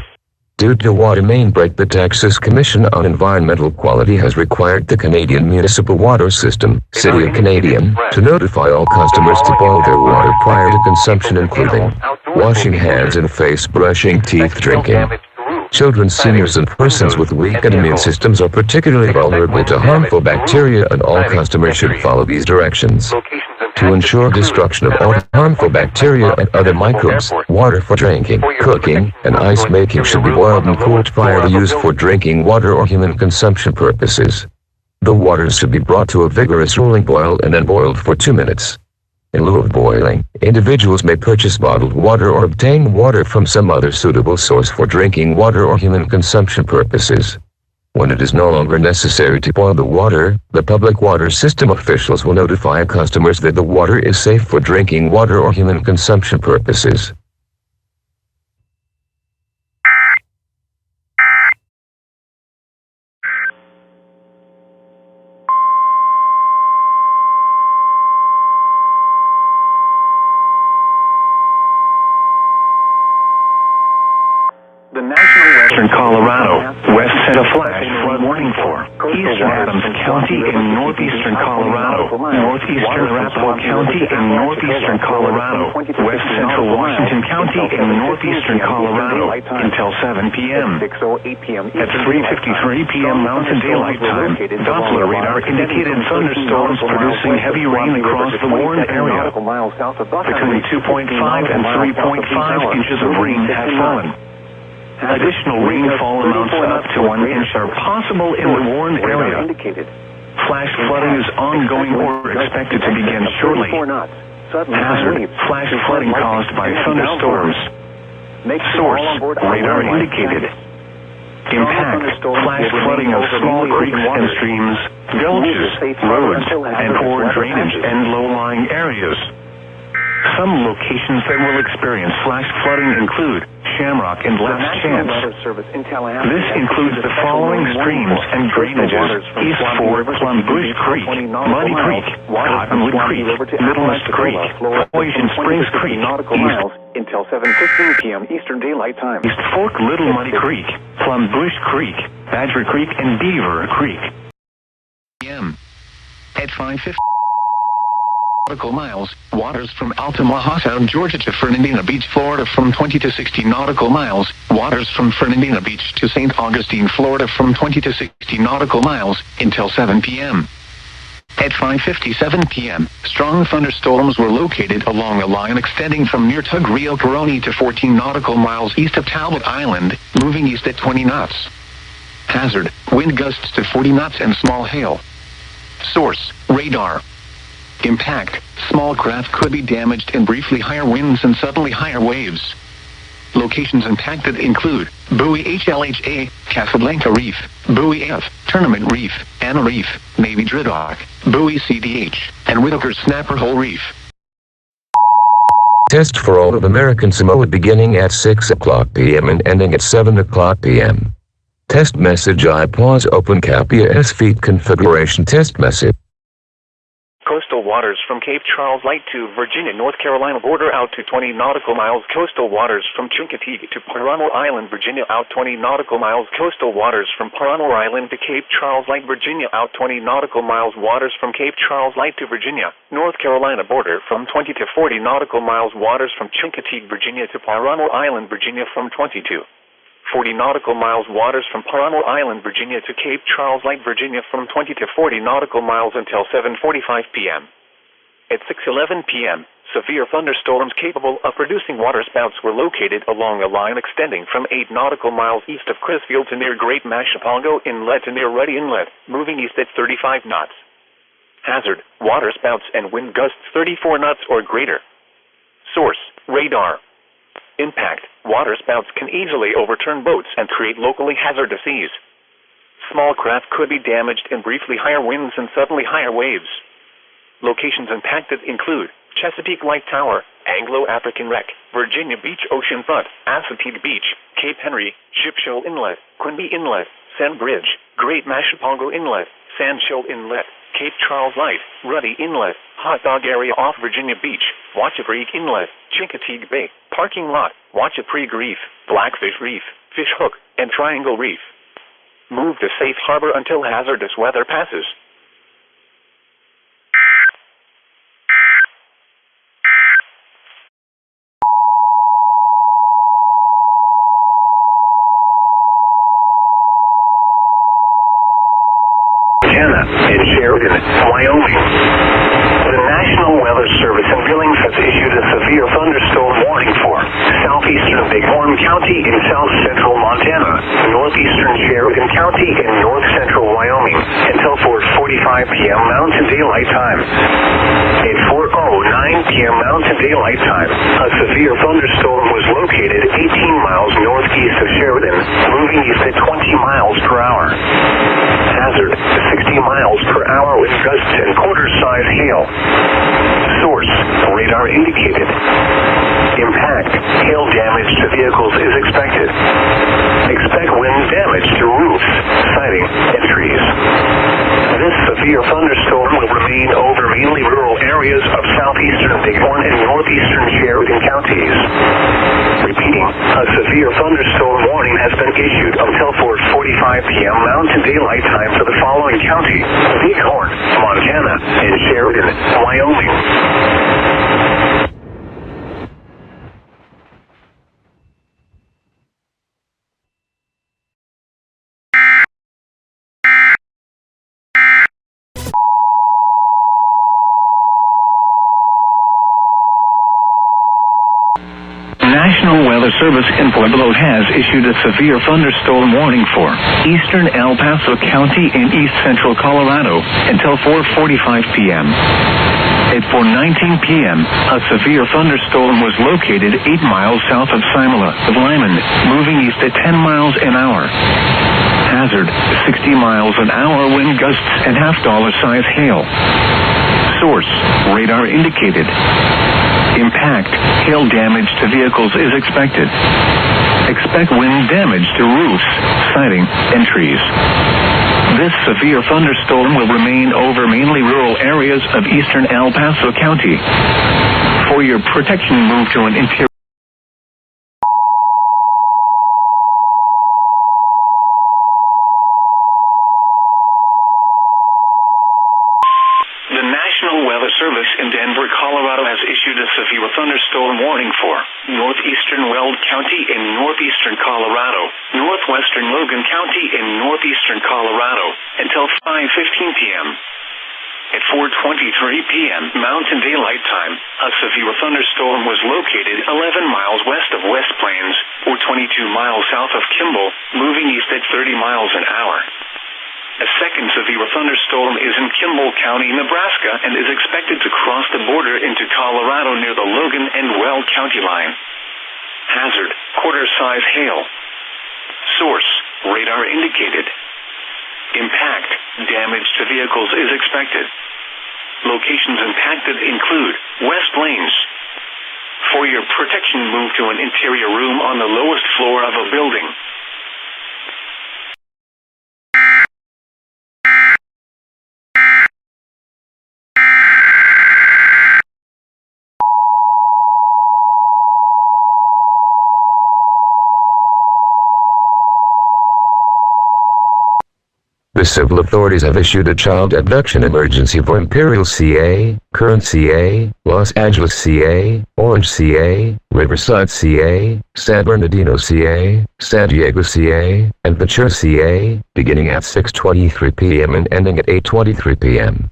Due to water main break, the Texas Commission on Environmental Quality has required the Canadian Municipal Water System, City of Canadian, to notify all customers to boil their water prior to consumption, including washing hands and face brushing, teeth, drinking. Children, seniors, and persons with weakened immune systems are particularly vulnerable to harmful bacteria, and all customers should follow these directions. Locations To ensure destruction of all harmful bacteria and other microbes, water for drinking, cooking, and ice making should be boiled and cooled prior to use for drinking water or human consumption purposes. The waters should be brought to a vigorous rolling boil and then boiled for 2 minutes. In lieu of boiling, individuals may purchase bottled water or obtain water from some other suitable source for drinking water or human consumption purposes. When it is no longer necessary to boil the water, the public water system officials will notify customers that the water is safe for drinking water or human consumption purposes. The National Western Colorado West sent a flash flood warning for Eastern Adams County in northeastern Colorado, northeastern Arapahoe County in northeastern Colorado, west central Washington County in northeastern Colorado until 7 p.m. At 3:53 p.m. Mountain Daylight Time, Doppler radar indicated thunderstorms producing heavy rain across the Warren area. Between 2.5 and 3.5 inches of rain have fallen. Additional rainfall amounts up to 1 inch are possible in the Warren area. Flash flooding is ongoing or expected to begin shortly. Hazard, flash flooding caused by thunderstorms. Source, radar indicated. Impact, flash flooding of small creeks and streams, gulches, roads, and or drainage and low-lying areas. Some locations that will experience flash flooding include Shamrock and Last Chance. This includes the following streams and drainages: East Fork, Plum Bush Creek, Muddy Creek, Cottonwood Creek, Middlemist Creek, Poison Springs Creek, East until 7:15 p.m. Eastern Daylight Time. East Fork, Little Muddy Creek, Plum Bush Creek, Badger Creek, and Beaver Creek. At 5:50 nautical miles, waters from Altamahatta, Georgia to Fernandina Beach, Florida from 20 to 60 nautical miles, waters from Fernandina Beach to St. Augustine, Florida from 20 to 60 nautical miles until 7 p.m. At 5:57 p.m., strong thunderstorms were located along a line extending from near Tug Rio Coroni to 14 nautical miles east of Talbot Island, moving east at 20 knots. Hazard, wind gusts to 40 knots and small hail. Source, radar. Impact, small craft could be damaged in briefly higher winds and suddenly higher waves. Locations impacted include Buoy HLHA, Casablanca Reef, Buoy F, Tournament Reef, Anna Reef, Navy Driddock, Buoy CDH, and Whitaker Snapper Hole Reef. Test for all of American Samoa beginning at 6 o'clock p.m. and ending at 7 o'clock p.m. Test message: I pause open cap EAS feed configuration test message. Coastal waters from Cape Charles Light to Virginia, North Carolina border out to 20 nautical miles. Coastal waters from Chincoteague to Paramo Island, Virginia out 20 nautical miles. Coastal waters from Paramo Island to Cape Charles Light, Virginia out 20 nautical miles. Waters from Cape Charles Light to Virginia, North Carolina border from 20 to 40 nautical miles. Waters from Chincoteague, Virginia to Paramo Island, Virginia from 20 to 40 nautical miles. Waters from Paramo Island, Virginia to Cape Charles Light, Virginia from 20 to 40 nautical miles until 7:45 p.m. At 6:11 p.m., severe thunderstorms capable of producing waterspouts were located along a line extending from 8 nautical miles east of Crisfield to near Great Mashapongo Inlet to near Ruddy Inlet, moving east at 35 knots. Hazard, waterspouts and wind gusts 34 knots or greater. Source, radar. Impact, waterspouts can easily overturn boats and create locally hazardous seas. Small craft could be damaged in briefly higher winds and suddenly higher waves. Locations impacted include Chesapeake Light Tower, Anglo-African Wreck, Virginia Beach Oceanfront, Assateague Beach, Cape Henry, Ship Shoal Inlet, Quinby Inlet, Sand Bridge, Great Mashapongo Inlet, Sand Shoal Inlet, Cape Charles Light, Ruddy Inlet, Hot Dog Area off Virginia Beach, Watchapreague Inlet, Chincoteague Bay, Parking Lot, Watchapreague Reef, Blackfish Reef, Fish Hook, and Triangle Reef. Move to safe harbor until hazardous weather passes. Montana, and Sheridan, Wyoming. The National Weather Service in Billings has issued a severe thunderstorm warning for southeastern Bighorn County in south central Montana, northeastern Sheridan County, and north central Wyoming until 4:45 p.m. Mountain Daylight Time. At 4:09 p.m. Mountain Daylight Time, a severe thunderstorm was located 18 miles northeast of Sheridan, moving east at 20 miles per hour. Hazard, 60 miles per hour with gusts and quarter-size hail. Source, radar indicated. Impact, hail damage to vehicles is expected. Expect wind damage to roofs, siding, and trees. This severe thunderstorm will remain over mainly rural areas of southeastern Bighorn and northeastern Sheridan counties. Repeating, a severe thunderstorm warning has been issued until 4:45 p.m. Mountain Daylight Time for the following county: Bighorn, Montana, and Sheridan, Wyoming. National Weather Service in Pueblo has issued a severe thunderstorm warning for eastern El Paso County and east central Colorado until 4:45 p.m. At 4:19 p.m., a severe thunderstorm was located 8 miles south of Simula, Lyman, moving east at 10 miles an hour. Hazard, 60 miles an hour wind gusts and half-dollar size hail. Source, radar indicated. Impact, hail damage to vehicles is expected. Expect wind damage to roofs, siding, and trees. This severe thunderstorm will remain over mainly rural areas of eastern El Paso County. For your protection, move to an interior. The National Weather Service in Denver, Colorado has issued a severe thunderstorm warning for northeastern Weld County in northeastern Colorado, northwestern Logan County in northeastern Colorado until 5:15 p.m. At 4:23 p.m. Mountain Daylight Time, a severe thunderstorm was located 11 miles west of West Plains, or 22 miles south of Kimball, moving east at 30 miles an hour. A second severe thunderstorm is in Kimball County, Nebraska, and is expected to cross the border into Colorado near the Logan and Weld County line. Hazard, quarter-size hail. Source, radar indicated. Impact, damage to vehicles is expected. Locations impacted include West Plains. For your protection, move to an interior room on the lowest floor of a building. The civil authorities have issued a child abduction emergency for Imperial, CA, Kern, CA, Los Angeles, CA, Orange, CA, Riverside, CA, San Bernardino, CA, San Diego, CA, and Ventura, CA, beginning at 6:23 p.m. and ending at 8:23 p.m.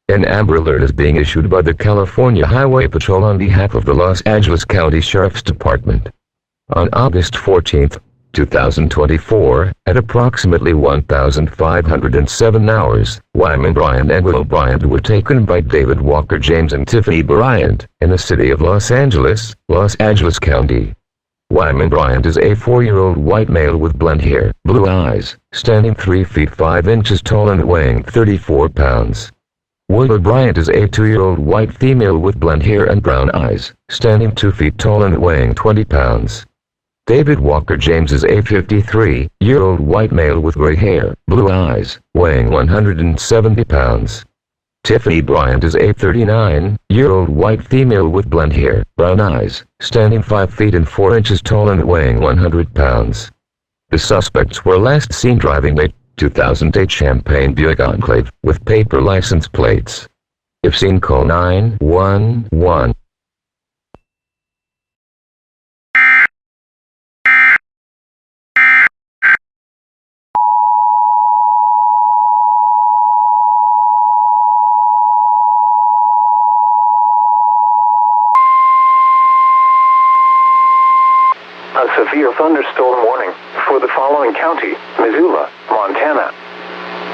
An Amber Alert is being issued by the California Highway Patrol on behalf of the Los Angeles County Sheriff's Department. On August 14, 2024, at approximately 1,507 hours, Wyman Bryant and Willow Bryant were taken by David Walker James and Tiffany Bryant in the city of Los Angeles, Los Angeles County. Wyman Bryant is a 4-year-old white male with blonde hair, blue eyes, standing 3 feet 5 inches tall and weighing 34 pounds. Willow Bryant is a 2-year-old white female with blonde hair and brown eyes, standing 2 feet tall and weighing 20 pounds. David Walker James is a 53-year-old white male with gray hair, blue eyes, weighing 170 pounds. Tiffany Bryant is a 39-year-old white female with blonde hair, brown eyes, standing 5 feet and 4 inches tall and weighing 100 pounds. The suspects were last seen driving a 2008 Champagne Buick Enclave with paper license plates. If seen, call 911. severe thunderstorm warning for the following county: Missoula, Montana.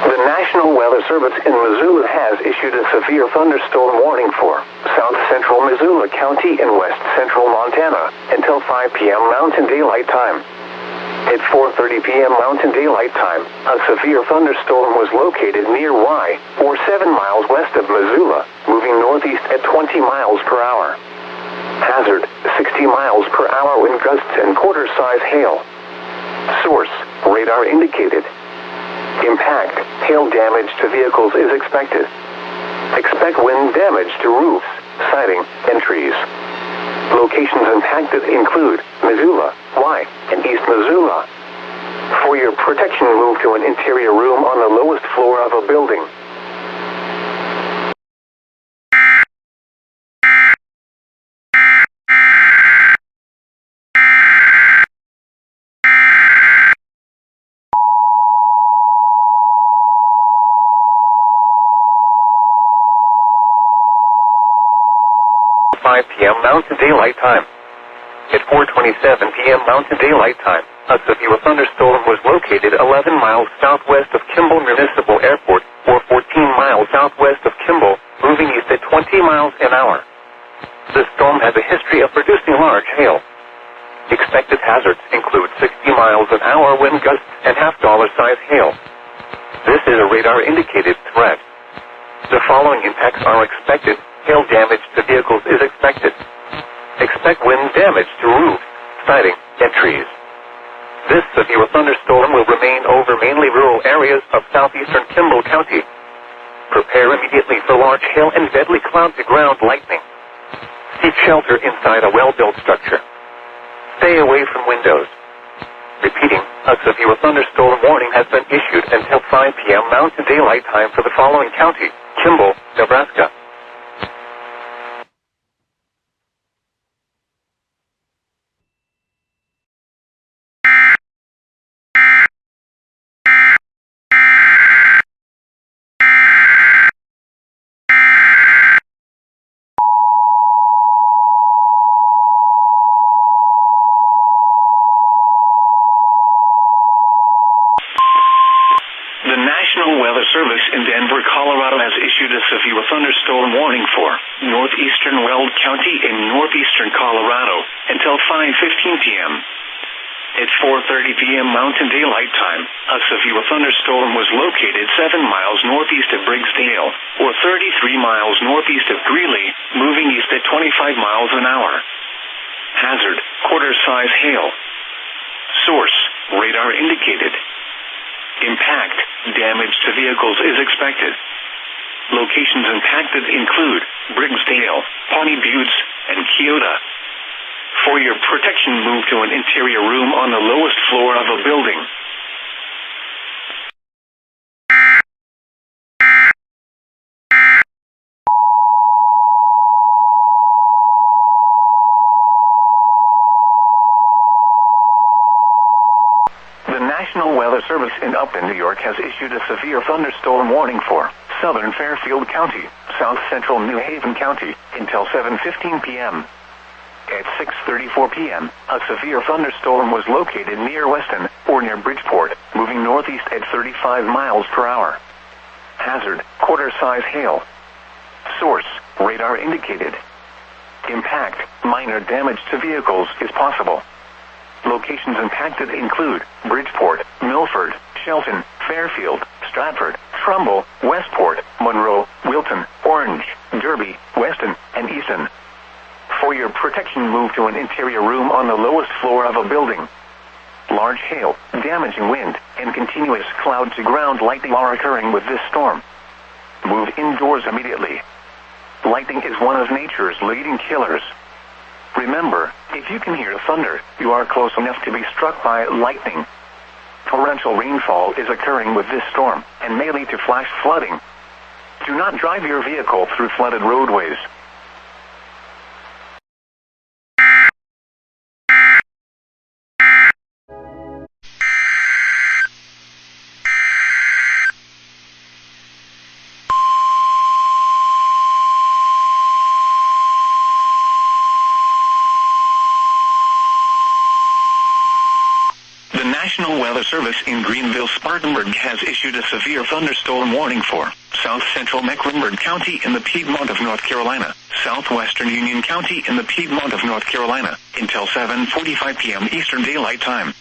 The National Weather Service in Missoula has issued a severe thunderstorm warning for south central Missoula County and west central Montana until 5 p.m. Mountain Daylight Time. At 4:30 p.m. Mountain Daylight Time, a severe thunderstorm was located near Y, or 7 miles west of Missoula, moving northeast at 20 miles per hour. Hazard: 60 miles per hour wind gusts and quarter-size hail. Source: radar indicated. Impact: hail damage to vehicles is expected. Expect wind damage to roofs, siding, and trees. Locations impacted include Missoula, Y, and East Missoula. For your protection, move to an interior room on the lowest floor of a building. p.m. Mountain Daylight Time. At 4:27 p.m. Mountain Daylight Time, a severe thunderstorm was located 11 miles southwest of Kimball Municipal Airport, or 14 miles southwest of Kimball, moving east at 20 miles an hour. The storm has a history of producing large hail. Expected hazards include 60 miles an hour wind gusts and half-dollar-size hail. This is a radar-indicated threat. The following impacts are expected. Hail damage to vehicles is expected. Expect wind damage to roofs, siding, and trees. This severe thunderstorm will remain over mainly rural areas of southeastern Kimball County. Prepare immediately for large hail and deadly cloud-to-ground lightning. Seek shelter inside a well-built structure. Stay away from windows. Repeating, a severe thunderstorm warning has been issued until 5 p.m. Mountain Daylight Time for the following county: Kimball, Nebraska. The National Weather Service in Denver, Colorado has issued a severe thunderstorm warning for northeastern Weld County in northeastern Colorado until 5:15 p.m. At 4:30 p.m. Mountain Daylight Time, a severe thunderstorm was located 7 miles northeast of Briggsdale, or 33 miles northeast of Greeley, moving east at 25 miles an hour. Hazard: quarter-size hail. Source: radar indicated. Impact: damage to vehicles is expected. Locations impacted include Briggsdale, Pawnee Buttes, and Keota. For your protection, move to an interior room on the lowest floor of a building. The National Weather Service in Upton, New York has issued a severe thunderstorm warning for southern Fairfield County, south central New Haven County, until 7:15 p.m. At 6:34 p.m., a severe thunderstorm was located near Weston, or near Bridgeport, moving northeast at 35 miles per hour. Hazard: quarter-size hail. Source: radar indicated. Impact: minor damage to vehicles is possible. Locations impacted include Bridgeport, Milford, Shelton, Fairfield, Stratford, Trumbull, Westport, Monroe, Wilton, Orange, Derby, Weston, and Easton. For your protection, move to an interior room on the lowest floor of a building. Large hail, damaging wind, and continuous cloud-to-ground lightning are occurring with this storm. Move indoors immediately. Lightning is one of nature's leading killers. Remember, if you can hear thunder, you are close enough to be struck by lightning. Torrential rainfall is occurring with this storm and may lead to flash flooding. Do not drive your vehicle through flooded roadways. Greenville-Spartanburg has issued a severe thunderstorm warning for south-central Mecklenburg County in the Piedmont of North Carolina, southwestern Union County in the Piedmont of North Carolina, until 7:45 p.m. Eastern Daylight Time.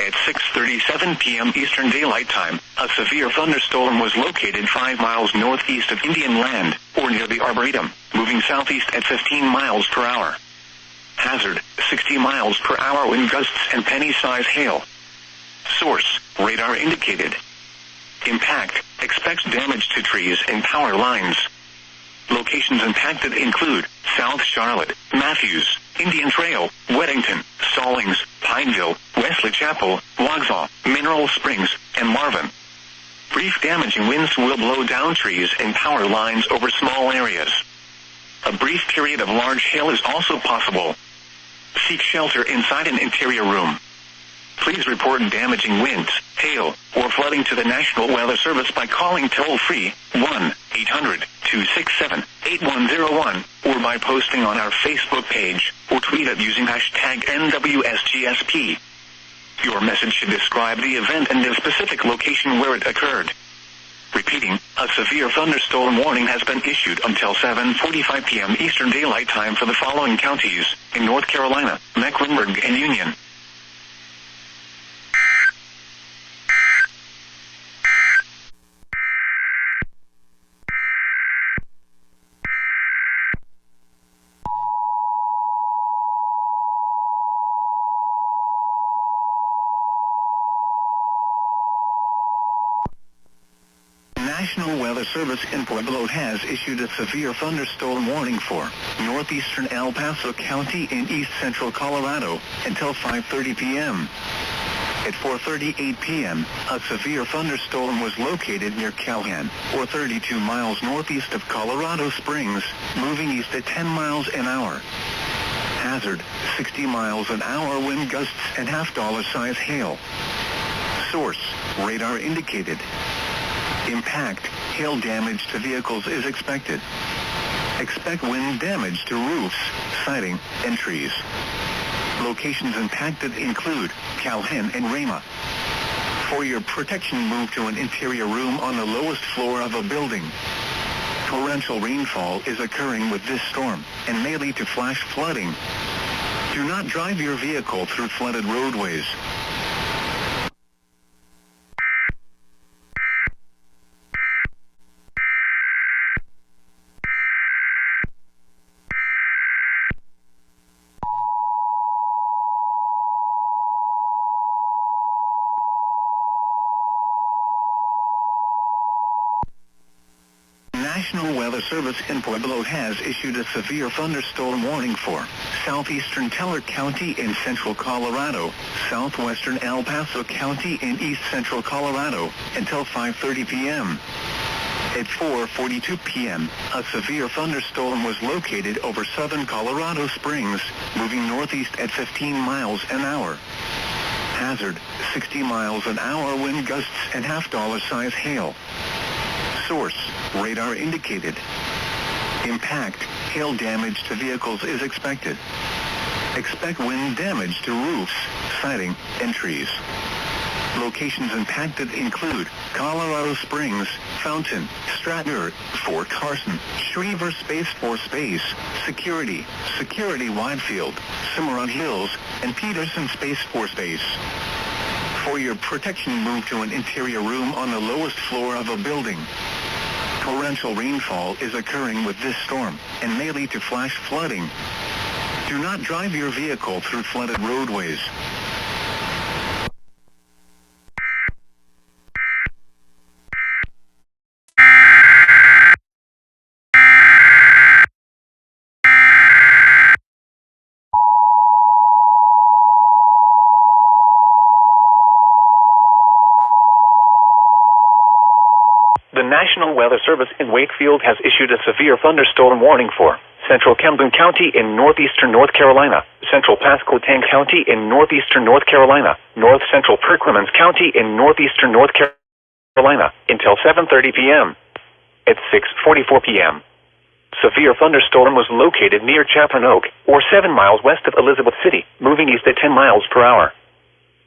At 6:37 p.m. Eastern Daylight Time, a severe thunderstorm was located 5 miles northeast of Indian Land, or near the Arboretum, moving southeast at 15 miles per hour. Hazard, 60 miles per hour wind gusts and penny-size hail. Source, radar indicated. Impact, expects damage to trees and power lines. Locations impacted include South Charlotte, Matthews, Indian Trail, Weddington, Stallings, Pineville, Wesley Chapel, Waxhaw, Mineral Springs, and Marvin. Brief damaging winds will blow down trees and power lines over small areas. A brief period of large hail is also possible. Seek shelter inside an interior room. Please report damaging winds, hail, or flooding to the National Weather Service by calling toll-free 1-800-267-8101 or by posting on our Facebook page or tweet it using hashtag NWSGSP. Your message should describe the event and the specific location where it occurred. Repeating, a severe thunderstorm warning has been issued until 7:45 p.m. Eastern Daylight Time for the following counties in North Carolina, Mecklenburg, and Union. National Weather Service in Pueblo has issued a severe thunderstorm warning for northeastern El Paso County in east central Colorado until 5:30 p.m. At 4:38 p.m., a severe thunderstorm was located near Calhan, or 32 miles northeast of Colorado Springs, moving east at 10 miles an hour. Hazard, 60 miles an hour wind gusts and half-dollar size hail. Source, radar indicated. Impact, hail damage to vehicles is expected. Expect wind damage to roofs, siding, and trees. Locations impacted include Calhoun and Rama. For your protection, move to an interior room on the lowest floor of a building. Torrential rainfall is occurring with this storm and may lead to flash flooding. Do not drive your vehicle through flooded roadways. National Weather Service in Pueblo has issued a severe thunderstorm warning for southeastern Teller County in central Colorado, southwestern El Paso County in east central Colorado until 5:30 p.m. At 4:42 p.m., a severe thunderstorm was located over southern Colorado Springs, moving northeast at 15 miles an hour. Hazard, 60 miles an hour wind gusts and half-dollar size hail. Source, radar indicated. Impact, hail damage to vehicles is expected. Expect wind damage to roofs, siding, and trees. Locations impacted include Colorado Springs, Fountain, Stratford, Fort Carson, Schriever Space Force Base, Security Widefield, Cimarron Hills, and Peterson Space Force Base. For your protection, move to an interior room on the lowest floor of a building. Torrential rainfall is occurring with this storm and may lead to flash flooding. Do not drive your vehicle through flooded roadways. The National Weather Service in Wakefield has issued a severe thunderstorm warning for central Camden County in northeastern North Carolina, central Pasquotank County in northeastern North Carolina, north central Perkins County in northeastern North Carolina until 7:30 p.m. At 6:44 p.m., severe thunderstorm was located near Chaffern Oak, or 7 miles west of Elizabeth City, moving east at 10 miles per hour.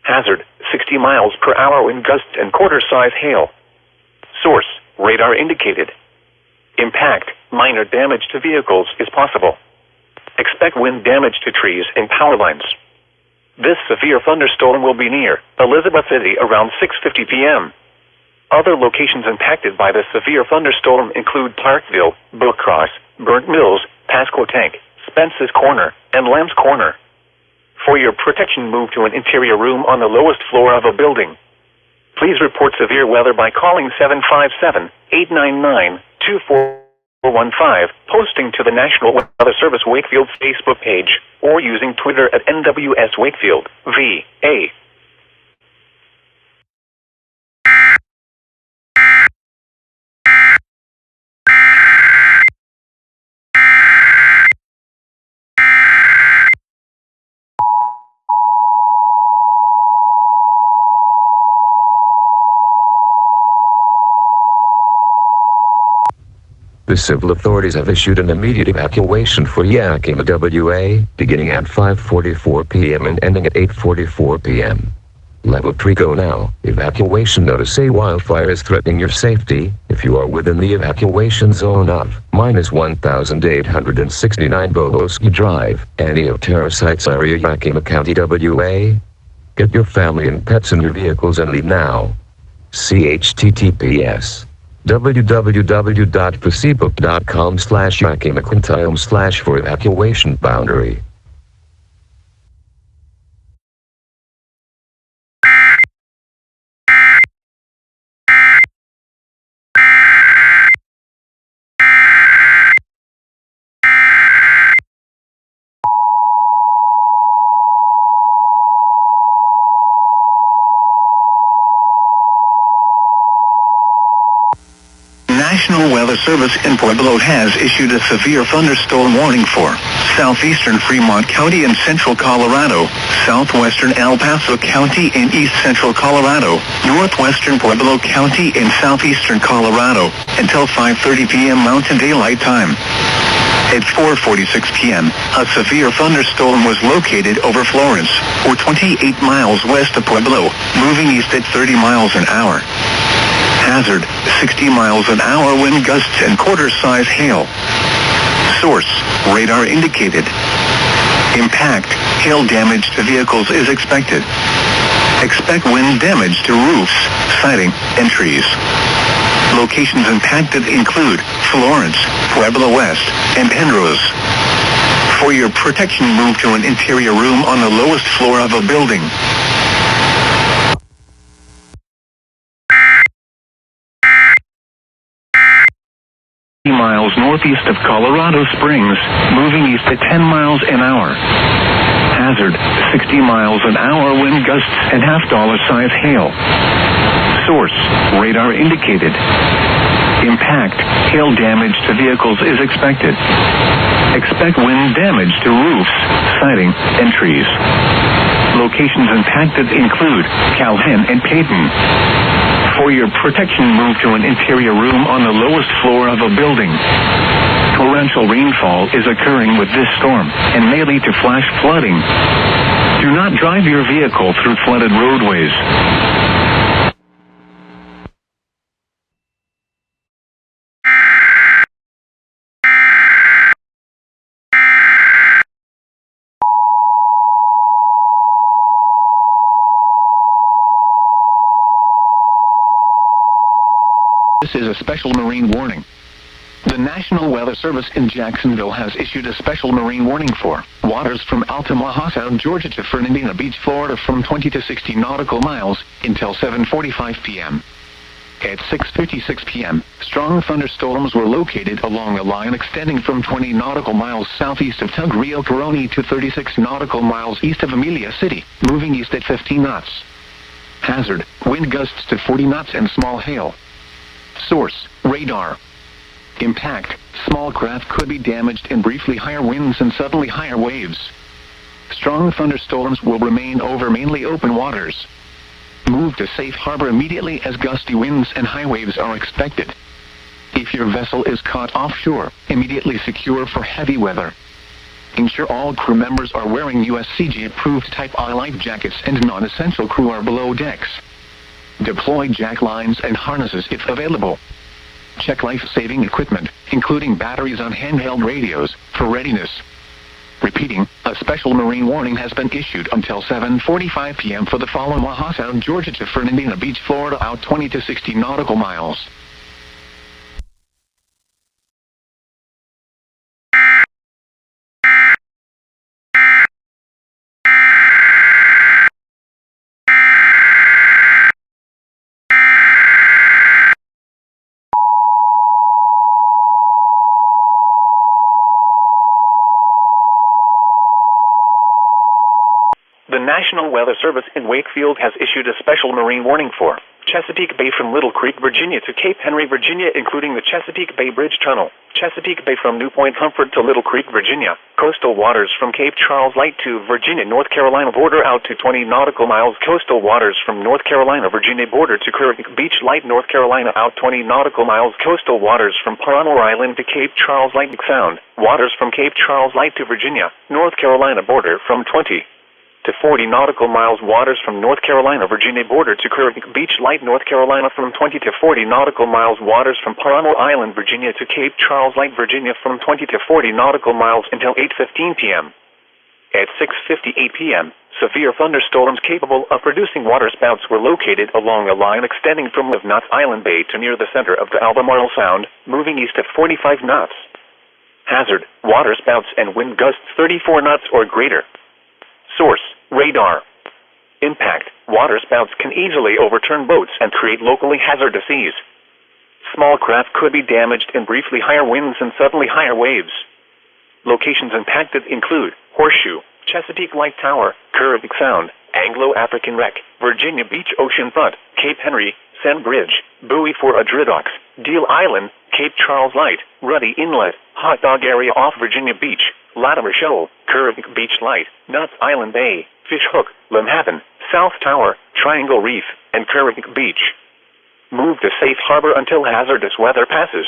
Hazard, 60 miles per hour wind gusts and quarter-size hail. Source, radar indicated. Impact, minor damage to vehicles is possible. Expect wind damage to trees and power lines. This severe thunderstorm will be near Elizabeth City around 6:50 p.m. Other locations impacted by the severe thunderstorm include Parkville, Bookcross, Burnt Mills, Pasco Tank, Spence's Corner, and Lamb's Corner. For your protection, move to an interior room on the lowest floor of a building. Please report severe weather by calling 757-899-2415, posting to the National Weather Service Wakefield Facebook page, or using Twitter at NWS Wakefield, VA. The civil authorities have issued an immediate evacuation for Yakima, WA, beginning at 5:44 p.m. and ending at 8:44 p.m. Level 3 go now. Evacuation notice: a wildfire is threatening your safety. If you are within the evacuation zone of -1869 Bohoski Drive, any of terror sites area, Yakima County, WA, get your family and pets in your vehicles and leave now. https www.facebook.com/YakimaQuintiles/ for evacuation boundary. National Weather Service in Pueblo has issued a severe thunderstorm warning for southeastern Fremont County and central Colorado, southwestern El Paso County and east central Colorado, northwestern Pueblo County and southeastern Colorado, until 5:30 p.m. Mountain Daylight Time. At 4:46 p.m., a severe thunderstorm was located over Florence, or 28 miles west of Pueblo, moving east at 30 miles an hour. Hazard, 60 miles an hour wind gusts and quarter-size hail. Source, radar indicated. Impact, hail damage to vehicles is expected. Expect wind damage to roofs, siding, and trees. Locations impacted include Florence, Pueblo West, and Penrose. For your protection, move to an interior room on the lowest floor of a building. Miles northeast of Colorado Springs, moving east at 10 miles an hour. Hazard, 60 miles an hour wind gusts and $half size hail. Source, radar indicated. Impact, hail damage to vehicles is expected. Expect wind damage to roofs, siding, and trees. Locations impacted include Calhoun and Peyton. For your protection, move to an interior room on the lowest floor of a building. Torrential rainfall is occurring with this storm and may lead to flash flooding. Do not drive your vehicle through flooded roadways. This is a special marine warning. The National Weather Service in Jacksonville has issued a special marine warning for waters from Altamaha Sound, Georgia to Fernandina Beach, Florida from 20 to 60 nautical miles until 7:45 p.m. At 6:56 p.m., strong thunderstorms were located along a line extending from 20 nautical miles southeast of Tug Rio Coroni to 36 nautical miles east of Amelia City, moving east at 15 knots. Hazard, wind gusts to 40 knots and small hail. Source, radar. Impact, small craft could be damaged in briefly higher winds and suddenly higher waves. Strong thunderstorms will remain over mainly open waters. Move to safe harbor immediately as gusty winds and high waves are expected. If your vessel is caught offshore, immediately secure for heavy weather. Ensure all crew members are wearing USCG-approved Type I life jackets and non-essential crew are below decks. Deploy jack lines and harnesses if available. Check life-saving equipment, including batteries on handheld radios, for readiness. Repeating, a special marine warning has been issued until 7:45 p.m. for the following: Waha Sound, Georgia to Fernandina Beach, Florida, out 20 to 60 nautical miles. The National Weather Service in Wakefield has issued a special marine warning for Chesapeake Bay from Little Creek, Virginia to Cape Henry, Virginia, including the Chesapeake Bay Bridge Tunnel. Chesapeake Bay from New Point Comfort to Little Creek, Virginia. Coastal waters from Cape Charles Light to Virginia, North Carolina border out to 20 nautical miles. Coastal waters from North Carolina, Virginia border to Kerr Beach Light, North Carolina out 20 nautical miles. Coastal waters from Parano Island to Cape Charles Light Sound. Waters from Cape Charles Light to Virginia, North Carolina border from 20 to 40 nautical miles. Waters from North Carolina, Virginia border to Kerr Beach Light, North Carolina from 20 to 40 nautical miles. Waters from Parano Island, Virginia to Cape Charles Light, Virginia from 20 to 40 nautical miles until 8:15 p.m. At 6:58 p.m., severe thunderstorms capable of producing waterspouts were located along a line extending from Knots Island Bay to near the center of the Albemarle Sound, moving east at 45 knots. Hazard, waterspouts and wind gusts 34 knots or greater. Source, radar. Impact, waterspouts can easily overturn boats and create locally hazardous seas. Small craft could be damaged in briefly higher winds and suddenly higher waves. Locations impacted include Horseshoe, Chesapeake Light Tower, Kerr Sound, Anglo-African Wreck, Virginia Beach Oceanfront, Cape Henry, Sand Bridge, Buoy for Adridox, Deal Island, Cape Charles Light, Ruddy Inlet, Hot Dog Area off Virginia Beach, Latimer Shoal, Kerr Beach Light, Knots Island Bay, Fish Hook, Limhaven, South Tower, Triangle Reef, and Kerr Beach. Move to safe harbor until hazardous weather passes.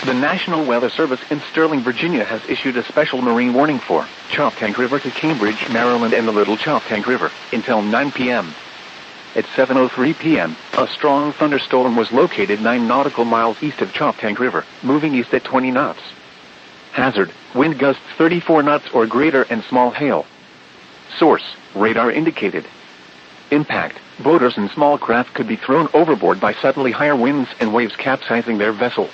The National Weather Service in Sterling, Virginia has issued a special marine warning for Choptank River to Cambridge, Maryland and the Little Choptank River until 9 p.m. At 7:03 p.m., a strong thunderstorm was located 9 nautical miles east of Choptank River, moving east at 20 knots. Hazard, wind gusts 34 knots or greater and small hail. Source, radar indicated. Impact, boaters and small craft could be thrown overboard by suddenly higher winds and waves capsizing their vessel.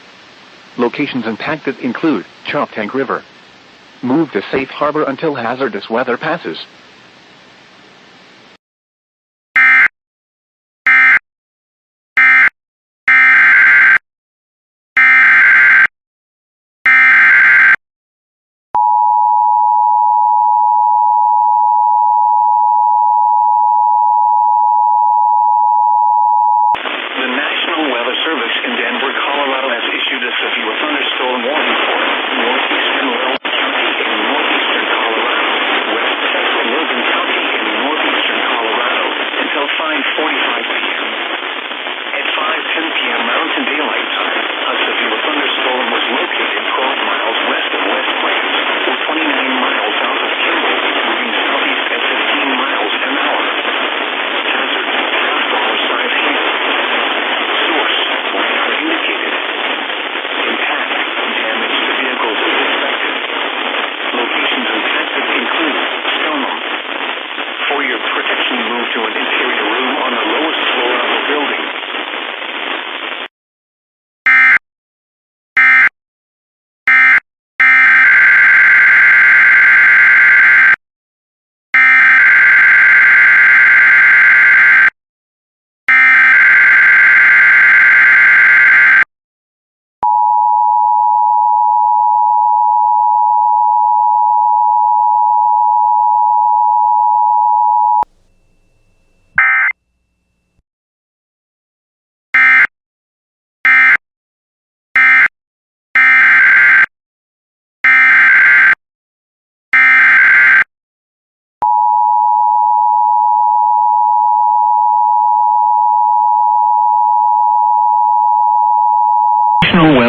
Locations impacted include Choptank River. Move to safe harbor until hazardous weather passes. The National Weather Service in Denver, Colorado has issued a severe thunderstorm warning for northeastern Will County in northeastern Colorado, west Texas,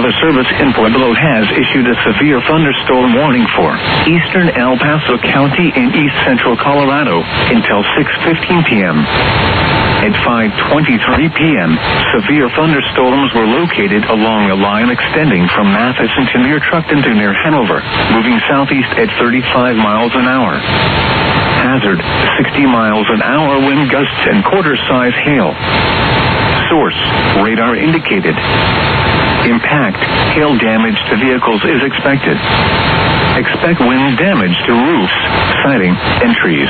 Weather Service in Pueblo has issued a severe thunderstorm warning for eastern El Paso County in east central Colorado until 6:15 p.m. At 5:23 p.m., severe thunderstorms were located along a line extending from Matheson to near Truckton to near Hanover, moving southeast at 35 miles an hour. Hazard, 60 miles an hour wind gusts and quarter-size hail. Source, radar indicated. Impact, hail damage to vehicles is expected. Expect wind damage to roofs, siding, and trees.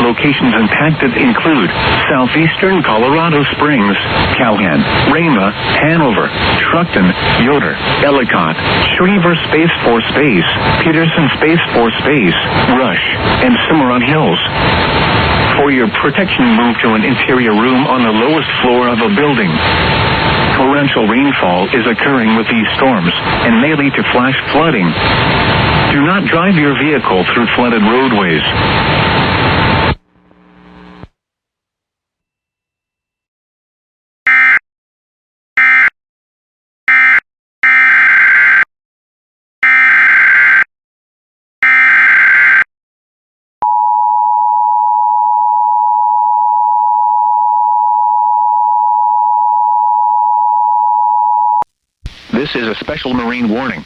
Locations impacted include southeastern Colorado Springs, Calhoun, Rama, Hanover, Truckton, Yoder, Ellicott, Schriever Space Force Base, Peterson Space Force Base, Rush, and Cimarron Hills. For your protection, move to an interior room on the lowest floor of a building. Torrential rainfall is occurring with these storms and may lead to flash flooding. Do not drive your vehicle through flooded roadways. This is a special marine warning.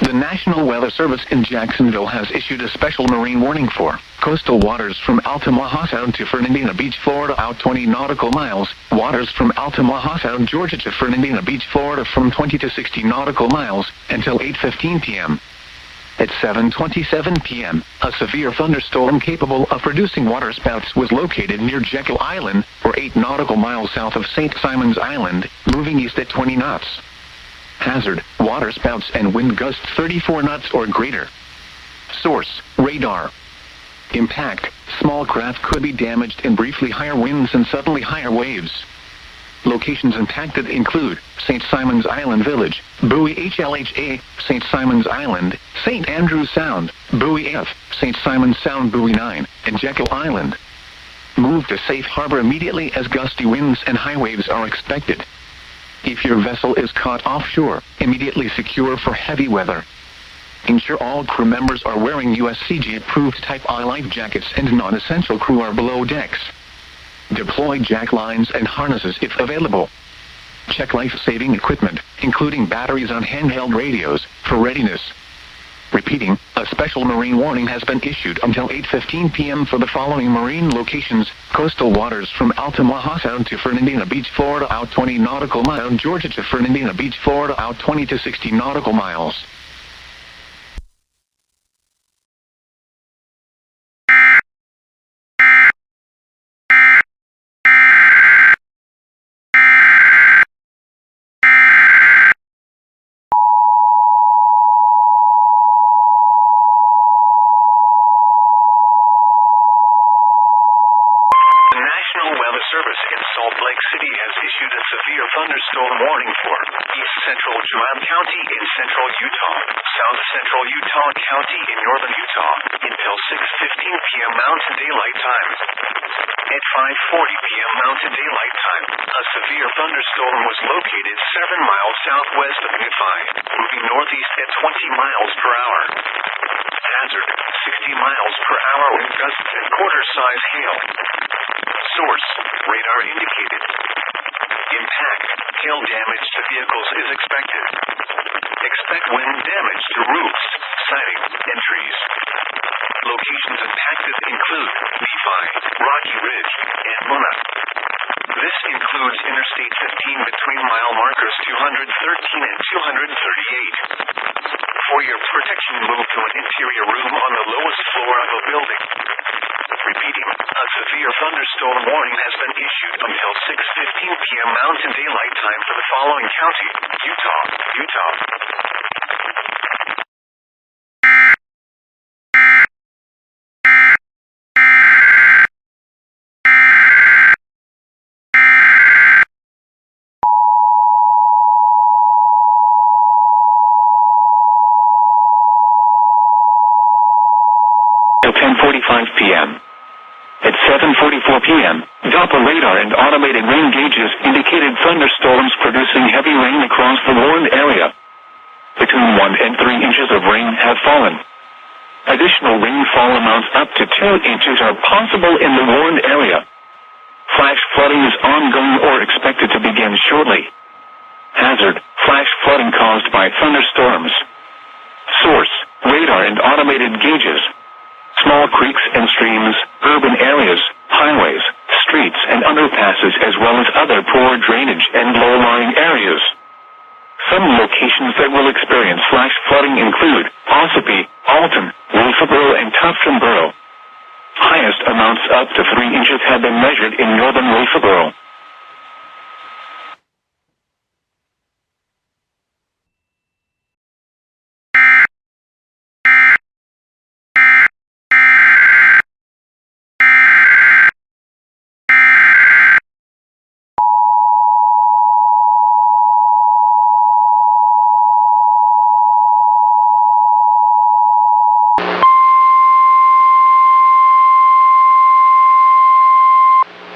The National Weather Service in Jacksonville has issued a special marine warning for coastal waters from Altamaha Sound to Fernandina Beach, Florida, out 20 nautical miles. Waters from Altamaha Sound, Georgia to Fernandina Beach, Florida, from 20 to 60 nautical miles until 8:15 p.m. At 7:27 p.m., a severe thunderstorm capable of producing waterspouts was located near Jekyll Island, or 8 nautical miles south of St. Simon's Island, moving east at 20 knots. Hazard, waterspouts and wind gusts 34 knots or greater. Source, radar. Impact, small craft could be damaged in briefly higher winds and suddenly higher waves. Locations impacted include St. Simon's Island Village, Buoy HLHA, St. Simon's Island, St. Andrews Sound, Buoy F, St. Simon's Sound Buoy 9, and Jekyll Island. Move to safe harbor immediately as gusty winds and high waves are expected. If your vessel is caught offshore, immediately secure for heavy weather. Ensure all crew members are wearing USCG-approved Type I life jackets and non-essential crew are below decks. Deploy jack lines and harnesses if available. Check life-saving equipment, including batteries on handheld radios, for readiness. Repeating, a special marine warning has been issued until 8:15 p.m. for the following marine locations: coastal waters from Altamaha Sound to Fernandina Beach, Florida, out 20 nautical miles, Georgia to Fernandina Beach, Florida, out 20 to 60 nautical miles. Service in Salt Lake City has issued a severe thunderstorm warning for east central WJON County in central Utah, south central Utah County in northern Utah, until 6:15 p.m. Mountain Daylight Time. At 5:40 p.m. Mountain Daylight Time, a severe thunderstorm was located 7 miles southwest of Nephi, moving northeast at 20 miles per hour. Hazard, 60 miles per hour wind gusts and quarter-size hail. Source, radar indicated. Impact, hail damage to vehicles is expected. Expect wind damage to roofs, siding, and trees. Locations impacted include Nephi, Rocky Ridge, and Mona. This includes Interstate 15 between mile markers 213 and 238. For your protection, move to an interior room on the lowest floor of a building. Repeating, a severe thunderstorm warning has been issued until 6:15 p.m. Mountain Daylight Time for the following county: Utah, Utah. Till 10:45 p.m. At 7:44 p.m., Doppler radar and automated rain gauges indicated thunderstorms producing heavy rain across the warned area. Between 1 and 3 inches of rain have fallen. Additional rainfall amounts up to 2 inches are possible in the warned area. Flash flooding is ongoing or expected to begin shortly. Hazard: flash flooding caused by thunderstorms. Source: radar and automated gauges. Small creeks and streams, urban areas, highways, streets and underpasses, as well as other poor drainage and low-lying areas. Some locations that will experience flash flooding include Ossipee, Alton, Wolfeboro and Tufton Borough. Highest amounts up to 3 inches have been measured in northern Wolfeboro.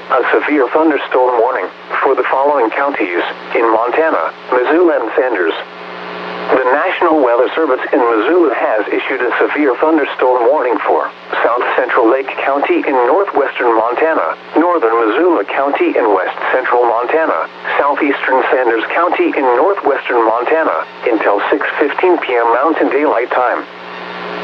A severe thunderstorm warning for the following counties in Montana, Missoula, and Sanders. The National Weather Service in Missoula has issued a severe thunderstorm warning for South Central Lake County in northwestern Montana, northern Missoula County in west central Montana, southeastern Sanders County in northwestern Montana until 6:15 p.m. Mountain Daylight Time.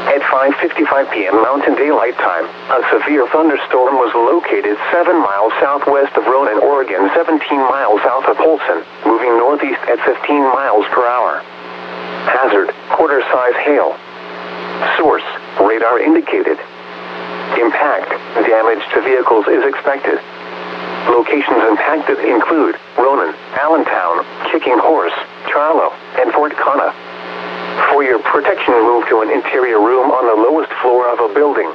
At 5:55 p.m. Mountain Daylight Time, a severe thunderstorm was located 7 miles southwest of Ronan, Oregon, 17 miles south of Polson, moving northeast at 15 miles per hour. Hazard: quarter-size hail. Source: radar indicated. Impact: damage to vehicles is expected. Locations impacted include Ronan, Allentown, Kicking Horse, Charlo, and Fort Connor. For your protection, move to an interior room on the lowest floor of a building.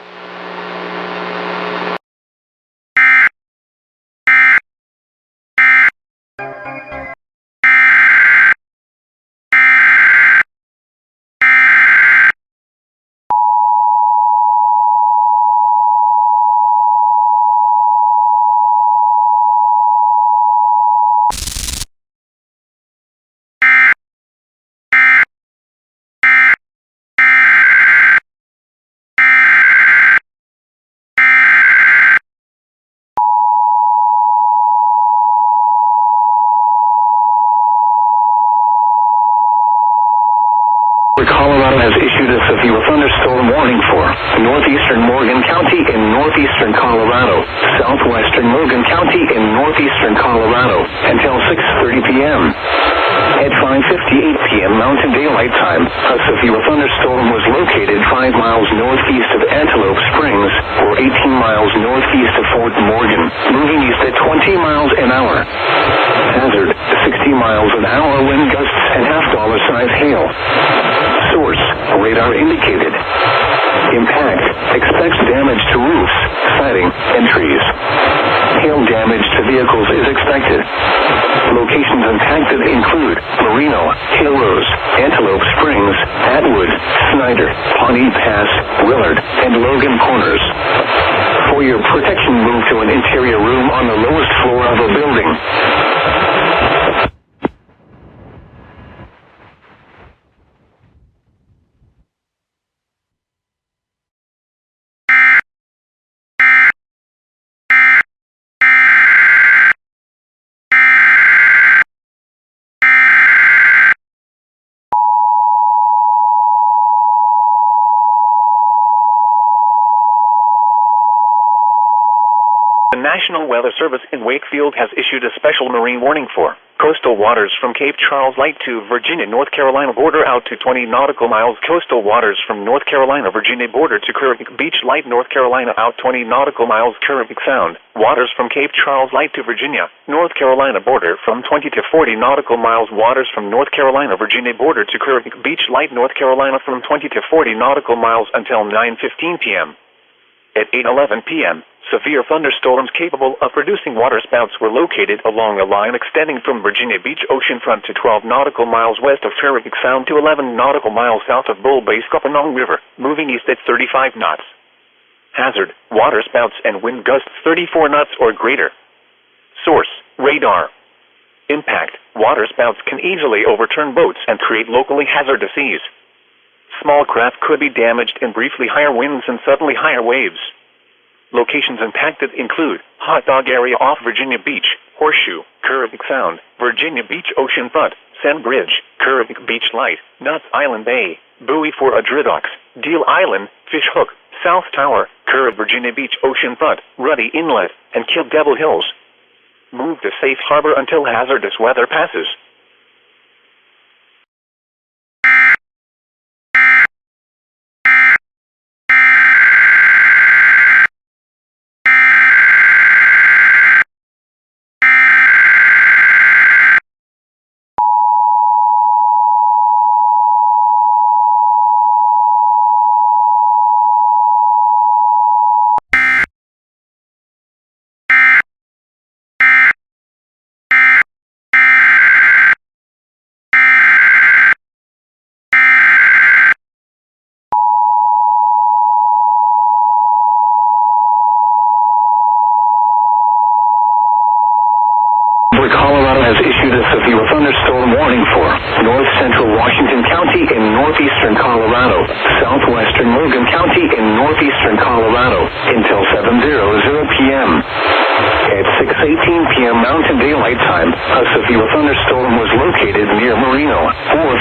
Colorado has issued a severe thunderstorm warning for northeastern Morgan County in northeastern Colorado, southwestern Morgan County in northeastern Colorado until 6:30 p.m. At 5:58 p.m. Mountain Daylight Time, a severe thunderstorm was located 5 miles northeast of Antelope Springs or 18 miles northeast of Fort Morgan, moving east at 20 miles an hour. Hazard: 60 miles an hour wind gusts and half-dollar-size hail. Source: radar indicated. Impact: expects damage to roofs, siding, and trees. Hail damage to vehicles is expected. Locations impacted include Marino, Hill Rose, Antelope Springs, Atwood, Snyder, Pawnee Pass, Willard, and Logan Corners. For your protection, move to an interior room on the lowest floor of a building. The National Weather Service in Wakefield has issued a special marine warning for coastal waters from Cape Charles Light to Virginia, North Carolina border out to 20 nautical miles. Coastal waters from North Carolina, Virginia border to Caribbean Beach Light, North Carolina out 20 nautical miles. Caribbean Sound. Waters from Cape Charles Light to Virginia, North Carolina border from 20 to 40 nautical miles. Waters from North Carolina, Virginia border to Caribbean Beach Light, North Carolina from 20 to 40 nautical miles until 9:15 p.m. At 8:11 p.m., severe thunderstorms capable of producing waterspouts were located along a line extending from Virginia Beach oceanfront to 12 nautical miles west of Fairfax Sound to 11 nautical miles south of Bull Bay, Scuppernong River, moving east at 35 knots. Hazard, water spouts and wind gusts 34 knots or greater. Source, radar. Impact, water spouts can easily overturn boats and create locally hazardous seas. Small craft could be damaged in briefly higher winds and suddenly higher waves. Locations impacted include Hot Dog area off Virginia Beach, Horseshoe, Currituck Sound, Virginia Beach Oceanfront, Sand Bridge, Currituck Beach Light, Nuts Island Bay, Buoy for Adridox, Deal Island, Fish Hook, South Tower, Currituck Virginia Beach Oceanfront, Ruddy Inlet, and Kill Devil Hills. Move to safe harbor until hazardous weather passes. Colorado has issued a severe thunderstorm warning for north central Washington County in northeastern Colorado, southwestern Logan County in northeastern Colorado until 7:00 p.m. At 6:18 p.m. Mountain Daylight Time, a severe thunderstorm was located near Marino,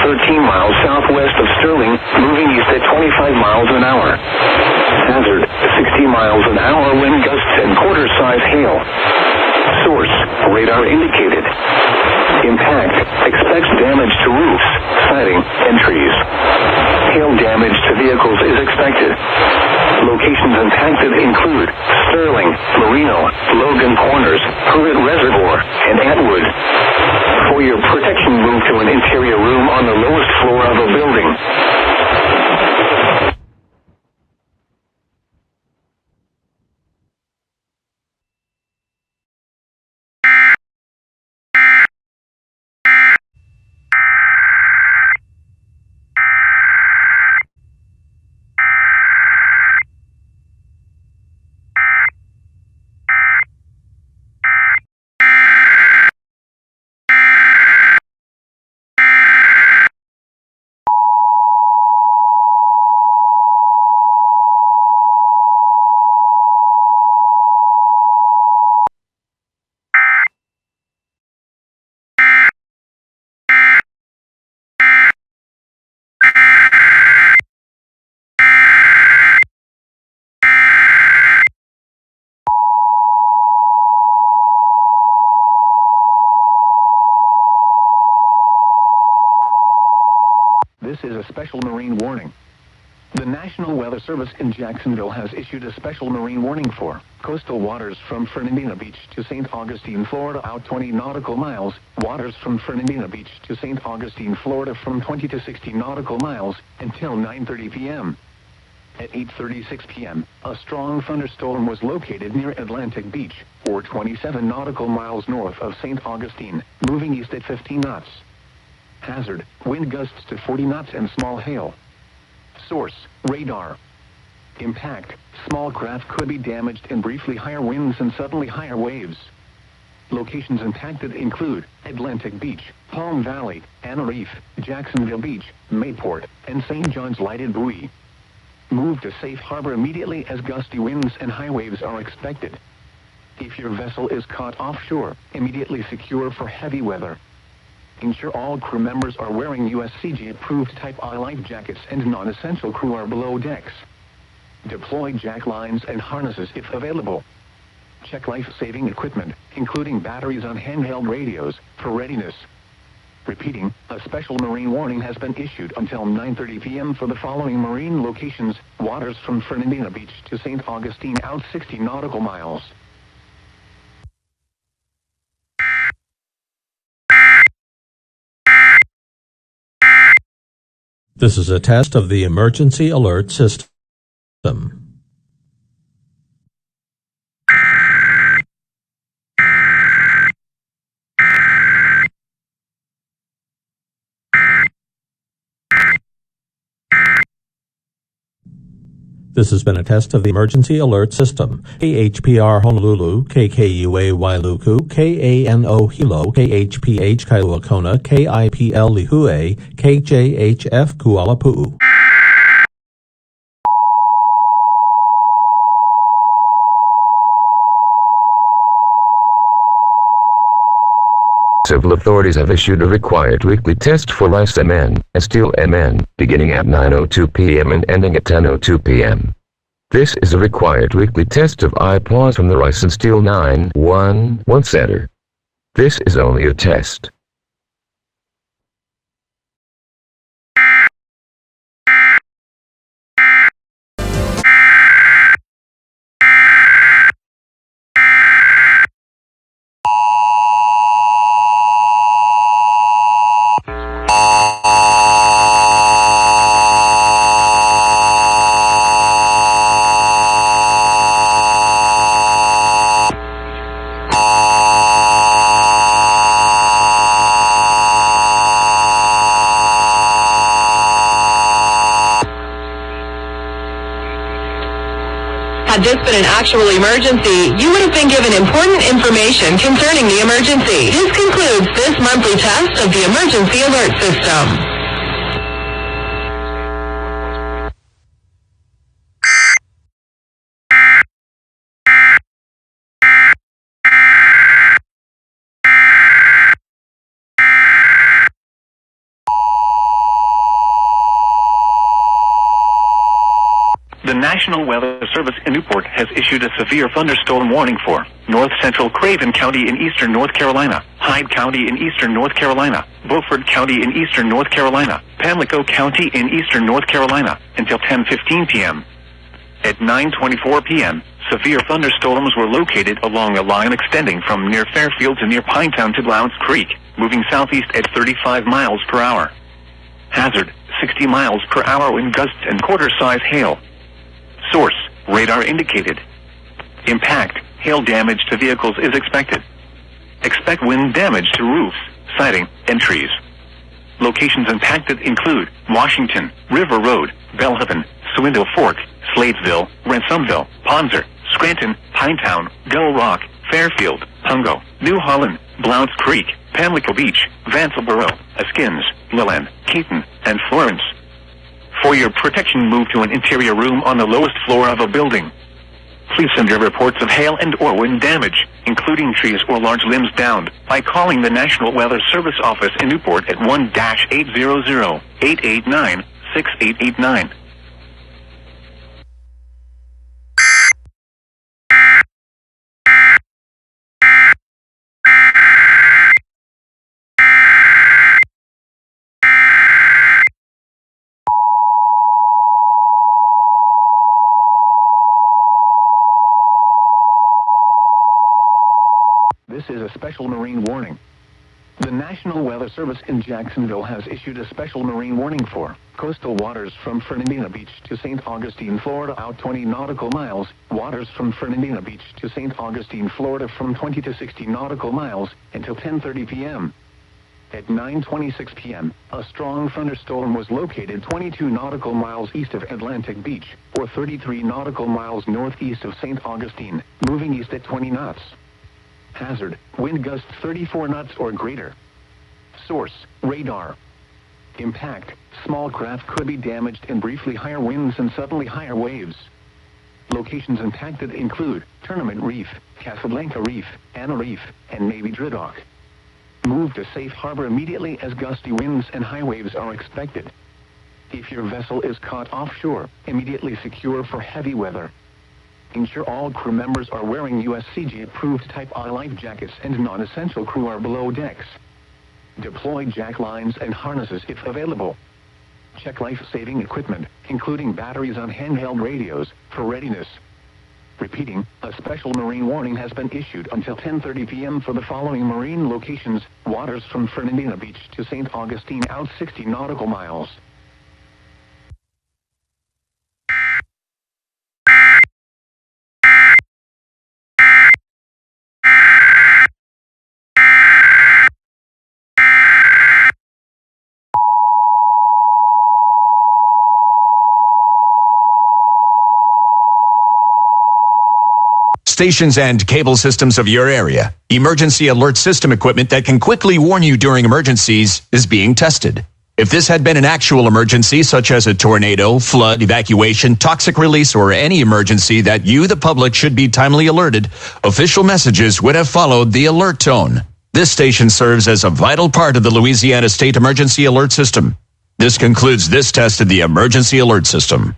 13 miles southwest of Sterling, moving east at 25 miles an hour. Hazard, 60 miles an hour wind gusts and quarter-size hail. Source, radar indicated. Impact, expects damage to roofs, siding, and trees. Hail damage to vehicles is expected. Locations impacted include Sterling, Marino, Logan Corners, Pruitt Reservoir, and Atwood. For your protection, move to an interior room on the lowest floor of a building. This is a special marine warning. The National Weather Service in Jacksonville has issued a special marine warning for coastal waters from Fernandina Beach to St. Augustine, Florida out 20 nautical miles, waters from Fernandina Beach to St. Augustine, Florida from 20 to 60 nautical miles until 9:30 p.m. At 8:36 p.m., a strong thunderstorm was located near Atlantic Beach, or 27 nautical miles north of St. Augustine, moving east at 15 knots. Hazard, wind gusts to 40 knots and small hail. Source, radar. Impact, small craft could be damaged in briefly higher winds and suddenly higher waves. Locations impacted include Atlantic Beach, Palm Valley, Anna Reef, Jacksonville Beach, Mayport, and St. John's Lighted Buoy. Move to safe harbor immediately as gusty winds and high waves are expected. If your vessel is caught offshore, immediately secure for heavy weather. Ensure all crew members are wearing USCG-approved Type I life jackets and non-essential crew are below decks. Deploy jack lines and harnesses if available. Check life-saving equipment, including batteries on handheld radios, for readiness. Repeating, a special marine warning has been issued until 9:30 p.m. for the following marine locations: waters from Fernandina Beach to St. Augustine out 60 nautical miles. This is a test of the emergency alert system. This has been a test of the emergency alert system. KHPR Honolulu, KKUA Wailuku, KANO Hilo, KHPH Kailua Kona, KIPL Lihue, KJHF Kuala Pu'u. Civil authorities have issued a required weekly test for rice MN and steel MN, beginning at 9:02 p.m. and ending at 10:02 p.m. This is a required weekly test of IPAWS from the Rice and Steel 911 Center. This is only a test. Had this been an actual emergency, you would have been given important information concerning the emergency. This concludes this monthly test of the Emergency Alert System. The National Weather Service in Newport has issued a severe thunderstorm warning for North Central Craven County in eastern North Carolina, Hyde County in eastern North Carolina, Beaufort County in eastern North Carolina, Pamlico County in eastern North Carolina until 10:15 p.m. At 9:24 p.m., severe thunderstorms were located along a line extending from near Fairfield to near Pinetown to Blount's Creek, moving southeast at 35 miles per hour. Hazard, 60 miles per hour wind gusts and quarter-size hail. Source, radar indicated. Impact, hail damage to vehicles is expected. Expect wind damage to roofs, siding, and trees. Locations impacted include Washington, River Road, Belhaven, Swindle Fork, Sladesville, Ransomville, Ponzer, Scranton, Pinetown, Gull Rock, Fairfield, Pungo, New Holland, Blount's Creek, Pamlico Beach, Vanceboro, Askins, Leland, Keaton, and Florence. For your protection, move to an interior room on the lowest floor of a building. Please send your reports of hail and or wind damage, including trees or large limbs downed, by calling the National Weather Service office in Newport at 1-800-889-6889. This is a special marine warning. The National Weather Service in Jacksonville has issued a special marine warning for coastal waters from Fernandina Beach to St. Augustine, Florida out 20 nautical miles, waters from Fernandina Beach to St. Augustine, Florida from 20 to 60 nautical miles until 10:30 p.m. At 9:26 p.m., a strong thunderstorm was located 22 nautical miles east of Atlantic Beach, or 33 nautical miles northeast of St. Augustine, moving east at 20 knots. Hazard, wind gusts 34 knots or greater. Source, radar. Impact, small craft could be damaged in briefly higher winds and suddenly higher waves. Locations impacted include Tournament Reef, Casablanca Reef, Anna Reef, and Navy Driddock. Move to safe harbor immediately as gusty winds and high waves are expected. If your vessel is caught offshore, immediately secure for heavy weather. Ensure all crew members are wearing USCG-approved Type I life jackets and non-essential crew are below decks. Deploy jack lines and harnesses if available. Check life-saving equipment, including batteries on handheld radios, for readiness. Repeating, a special marine warning has been issued until 10:30 p.m. for the following marine locations: waters from Fernandina Beach to St. Augustine out 60 nautical miles. stations and cable systems of your area. Emergency alert system equipment that can quickly warn you during emergencies is being tested. If this had been an actual emergency, such as a tornado, flood, evacuation, toxic release, or any emergency that you, the public, should be timely alerted, official messages would have followed the alert tone. This station serves as a vital part of the Louisiana State Emergency Alert System. This concludes this test of the Emergency Alert System.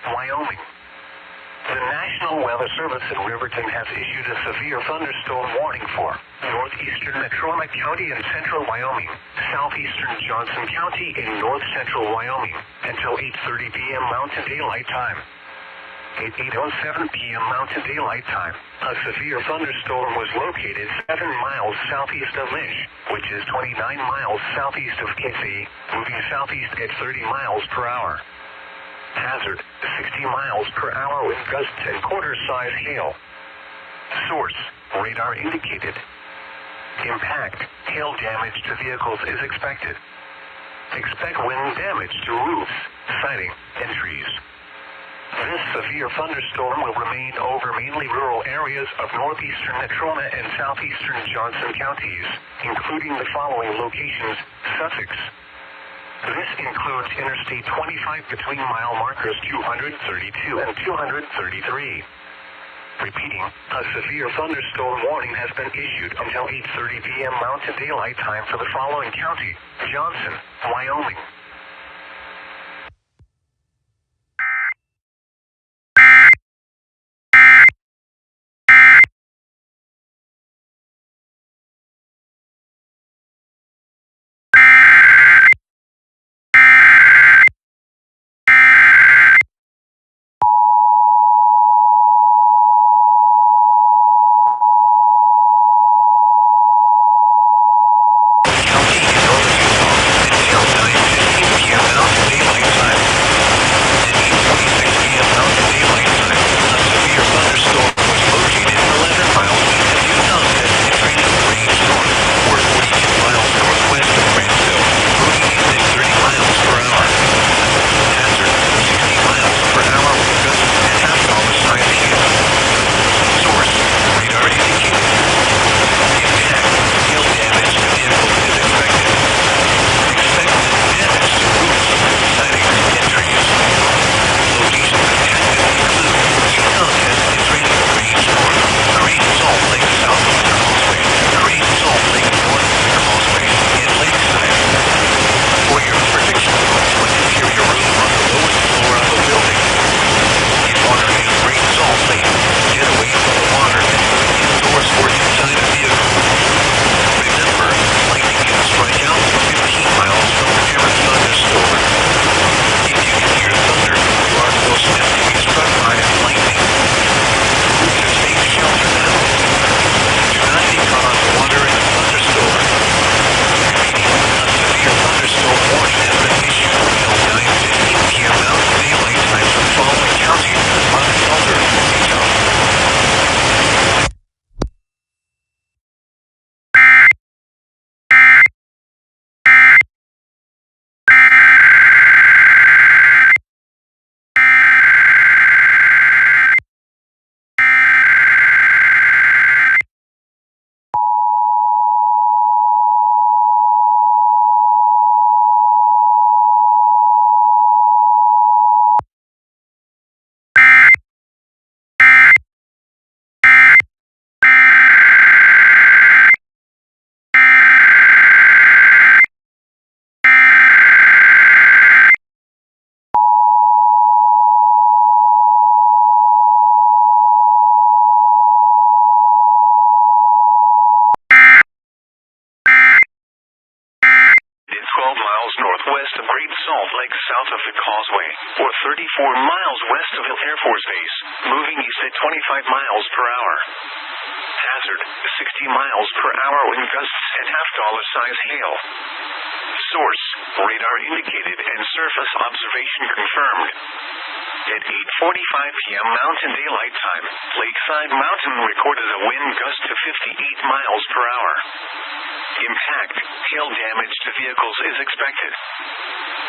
Wyoming. The National Weather Service in Riverton has issued a severe thunderstorm warning for northeastern Natrona County in central Wyoming, southeastern Johnson County in north central Wyoming, until 8:30 p.m. Mountain Daylight Time. At 8:07 p.m. Mountain Daylight Time, a severe thunderstorm was located 7 miles southeast of Lynch, which is 29 miles southeast of Casey, moving southeast at 30 miles per hour. Hazard, 60 miles per hour with gusts and quarter-size hail. Source, radar indicated. Impact, hail damage to vehicles is expected. Expect wind damage to roofs, siding, and trees. This severe thunderstorm will remain over mainly rural areas of northeastern Natrona and southeastern Johnson counties, including the following locations: Sussex. This includes Interstate 25 between mile markers 232 and 233. Repeating, a severe thunderstorm warning has been issued until 8:30 p.m. Mountain Daylight Time for the following county: Johnson, Wyoming. Salt Lake south of the causeway, or 34 miles west of Hill Air Force Base, moving east at 25 miles per hour. Hazard, 60 miles per hour wind gusts and half-dollar size hail. Source, radar indicated and surface observation confirmed. At 8:45 p.m. Mountain Daylight Time, Lakeside Mountain recorded a wind gust to 58 miles per hour. Impact, hail damage to vehicles is expected.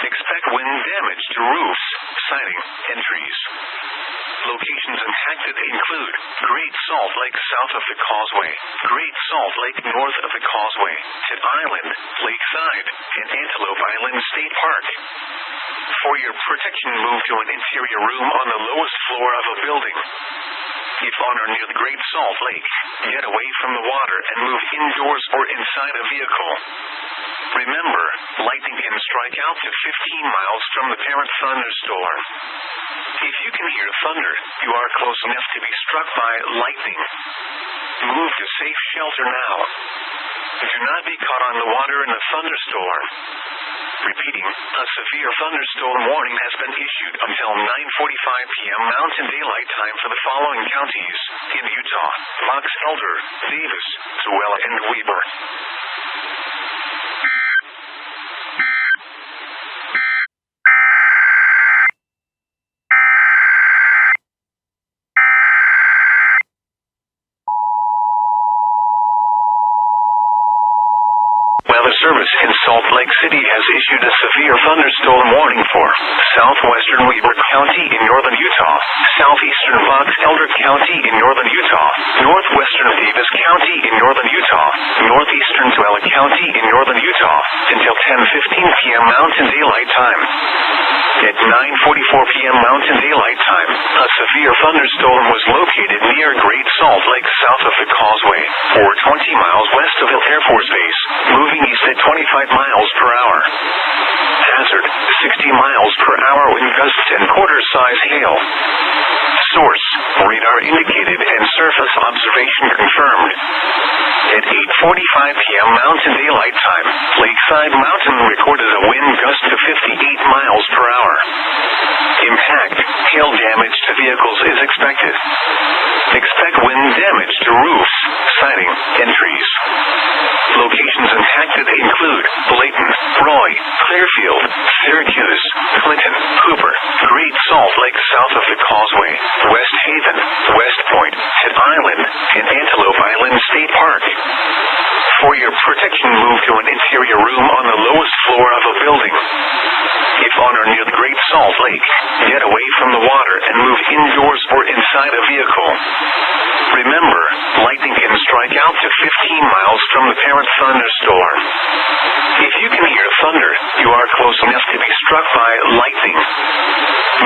Expect wind damage to roofs, siding, and trees. Locations impacted include Great Salt Lake south of the causeway, Great Salt Lake north of the causeway, Tit Island, Lakeside, and Antelope Island State Park. For your protection, move to an interior room on the lowest floor of a building. If on or near the Great Salt Lake, get away from the water and move indoors or inside a vehicle. Remember, lightning can strike out to 15 miles from the parent thunderstorm. If you can hear thunder, you are close enough to be struck by lightning. Move to safe shelter now. Do not be caught on the water in a thunderstorm. Repeating, a severe thunderstorm warning has been issued until 9:45 p.m. Mountain Daylight Time for the following counties in Utah: Fox, Elder, Davis, Tooele, and Weber. Weather Service in Salt Lake City has issued a severe thunderstorm warning for southwestern Weber County in northern Utah, southeastern Fox Elder County in northern Utah, northwestern Davis County in northern Utah, northeastern Tooele County in northern Utah, until 10:15 p.m. Mountain Daylight Time. At 9:44 p.m. Mountain Daylight Time, a severe thunderstorm was located near Great Salt Lake south of the causeway, or 20 miles west of Hill Air Force Base, moving east at 25 miles per hour. Hazard, 60 miles per hour wind gusts and quarter-size hail. Source, radar indicated and surface observation confirmed. At 8:45 p.m. Mountain Daylight Time, Lakeside Mountain recorded a wind gust to 58 miles per hour. Impact, hail damage to vehicles is expected. Expect wind damage to roofs, siding, and trees. Locations impacted include Blayton, Roy, Clearfield, Syracuse, Clinton, Cooper, Great Salt Lake south of the causeway, West Haven, West Point, Tit Island, and Antelope Island State Park. For your protection, move to an interior room on the lowest floor of a building. If on or near the Great Salt Lake, get away from the water and move indoors or inside a vehicle. Remember, lightning can strike out to 15 miles from the parent thunderstorm. If you can hear thunder, you are close enough to be struck by lightning.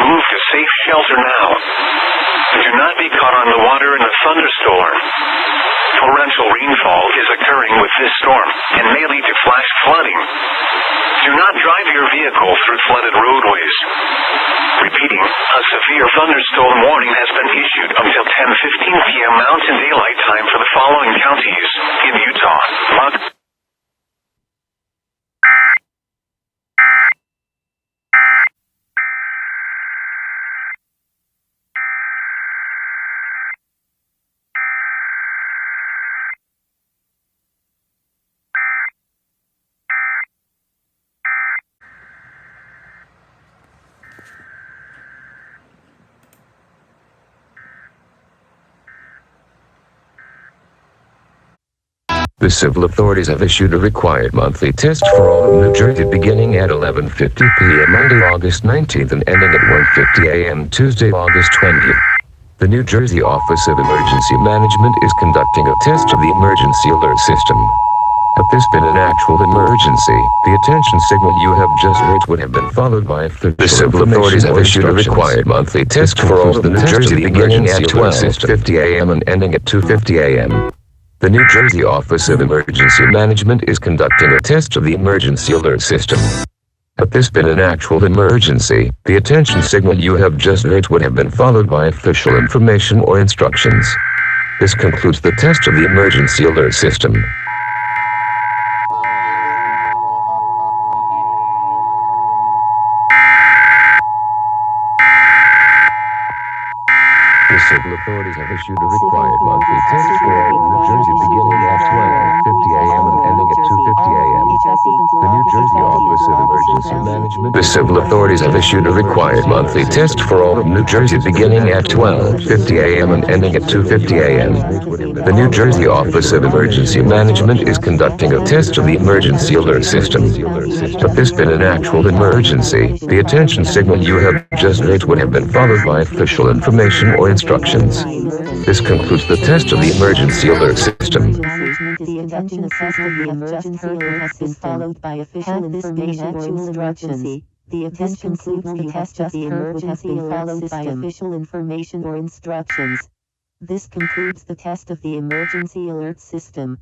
Move to safe shelter now. Do not be caught on the water in a thunderstorm. Torrential rainfall is occurring with this storm and may lead to flash flooding. Do not drive your vehicle through flooded roadways. Repeating, a severe thunderstorm warning has been issued until 10:15 p.m. Mountain Daylight Time for the following counties in Utah: The civil authorities have issued a required monthly test for all of New Jersey beginning at 11:50 p.m. Monday, August 19th and ending at 1:50 a.m. Tuesday, August 20th. The New Jersey Office of Emergency Management is conducting a test of the emergency alert system. Had this been an actual emergency, the attention signal you have just heard would have been followed by official The civil authorities have issued a required monthly test for all of New Jersey beginning at 12:50 a.m. and ending at 2:50 a.m. The New Jersey Office of Emergency Management is conducting a test of the emergency alert system. Had this been an actual emergency, the attention signal you have just heard would have been followed by official information or instructions. This concludes the test of the emergency alert system. civil authorities have issued a required monthly test for all of New Jersey beginning at 12:50 a.m. and ending at 2:50 a.m. The New Jersey Office of Emergency Management. The civil authorities have issued a required monthly test for all of New Jersey beginning at 12:50 a.m. and ending at 2:50 a.m. The New Jersey Office of Emergency Management is conducting a test of the emergency alert system. If this been an actual emergency, the attention signal you have just heard would have been followed by official information or instructions. This concludes the test of the emergency alert system. The attention test of the emergency alert has been followed by official information or instructions. The attention concludes the test of the emergency alert by official information or instructions. This concludes the test of the emergency alert system.